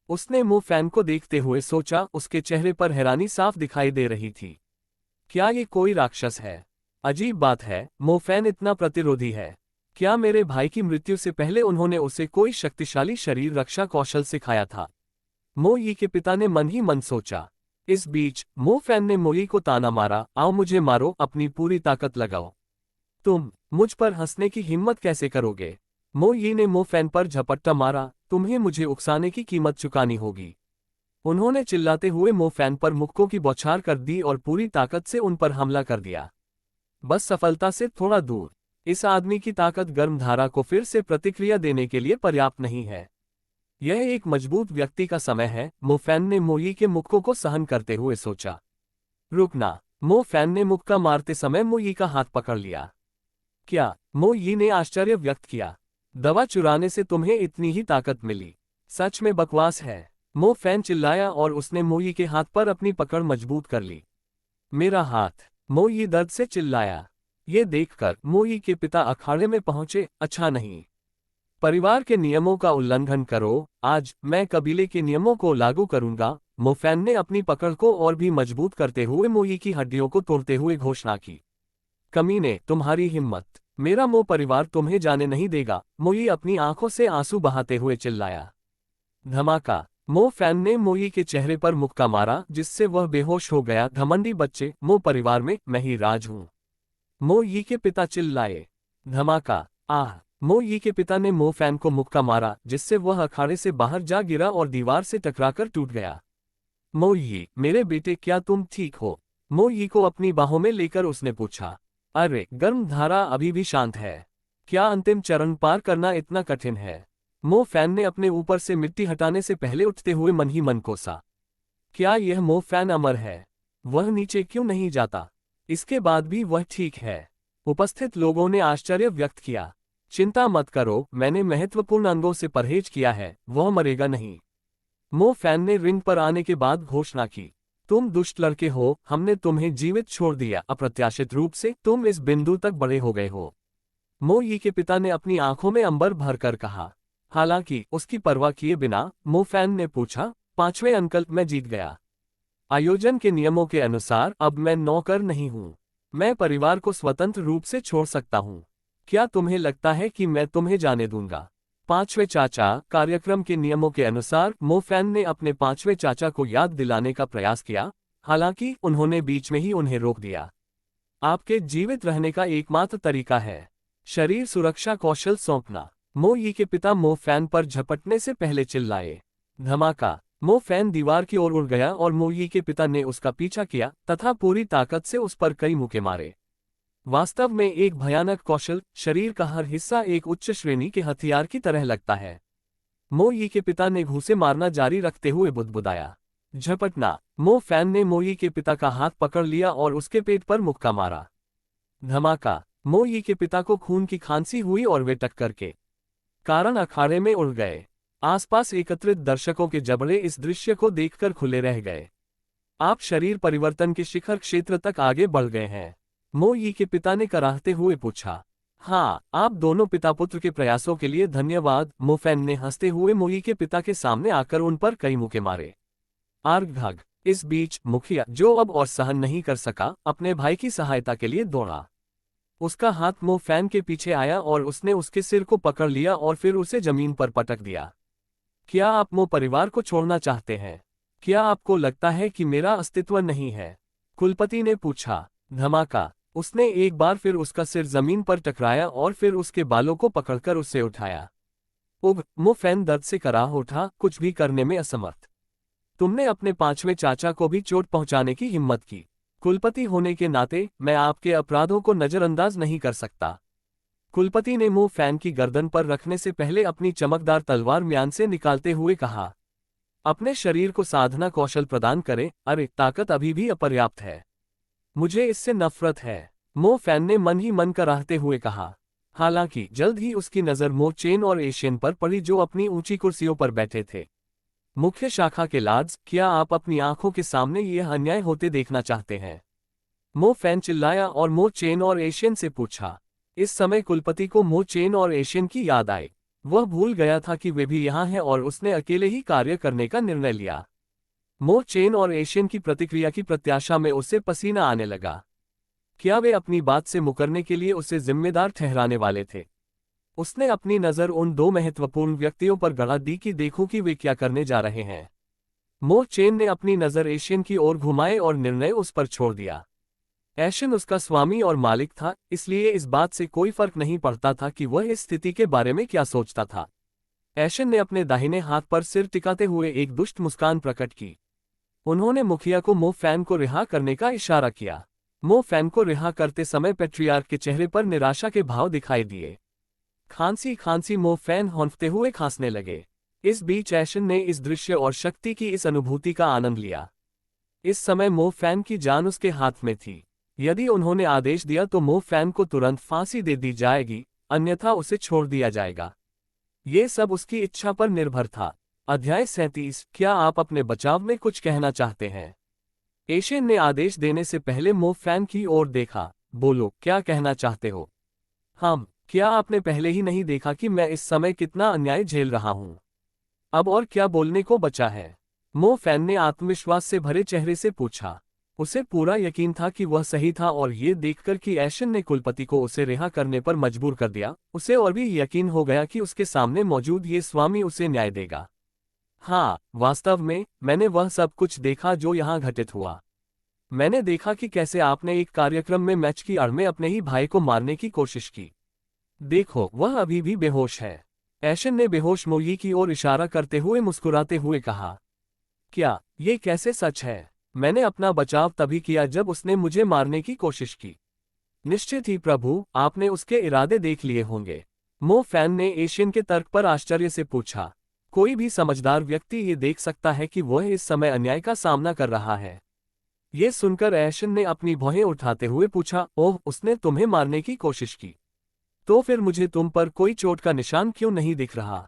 उसने मो फैन को देखते हुए सोचा, उसके चेहरे पर हैरानी साफ दिखाई दे रही थी। क्या ये कोई राक्षस है? अजीब बात है, मो फैन इतना प्रतिरोधी है। क्या मेरे भाई की मृत्यु से पहले उन्होंने उसे कोई शक्तिशाली शरीर रक्षा कौशल सिखाया था? मो यी के पिता ने मन ही मन सोचा। इस बीच मो फैन ने मो यी को ताना मारा, आओ मुझे मारो, अपनी पूरी ताकत लगाओ। तुम मुझ पर हंसने की हिम्मत कैसे करोगे? मो यी ने मो फैन पर झपट्टा मारा, तुम्हें मुझे उकसाने की कीमत चुकानी होगी। उन्होंने चिल्लाते हुए मो फैन पर मुक्कों की बौछार कर दी और पूरी ताकत से उन पर हमला कर दिया। बस सफलता से थोड़ा दूर। इस आदमी की ताकत गर्म धारा को फिर से प्रतिक्रिया देने के लिए पर्याप्त नहीं है। यह एक मजबूत व्यक्ति का समय है, मो फैन ने मो यी के मुक्कों को सहन करते हुए सोचा। रुकना। मो फैन ने मुक्का मारते समय मो यी का हाथ पकड़ लिया। क्या? मो यी ने आश्चर्य व्यक्त किया। दवा चुराने से तुम्हें इतनी ही ताकत मिली? सच में बकवास है। मो फैन चिल्लाया और उसने मो यी के हाथ पर अपनी पकड़ मजबूत कर ली। मेरा हाथ! मो यी दर्द से चिल्लाया। ये देखकर मो यी के पिता अखाड़े में पहुंचे, अच्छा नहीं। परिवार के नियमों का उल्लंघन करो, आज मैं कबीले के नियमों को लागू करूंगा। मो फैन ने अपनी पकड़ को और भी मजबूत करते हुए मो यी की हड्डियों को तोड़ते हुए घोषणा की। कमीने, तुम्हारी हिम्मत! मेरा मो परिवार तुम्हें जाने नहीं देगा, मो यी अपनी आंखों से आंसू बहाते हुए चिल्लाया। धमाका! मो फैन ने मो यी के चेहरे पर मुक्का मारा, जिससे वह बेहोश हो गया। घमंडी बच्चे, मो परिवार में मैं ही राज हूं। मो यी के पिता चिल्लाए। धमाका! आह! मो यी के पिता ने मो फैन को मुक्का मारा, जिससे वह अखाड़े से बाहर जा गिरा और दीवार से टकराकर टूट गया। मो यी, मेरे बेटे, क्या तुम ठीक हो? मो यी को अपनी बाहों में लेकर उसने पूछा। अरे, गर्म धारा अभी भी शांत है। क्या अंतिम चरण पार करना इतना कठिन है? मो फैन ने अपने ऊपर से मिट्टी हटाने से पहले उठते हुए मन ही मन कोसा। क्या यह मो फैन अमर है? वह नीचे क्यों नहीं जाता? इसके बाद भी वह ठीक है। उपस्थित लोगों ने आश्चर्य व्यक्त किया। चिंता मत करो, मैंने महत्वपूर्ण अंगों से परहेज किया है, वह मरेगा नहीं। मो फैन ने रिंग पर आने के बाद घोषणा की। तुम दुष्ट लड़के हो, हमने तुम्हें जीवित छोड़ दिया। अप्रत्याशित रूप से तुम इस बिंदु तक बड़े हो गए हो। मो यी के पिता ने अपनी आंखों में अंबर भरकर कहा। हालांकि उसकी परवाह किए बिना मो फैन ने पूछा, पांचवें अंकल, मैं जीत गया। आयोजन के नियमों के अनुसार अब मैं नौकर नहीं हूं। मैं परिवार को स्वतंत्र रूप से छोड़ सकता हूं। क्या तुम्हें लगता है कि मैं तुम्हें जाने दूंगा? पांचवें चाचा! कार्यक्रम के नियमों के अनुसार मो फैन ने अपने पांचवें चाचा को याद दिलाने का प्रयास किया, हालांकि उन्होंने बीच में ही उन्हें रोक दिया। आपके जीवित रहने का एकमात्र तरीका है शरीर सुरक्षा कौशल सौंपना। मो यी के पिता मो फैन पर झपटने से पहले चिल्लाए। धमाका! मो फैन दीवार की ओर उड़ गया और मो यी के पिता ने उसका पीछा किया तथा पूरी ताकत से उस पर कई मुक्के मारे। वास्तव में एक भयानक कौशल, शरीर का हर हिस्सा एक उच्च श्रेणी के हथियार की तरह लगता है। मो यी के पिता ने घूंसे मारना जारी रखते हुए बुदबुदाया। झपटना! मो फैन ने मो यी के पिता का हाथ पकड़ लिया और उसके पेट पर मुक्का मारा। धमाका! मो यी के पिता को खून की खांसी हुई और वे टक्कर के कारण अखाड़े में उड़ गए। आसपास एकत्रित दर्शकों के जबड़े इस दृश्य को देखकर खुले रह गए। आप शरीर परिवर्तन के शिखर क्षेत्र तक आगे बढ़ गए हैं। मो यी के पिता ने कराहते हुए पूछा। हाँ, आप दोनों पिता पुत्र के प्रयासों के लिए धन्यवाद। मो फैन ने हंसते हुए मो यी के पिता के सामने आकर उन पर कई मुक्के मारे। आर्घ! इस बीच मुखिया, जो अब और सहन नहीं कर सका, अपने भाई की सहायता के लिए दौड़ा। उसका हाथ मो फैन के पीछे आया और उसने उसके सिर को पकड़ लिया और फिर उसे जमीन पर पटक दिया। क्या आप मो परिवार को छोड़ना चाहते हैं? क्या आपको लगता है कि मेरा अस्तित्व नहीं है? कुलपति ने पूछा। धमाका! उसने एक बार फिर उसका सिर जमीन पर टकराया और फिर उसके बालों को पकड़कर उसे उठाया। उग! मो फैन दर्द से कराह उठा, कुछ भी करने में असमर्थ। तुमने अपने पांचवें चाचा को भी चोट पहुंचाने की हिम्मत की। कुलपति होने के नाते मैं आपके अपराधों को नजरअंदाज नहीं कर सकता। कुलपति ने मो फैन की गर्दन पर रखने से पहले अपनी चमकदार तलवार म्यान से निकालते हुए कहा। अपने शरीर को साधना कौशल प्रदान करें। अरे, ताकत अभी भी अपर्याप्त है। मुझे इससे नफरत है। मो फैन ने मन ही मन कराहते हुए कहा। हालांकि जल्द ही उसकी नजर मो चेन और एशियन पर पड़ी, जो अपनी ऊंची कुर्सियों पर बैठे थे। मुख्य शाखा के लार्ड्स, क्या आप अपनी आंखों के सामने यह अन्याय होते देखना चाहते हैं? मो फैन चिल्लाया और मो चेन और एशियन से पूछा। इस समय कुलपति को मो चेन और एशियन की याद आई। वह भूल गया था कि वे भी यहाँ हैं और उसने अकेले ही कार्य करने का निर्णय लिया। मो चेन और एशियन की प्रतिक्रिया की प्रत्याशा में उसे पसीना आने लगा। क्या वे अपनी बात से मुकरने के लिए उसे जिम्मेदार ठहराने वाले थे? उसने अपनी नज़र उन दो महत्वपूर्ण व्यक्तियों पर गड़ा दी कि देखूं कि वे क्या करने जा रहे हैं। मो चेन ने अपनी नज़र एशियन की ओर घुमाए और निर्णय उस पर छोड़ दिया। एशियन उसका स्वामी और मालिक था, इसलिए इस बात से कोई फर्क नहीं पड़ता था कि वह इस स्थिति के बारे में क्या सोचता था। एशियन ने अपने दाहिने हाथ पर सिर टिकाते हुए एक दुष्ट मुस्कान प्रकट की। उन्होंने मुखिया को मो फैन को रिहा करने का इशारा किया। मो फैन को रिहा करते समय पेट्रियार्क के चेहरे पर निराशा के भाव दिखाई दिए। खांसी खांसी मो फैन हौंफते हुए खांसने लगे। इस बीच एशियन ने इस दृश्य और शक्ति की इस अनुभूति का आनंद लिया। इस समय मो फैन की जान उसके हाथ में थी। यदि उन्होंने आदेश दिया तो मो फैन को तुरंत फांसी दे दी जाएगी, अन्यथा उसे छोड़ दिया जाएगा। ये सब उसकी इच्छा पर निर्भर था। अध्याय 37। क्या आप अपने बचाव में कुछ कहना चाहते हैं? एशियन ने आदेश देने से पहले मो फैन की ओर देखा। बोलो, क्या कहना चाहते हो? हम, क्या आपने पहले ही नहीं देखा कि मैं इस समय कितना अन्याय झेल रहा हूं? अब और क्या बोलने को बचा है? मो फैन ने आत्मविश्वास से भरे चेहरे से पूछा। उसे पूरा यकीन था कि वह सही था और ये देखकर कि एशियन ने कुलपति को उसे रिहा करने पर मजबूर कर दिया, उसे और भी यकीन हो गया कि उसके सामने मौजूद ये स्वामी उसे न्याय देगा। हाँ, वास्तव में, मैंने वह सब कुछ देखा जो यहाँ घटित हुआ। मैंने देखा कि कैसे आपने एक कार्यक्रम में मैच की आड़ में अपने ही भाई को मारने की कोशिश की। देखो, वह अभी भी बेहोश है। एशियन ने बेहोश मोई की ओर इशारा करते हुए मुस्कुराते हुए कहा। क्या ये कैसे सच है? मैंने अपना बचाव तभी किया जब उसने मुझे मारने की कोशिश की। निश्चित ही प्रभु, आपने उसके इरादे देख लिए होंगे। मो फैन ने एशियन के तर्क पर आश्चर्य से पूछा। कोई भी समझदार व्यक्ति ये देख सकता है कि वह इस समय अन्याय का सामना कर रहा है। ये सुनकर एशियन ने अपनी भौहें उठाते हुए पूछा, ओह, उसने तुम्हें मारने की कोशिश की? तो फिर मुझे तुम पर कोई चोट का निशान क्यों नहीं दिख रहा?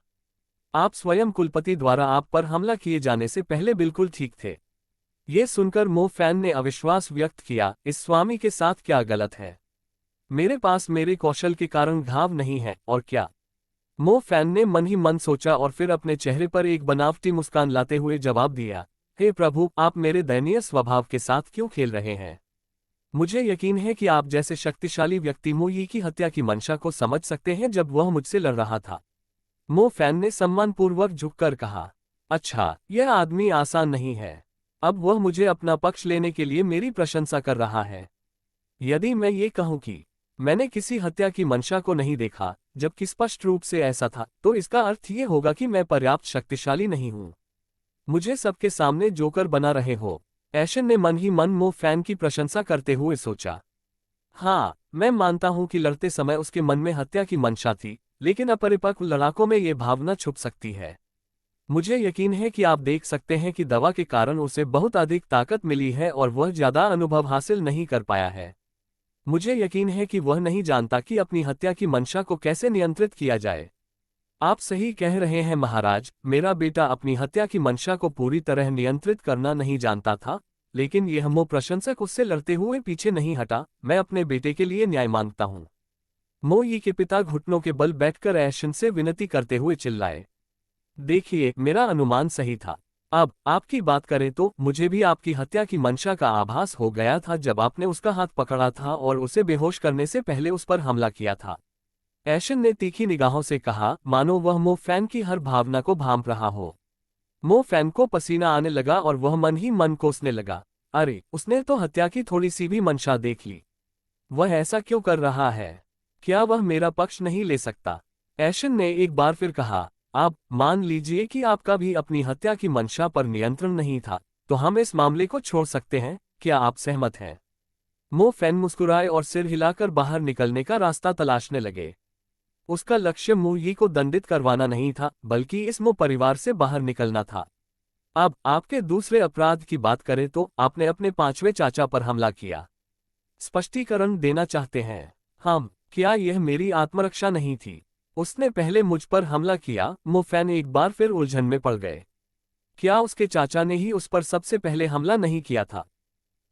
आप स्वयं कुलपति द्वारा आप पर हमला किए जाने से पहले बिल्कुल ठीक थे। ये सुनकर मो फैन ने अविश्वास व्यक्त किया, इस स्वामी के साथ क्या गलत है? मेरे पास मेरे कौशल के कारण घाव नहीं है, और क्या? मो फैन ने मन ही मन सोचा और फिर अपने चेहरे पर एक बनावटी मुस्कान लाते हुए जवाब दिया, हे प्रभु, आप मेरे दयनीय स्वभाव के साथ क्यों खेल रहे हैं? मुझे यकीन है कि आप जैसे शक्तिशाली व्यक्ति मोई की हत्या की मंशा को समझ सकते हैं जब वह मुझसे लड़ रहा था। मो फैन ने सम्मानपूर्वक झुककर कहा, अच्छा, यह आदमी आसान नहीं है। अब वह मुझे अपना पक्ष लेने के लिए मेरी प्रशंसा कर रहा है। यदि मैं ये कहूं कि मैंने किसी हत्या की मंशा को नहीं देखा, जबकि स्पष्ट रूप से ऐसा था, तो इसका अर्थ ये होगा कि मैं पर्याप्त शक्तिशाली नहीं हूं। मुझे सबके सामने जोकर बना रहे हो। एशियन ने मन ही मन मो फैन की प्रशंसा करते हुए सोचा। हाँ, मैं मानता हूं कि लड़ते समय उसके मन में हत्या की मंशा थी, लेकिन अपरिपक्व लड़ाकों में ये भावना छुप सकती है। मुझे यकीन है कि आप देख सकते हैं कि दवा के कारण उसे बहुत अधिक ताकत मिली है और वह ज्यादा अनुभव हासिल नहीं कर पाया है। मुझे यकीन है कि वह नहीं जानता कि अपनी हत्या की मंशा को कैसे नियंत्रित किया जाए। आप सही कह रहे हैं महाराज, मेरा बेटा अपनी हत्या की मंशा को पूरी तरह नियंत्रित करना नहीं जानता था, लेकिन यह मो प्रशंसक उससे लड़ते हुए पीछे नहीं हटा। मैं अपने बेटे के लिए न्याय मांगता हूँ। मोई के पिता घुटनों के बल बैठकर एशियन से विनती करते हुए चिल्लाए। देखिए, मेरा अनुमान सही था। अब आपकी बात करें तो मुझे भी आपकी हत्या की मंशा का आभास हो गया था जब आपने उसका हाथ पकड़ा था और उसे बेहोश करने से पहले उस पर हमला किया था। एशियन ने तीखी निगाहों से कहा, मानो वह मो फैन की हर भावना को भांप रहा हो। मो फैन को पसीना आने लगा और वह मन ही मन कोसने लगा। अरे, उसने तो हत्या की थोड़ी सी भी मंशा देख ली। वह ऐसा क्यों कर रहा है? क्या वह मेरा पक्ष नहीं ले सकता? एशियन ने एक बार फिर कहा, आप मान लीजिए कि आपका भी अपनी हत्या की मंशा पर नियंत्रण नहीं था, तो हम इस मामले को छोड़ सकते हैं। क्या आप सहमत हैं? मो फैन मुस्कुराए और सिर हिलाकर बाहर निकलने का रास्ता तलाशने लगे। उसका लक्ष्य मोई को दंडित करवाना नहीं था, बल्कि इस मो परिवार से बाहर निकलना था। अब आपके दूसरे अपराध की बात करें तो आपने अपने पांचवें चाचा पर हमला किया। स्पष्टीकरण देना चाहते हैं हम? क्या यह मेरी आत्मरक्षा नहीं थी? उसने पहले मुझ पर हमला किया। मो फैन एक बार फिर उलझन में पड़ गए। क्या उसके चाचा ने ही उस पर सबसे पहले हमला नहीं किया था?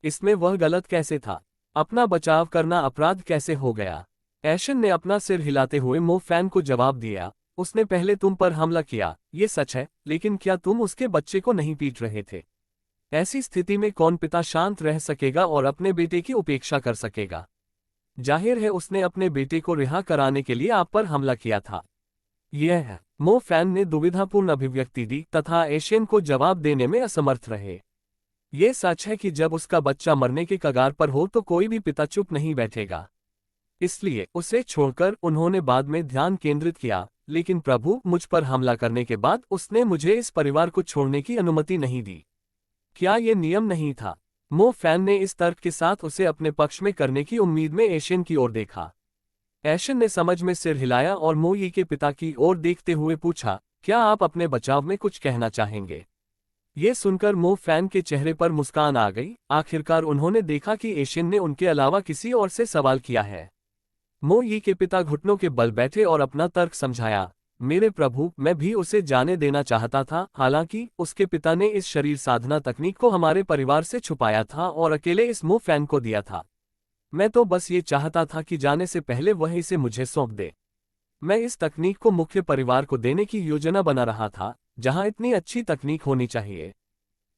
इसमें वह गलत कैसे था? अपना बचाव करना अपराध कैसे हो गया? ऐशन ने अपना सिर हिलाते हुए मो फैन को जवाब दिया, उसने पहले तुम पर हमला किया, ये सच है, लेकिन क्या तुम उसके बच्चे को नहीं पीट रहे थे? ऐसी स्थिति में कौन पिता शांत रह सकेगा और अपने बेटे की उपेक्षा कर सकेगा? जाहिर है उसने अपने बेटे को रिहा कराने के लिए आप पर हमला किया था। यह है। मो फैन ने दुविधापूर्ण अभिव्यक्ति दी तथा एशियन को जवाब देने में असमर्थ रहे। ये सच है कि जब उसका बच्चा मरने के कगार पर हो तो कोई भी पिता चुप नहीं बैठेगा। इसलिए उसे छोड़कर उन्होंने बाद में ध्यान केंद्रित किया, लेकिन प्रभु, मुझ पर हमला करने के बाद उसने मुझे इस परिवार को छोड़ने की अनुमति नहीं दी। क्या ये नियम नहीं था? मो फैन ने इस तर्क के साथ उसे अपने पक्ष में करने की उम्मीद में एशियन की ओर देखा। एशियन ने समझ में सिर हिलाया और मो यी के पिता की ओर देखते हुए पूछा, क्या आप अपने बचाव में कुछ कहना चाहेंगे? ये सुनकर मो फैन के चेहरे पर मुस्कान आ गई। आखिरकार उन्होंने देखा कि एशियन ने उनके अलावा किसी और से सवाल किया है। मो यी के पिता घुटनों के बल बैठे और अपना तर्क समझाया, मेरे प्रभु, मैं भी उसे जाने देना चाहता था। हालांकि उसके पिता ने इस शरीर साधना तकनीक को हमारे परिवार से छुपाया था और अकेले इस मो फैन को दिया था। मैं तो बस ये चाहता था कि जाने से पहले वह इसे मुझे सौंप दे। मैं इस तकनीक को मुख्य परिवार को देने की योजना बना रहा था, जहां इतनी अच्छी तकनीक होनी चाहिए।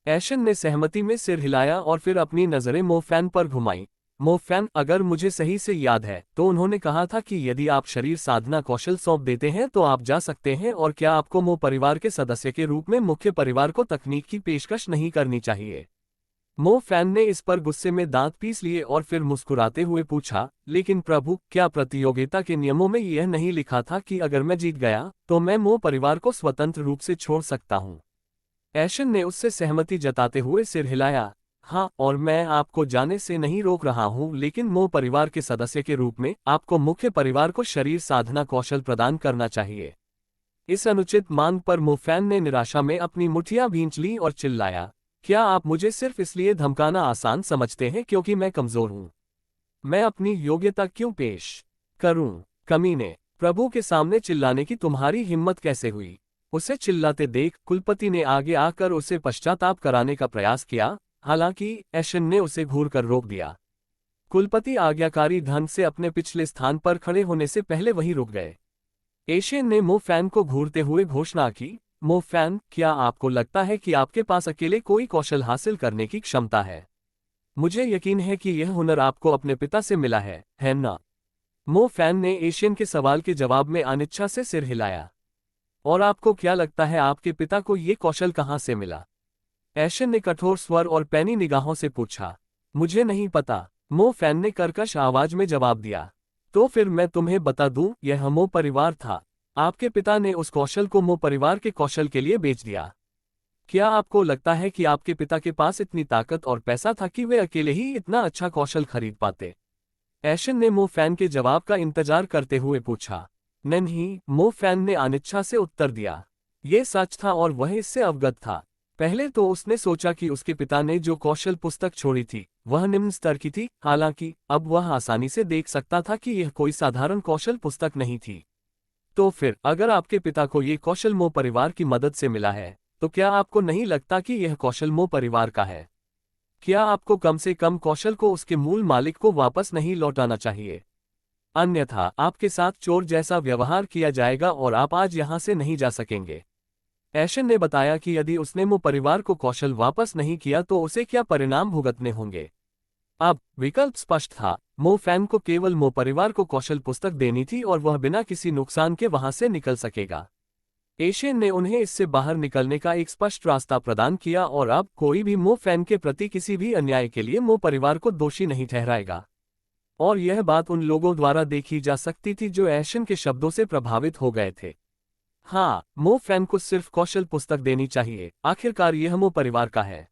एशन ने सहमति में सिर हिलाया और फिर अपनी नजरें मो फैन पर घुमाई। मो फैन, अगर मुझे सही से याद है तो उन्होंने कहा था कि यदि आप शरीर साधना कौशल सौंप देते हैं तो आप जा सकते हैं, और क्या आपको मो परिवार के सदस्य के रूप में मुख्य परिवार को तकनीक की पेशकश नहीं करनी चाहिए? मो फैन ने इस पर गुस्से में दांत पीस लिए और फिर मुस्कुराते हुए पूछा, लेकिन प्रभु, क्या प्रतियोगिता के नियमों में यह नहीं लिखा था कि अगर मैं जीत गया तो मैं मो परिवार को स्वतंत्र रूप से छोड़ सकता हूं? एशन ने उससे सहमति जताते हुए सिर हिलाया। हाँ, और मैं आपको जाने से नहीं रोक रहा हूं, लेकिन मो परिवार के सदस्य के रूप में आपको मुख्य परिवार को शरीर साधना कौशल प्रदान करना चाहिए। इस अनुचित मांग पर मो फैन ने निराशा में अपनी मुठ्ठियां भींच ली और चिल्लाया, क्या आप मुझे सिर्फ इसलिए धमकाना आसान समझते हैं क्योंकि मैं कमजोर हूं? मैं अपनी योग्यता क्यों पेश करूं? कमीने, प्रभु के सामने चिल्लाने की तुम्हारी हिम्मत कैसे हुई? उसे चिल्लाते देख कुलपति ने आगे आकर उसे पश्चाताप कराने का प्रयास किया, हालांकि एशन ने उसे घूरकर रोक दिया। कुलपति आज्ञाकारी ढंग से अपने पिछले स्थान पर खड़े होने से पहले वहीं रुक गए। एशियन ने मो फैन को घूरते हुए घोषणा की, मो फैन, क्या आपको लगता है कि आपके पास अकेले कोई कौशल हासिल करने की क्षमता है? मुझे यकीन है कि यह हुनर आपको अपने पिता से मिला है ना? मो फैन ने एशियन के सवाल के जवाब में अनिच्छा से सिर हिलाया। और आपको क्या लगता है आपके पिता को ये कौशल कहाँ से मिला? एशियन ने कठोर स्वर और पैनी निगाहों से पूछा। मुझे नहीं पता, मो फैन ने कर्कश आवाज में जवाब दिया। तो फिर मैं तुम्हें बता दूं, यह मो परिवार था। आपके पिता ने उस कौशल को मो परिवार के कौशल के लिए बेच दिया। क्या आपको लगता है कि आपके पिता के पास इतनी ताकत और पैसा था कि वे अकेले ही इतना अच्छा कौशल खरीद पाते? एशन ने मो फैन के जवाब का इंतजार करते हुए पूछा। नहीं, मो फैन ने अनिच्छा से उत्तर दिया। ये सच था और वह इससे अवगत था। पहले तो उसने सोचा कि उसके पिता ने जो कौशल पुस्तक छोड़ी थी वह निम्न स्तर की थी, हालांकि अब वह आसानी से देख सकता था कि यह कोई साधारण कौशल पुस्तक नहीं थी। तो फिर अगर आपके पिता को ये कौशल मो परिवार की मदद से मिला है, तो क्या आपको नहीं लगता कि यह कौशल मो परिवार का है? क्या आपको कम से कम कौशल को उसके मूल मालिक को वापस नहीं लौटाना चाहिए? अन्यथा आपके साथ चोर जैसा व्यवहार किया जाएगा और आप आज यहां से नहीं जा सकेंगे। एशन ने बताया कि यदि उसने मो परिवार को कौशल वापस नहीं किया तो उसे क्या परिणाम भुगतने होंगे। अब विकल्प स्पष्ट था, मो फैन को केवल मो परिवार को कौशल पुस्तक देनी थी और वह बिना किसी नुकसान के वहां से निकल सकेगा। एशियन ने उन्हें इससे बाहर निकलने का एक स्पष्ट रास्ता प्रदान किया और अब कोई भी मो फैन के प्रति किसी भी अन्याय के लिए मो परिवार को दोषी नहीं ठहराएगा। और यह बात उन लोगों द्वारा देखी जा सकती थी जो एशियन के शब्दों से प्रभावित हो गए थे। हाँ, मो फैन को सिर्फ कौशल पुस्तक देनी चाहिए, आखिरकार यह मो परिवार का है।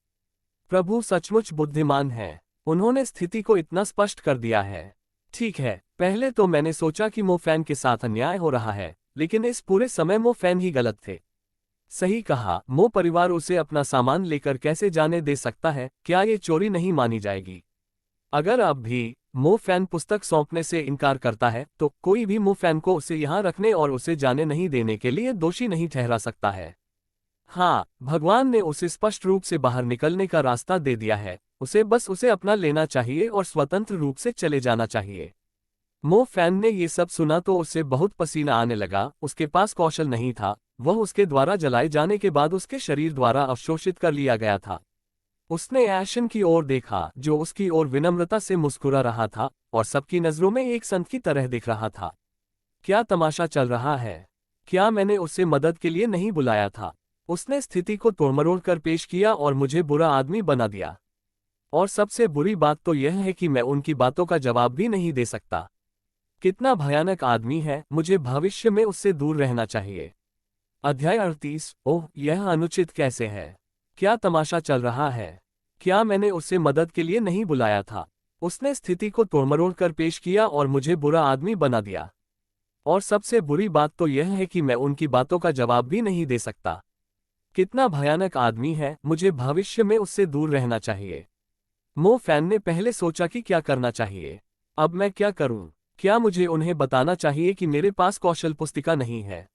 प्रभु सचमुच बुद्धिमान है, उन्होंने स्थिति को इतना स्पष्ट कर दिया है। ठीक है, पहले तो मैंने सोचा कि मो फैन के साथ अन्याय हो रहा है, लेकिन इस पूरे समय मो फैन ही गलत थे। सही कहा, मो परिवार उसे अपना सामान लेकर कैसे जाने दे सकता है? क्या ये चोरी नहीं मानी जाएगी? अगर अब भी मो फैन पुस्तक सौंपने से इनकार करता है तो कोई भी मो फैन को उसे यहां रखने और उसे जाने नहीं देने के लिए दोषी नहीं ठहरा सकता है। हाँ, भगवान ने उसे स्पष्ट रूप से बाहर निकलने का रास्ता दे दिया है, उसे बस उसे अपना लेना चाहिए और स्वतंत्र रूप से चले जाना चाहिए। मो फैन ने ये सब सुना तो उसे बहुत पसीना आने लगा। उसके पास कौशल नहीं था, वह उसके द्वारा जलाए जाने के बाद उसके शरीर द्वारा अवशोषित कर लिया गया था। उसने ऐशन की ओर देखा जो उसकी ओर विनम्रता से मुस्कुरा रहा था और सबकी नजरों में एक संत की तरह दिख रहा था। क्या तमाशा चल रहा है? क्या मैंने उसे मदद के लिए नहीं बुलाया था? उसने स्थिति को तोड़मरोड़ कर पेश किया और मुझे बुरा आदमी बना दिया। और सबसे बुरी बात तो यह है कि मैं उनकी बातों का जवाब भी नहीं दे सकता। कितना भयानक आदमी है, मुझे भविष्य में उससे दूर रहना चाहिए। अध्याय 38। ओह, यह अनुचित कैसे है? क्या तमाशा चल रहा है? क्या मैंने उसे मदद के लिए नहीं बुलाया था? उसने स्थिति को तोड़मरोड़ कर पेश किया और मुझे बुरा आदमी बना दिया। और सबसे बुरी बात तो यह है कि मैं उनकी बातों का जवाब भी नहीं दे सकता। कितना भयानक आदमी है, मुझे भविष्य में उससे दूर रहना चाहिए। मो फैन ने पहले सोचा कि क्या करना चाहिए। अब मैं क्या करूं? क्या मुझे उन्हें बताना चाहिए कि मेरे पास कौशल पुस्तिका नहीं है?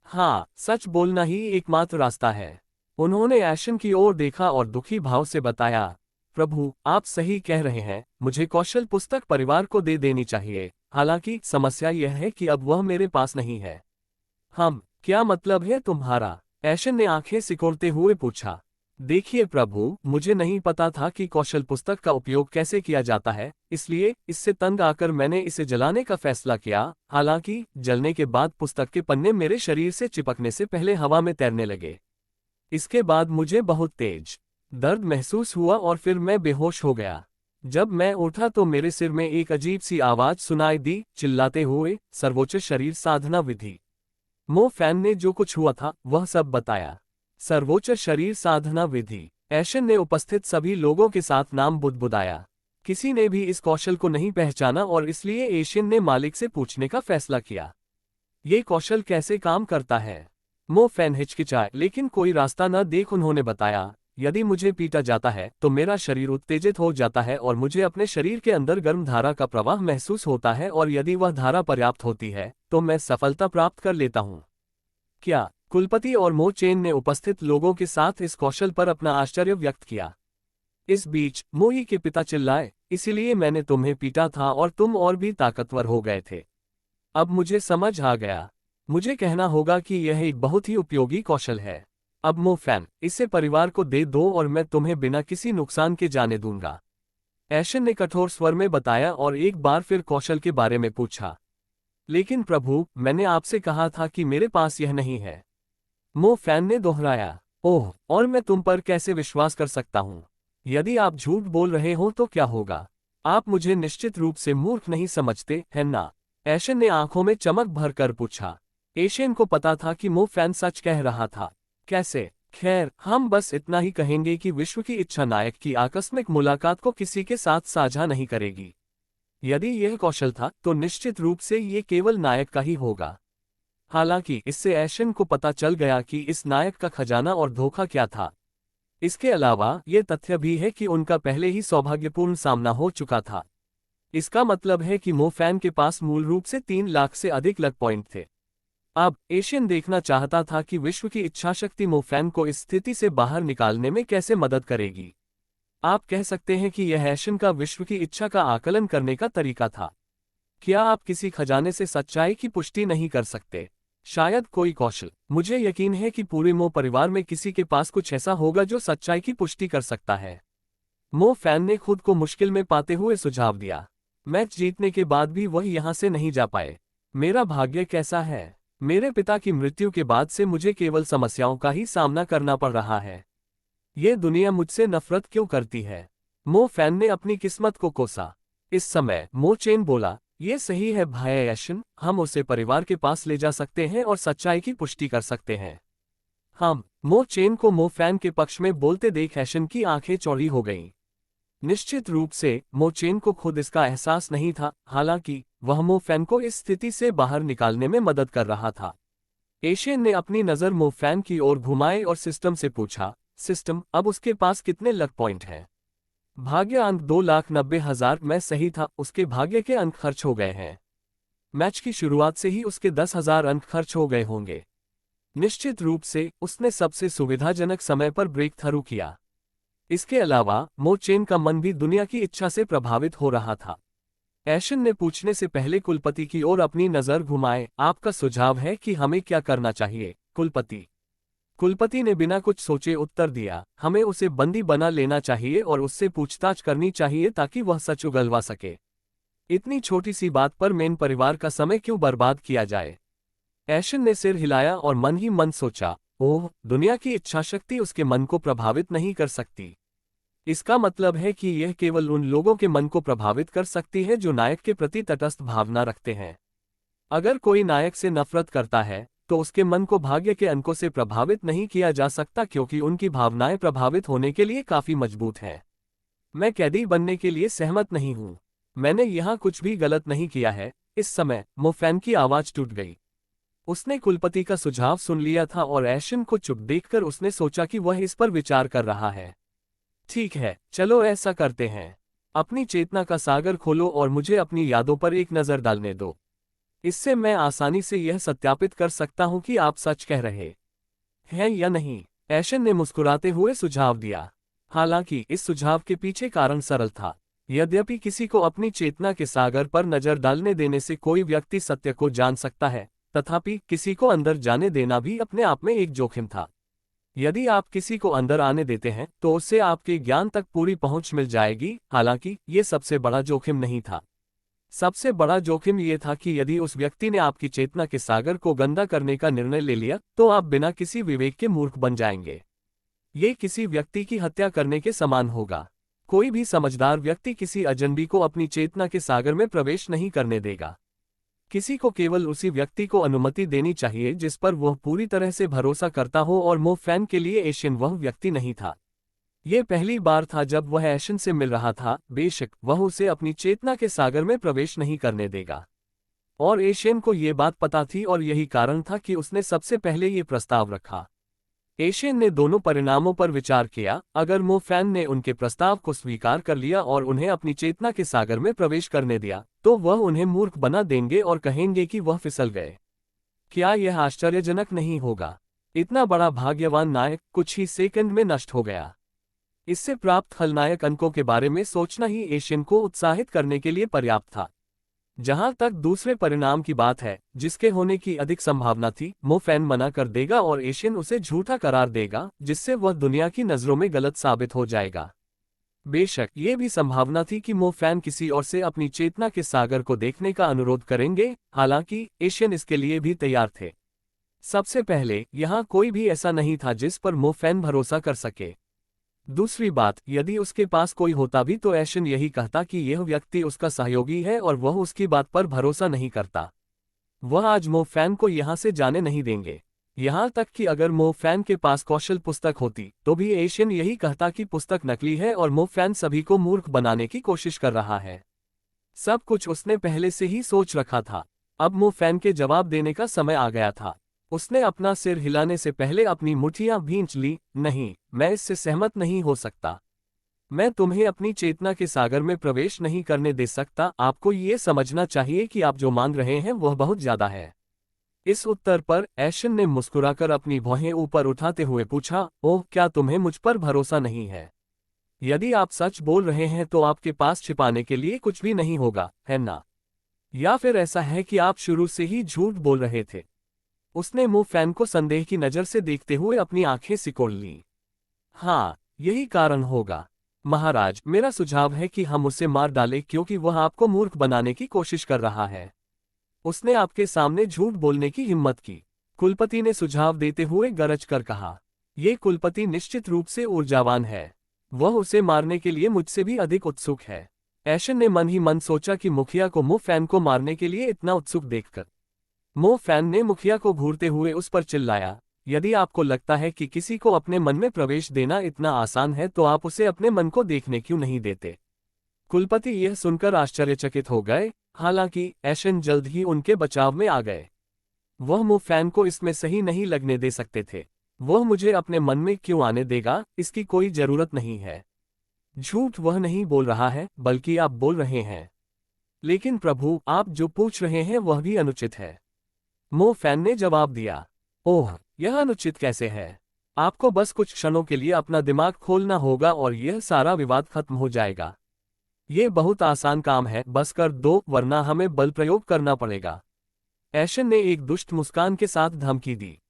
हाँ, सच बोलना ही एकमात्र रास्ता है। उन्होंने ऐशन की ओर देखा और दुखी भाव से बताया, प्रभु, आप सही कह रहे हैं, मुझे कौशल पुस्तक परिवार को दे देनी चाहिए। हालांकि समस्या यह है कि अब वह मेरे पास नहीं है। क्या मतलब है तुम्हारा? ऐशन ने आंखें सिकोड़ते हुए पूछा। देखिए प्रभु, मुझे नहीं पता था कि कौशल पुस्तक का उपयोग कैसे किया जाता है, इसलिए इससे तंग आकर मैंने इसे जलाने का फैसला किया। हालांकि जलने के बाद पुस्तक के पन्ने मेरे शरीर से चिपकने से पहले हवा में तैरने लगे। इसके बाद मुझे बहुत तेज दर्द महसूस हुआ और फिर मैं बेहोश हो गया। जब मैं उठा तो मेरे सिर में एक अजीब सी आवाज सुनाई दी, चिल्लाते हुए, सर्वोच्च शरीर साधना विधि। मो फैन ने जो कुछ हुआ था वह सब बताया। सर्वोच्च शरीर साधना विधि। ऐशन ने उपस्थित सभी लोगों के साथ नाम बुदबुदाया। किसी ने भी इस कौशल को नहीं पहचाना और इसलिए एशियन ने मालिक से पूछने का फैसला किया, ये कौशल कैसे काम करता है? मो फैन हिचकिचाए, लेकिन कोई रास्ता न देख उन्होंने बताया, यदि मुझे पीटा जाता है तो मेरा शरीर उत्तेजित हो जाता है और मुझे अपने शरीर के अंदर गर्म धारा का प्रवाह महसूस होता है, और यदि वह धारा पर्याप्त होती है तो मैं सफलता प्राप्त कर लेता हूँ। क्या? कुलपति और मो चेन ने उपस्थित लोगों के साथ इस कौशल पर अपना आश्चर्य व्यक्त किया। इस बीच मोई के पिता चिल्लाए, इसीलिए मैंने तुम्हें पीटा था और तुम और भी ताकतवर हो गए थे। अब मुझे समझ आ गया। मुझे कहना होगा कि यह एक बहुत ही उपयोगी कौशल है। अब मो फैन, इसे परिवार को दे दो और मैं तुम्हें बिना किसी नुकसान के जाने दूंगा। ऐशन ने कठोर स्वर में बताया और एक बार फिर कौशल के बारे में पूछा। लेकिन प्रभु, मैंने आपसे कहा था कि मेरे पास यह नहीं है। मो फैन ने दोहराया। ओह, और मैं तुम पर कैसे विश्वास कर सकता हूँ? यदि आप झूठ बोल रहे हो तो क्या होगा? आप मुझे निश्चित रूप से मूर्ख नहीं समझते, है ना? ऐशन ने आंखों में चमक भर कर पूछा। एशियन को पता था कि मो फैन सच कह रहा था। कैसे? खैर, हम बस इतना ही कहेंगे कि विश्व की इच्छा नायक की आकस्मिक मुलाकात को किसी के साथ साझा नहीं करेगी। यदि यह कौशल था तो निश्चित रूप से ये केवल नायक का ही होगा। हालांकि इससे ऐशन को पता चल गया कि इस नायक का खजाना और धोखा क्या था। इसके अलावा ये तथ्य भी है कि उनका पहले ही सौभाग्यपूर्ण सामना हो चुका था। इसका मतलब है कि मो फैन के पास मूल रूप से 3 लाख से अधिक लक पॉइंट थे। अब एशियन देखना चाहता था कि विश्व की इच्छाशक्ति मो फैन को इस स्थिति से बाहर निकालने में कैसे मदद करेगी। आप कह सकते हैं कि यह ऐशन का विश्व की इच्छा का आकलन करने का तरीका था। क्या आप किसी खजाने से सच्चाई की पुष्टि नहीं कर सकते? शायद कोई कौशल। मुझे यकीन है कि पूरे मो परिवार में किसी के पास कुछ ऐसा होगा जो सच्चाई की पुष्टि कर सकता है। मो फैन ने खुद को मुश्किल में पाते हुए सुझाव दिया। मैच जीतने के बाद भी वह यहां से नहीं जा पाए। मेरा भाग्य कैसा है? मेरे पिता की मृत्यु के बाद से मुझे केवल समस्याओं का ही सामना करना पड़ रहा है। ये दुनिया मुझसे नफरत क्यों करती है? मो फैन ने अपनी किस्मत को कोसा। इस समय मो चेन बोला, ये सही है भाई ऐशन, हम उसे परिवार के पास ले जा सकते हैं और सच्चाई की पुष्टि कर सकते हैं। मो चेन को मो फैन के पक्ष में बोलते देख ऐशन की आंखें चौड़ी हो गईं। निश्चित रूप से मो चेन को खुद इसका एहसास नहीं था, हालांकि वह मो फैन को इस स्थिति से बाहर निकालने में मदद कर रहा था। एशियन ने अपनी नज़र मो फैन की ओर घुमाई और सिस्टम से पूछा, सिस्टम, अब उसके पास कितने लक पॉइंट हैं? भाग्य अंक 2,90,000। मैं सही था, उसके भाग्य के अंक खर्च हो गए हैं। मैच की शुरुआत से ही उसके 10,000 अंक खर्च हो गए होंगे। निश्चित रूप से उसने सबसे सुविधाजनक समय पर ब्रेक थ्रू किया। इसके अलावा मो चेन का मन भी दुनिया की इच्छा से प्रभावित हो रहा था। ऐशन ने पूछने से पहले कुलपति की ओर अपनी नजर घुमाए, आपका सुझाव है कि हमें क्या करना चाहिए कुलपति? कुलपति ने बिना कुछ सोचे उत्तर दिया, हमें उसे बंदी बना लेना चाहिए और उससे पूछताछ करनी चाहिए ताकि वह सच उगलवा सके। इतनी छोटी सी बात पर मेन परिवार का समय क्यों बर्बाद किया जाए? ऐशन ने सिर हिलाया और मन ही मन सोचा, ओह, दुनिया की इच्छाशक्ति उसके मन को प्रभावित नहीं कर सकती। इसका मतलब है कि यह केवल उन लोगों के मन को प्रभावित कर सकती है जो नायक के प्रति तटस्थ भावना रखते हैं। अगर कोई नायक से नफरत करता है तो उसके मन को भाग्य के अंकों से प्रभावित नहीं किया जा सकता, क्योंकि उनकी भावनाएं प्रभावित होने के लिए काफी मजबूत हैं। मैं कैदी बनने के लिए सहमत नहीं हूं। मैंने यहां कुछ भी गलत नहीं किया है। इस समय मो फैन की आवाज टूट गई। उसने कुलपति का सुझाव सुन लिया था और ऐशन को चुप देखकर उसने सोचा कि वह इस पर विचार कर रहा है। ठीक है, चलो ऐसा करते हैं। अपनी चेतना का सागर खोलो और मुझे अपनी यादों पर एक नजर डालने दो। इससे मैं आसानी से यह सत्यापित कर सकता हूं कि आप सच कह रहे हैं या नहीं। ऐशन ने मुस्कुराते हुए सुझाव दिया। हालांकि इस सुझाव के पीछे कारण सरल था। यद्यपि किसी को अपनी चेतना के सागर पर नजर डालने देने से कोई व्यक्ति सत्य को जान सकता है, तथापि किसी को अंदर जाने देना भी अपने आप में एक जोखिम था। यदि आप किसी को अंदर आने देते हैं तो उससे आपके ज्ञान तक पूरी पहुंच मिल जाएगी। हालांकि ये सबसे बड़ा जोखिम नहीं था। सबसे बड़ा जोखिम ये था कि यदि उस व्यक्ति ने आपकी चेतना के सागर को गंदा करने का निर्णय ले लिया तो आप बिना किसी विवेक के मूर्ख बन जाएंगे। ये किसी व्यक्ति की हत्या करने के समान होगा। कोई भी समझदार व्यक्ति किसी अजनबी को अपनी चेतना के सागर में प्रवेश नहीं करने देगा। किसी को केवल उसी व्यक्ति को अनुमति देनी चाहिए जिस पर वह पूरी तरह से भरोसा करता हो, और मो फैन के लिए एशियन वह व्यक्ति नहीं था। ये पहली बार था जब वह ऐशन से मिल रहा था। बेशक वह उसे अपनी चेतना के सागर में प्रवेश नहीं करने देगा, और एशियन को ये बात पता थी और यही कारण था कि उसने सबसे पहले ये प्रस्ताव रखा। एशियन ने दोनों परिणामों पर विचार किया। अगर मो फैन ने उनके प्रस्ताव को स्वीकार कर लिया और उन्हें अपनी चेतना के सागर में प्रवेश करने दिया तो वह उन्हें मूर्ख बना देंगे और कहेंगे कि वह फिसल गए। क्या यह आश्चर्यजनक नहीं होगा? इतना बड़ा भाग्यवान नायक कुछ ही सेकंड में नष्ट हो गया। इससे प्राप्त खलनायक अंकों के बारे में सोचना ही एशियन को उत्साहित करने के लिए पर्याप्त था। जहां तक दूसरे परिणाम की बात है, जिसके होने की अधिक संभावना थी, मो फैन मना कर देगा और एशियन उसे झूठा करार देगा, जिससे वह दुनिया की नजरों में गलत साबित हो जाएगा। बेशक ये भी संभावना थी कि मो फैन किसी और से अपनी चेतना के सागर को देखने का अनुरोध करेंगे। हालांकि एशियन इसके लिए भी तैयार थे। सबसे पहले, यहाँ कोई भी ऐसा नहीं था जिस पर मो फैन भरोसा कर सके। दूसरी बात, यदि उसके पास कोई होता भी तो ऐशन यही कहता कि यह व्यक्ति उसका सहयोगी है और वह उसकी बात पर भरोसा नहीं करता। वह आज मो फैन को यहाँ से जाने नहीं देंगे। यहाँ तक कि अगर मो फैन के पास कौशल पुस्तक होती तो भी एशियन यही कहता कि पुस्तक नकली है और मो फैन सभी को मूर्ख बनाने की कोशिश कर रहा है। सब कुछ उसने पहले से ही सोच रखा था। अब मो फैन के जवाब देने का समय आ गया था। उसने अपना सिर हिलाने से पहले अपनी मुट्ठियां भींच ली। नहीं, मैं इससे सहमत नहीं हो सकता। मैं तुम्हें अपनी चेतना के सागर में प्रवेश नहीं करने दे सकता। आपको ये समझना चाहिए कि आप जो मांग रहे हैं वह बहुत ज्यादा है। इस उत्तर पर ऐशन ने मुस्कुराकर अपनी भौहें ऊपर उठाते हुए पूछा, ओह, क्या तुम्हें मुझ पर भरोसा नहीं है? यदि आप सच बोल रहे हैं तो आपके पास छिपाने के लिए कुछ भी नहीं होगा, है ना? या फिर ऐसा है कि आप शुरू से ही झूठ बोल रहे थे? उसने मो फैन को संदेह की नजर से देखते हुए अपनी आंखें सिकोड़ लीं। हाँ, यही कारण होगा। महाराज, मेरा सुझाव है कि हम उसे मार डालें क्योंकि वह आपको मूर्ख बनाने की कोशिश कर रहा है। उसने आपके सामने झूठ बोलने की हिम्मत की। कुलपति ने सुझाव देते हुए गरज कर कहा। ये कुलपति निश्चित रूप से ऊर्जावान है। वह उसे मारने के लिए मुझसे भी अधिक उत्सुक है। ऐशन ने मन ही मन सोचा कि मुखिया को मो फैन को मारने के लिए इतना उत्सुक देखकर। मो फैन ने मुखिया को घूरते हुए उस पर चिल्लाया, यदि आपको लगता है कि किसी को अपने मन में प्रवेश देना इतना आसान है तो आप उसे अपने मन को देखने क्यों नहीं देते? कुलपति यह सुनकर आश्चर्यचकित हो गए। हालांकि ऐशन जल्द ही उनके बचाव में आ गए। वह मो फैन को इसमें सही नहीं लगने दे सकते थे। वह मुझे अपने मन में क्यों आने देगा? इसकी कोई जरूरत नहीं है। झूठ वह नहीं बोल रहा है, बल्कि आप बोल रहे हैं। लेकिन प्रभु, आप जो पूछ रहे हैं वह भी अनुचित है। मो फैन ने जवाब दिया। ओह, यह अनुचित कैसे है? आपको बस कुछ क्षणों के लिए अपना दिमाग खोलना होगा और यह सारा विवाद खत्म हो जाएगा। ये बहुत आसान काम है, बस कर दो वरना हमें बल प्रयोग करना पड़ेगा। ऐशन ने एक दुष्ट मुस्कान के साथ धमकी दी।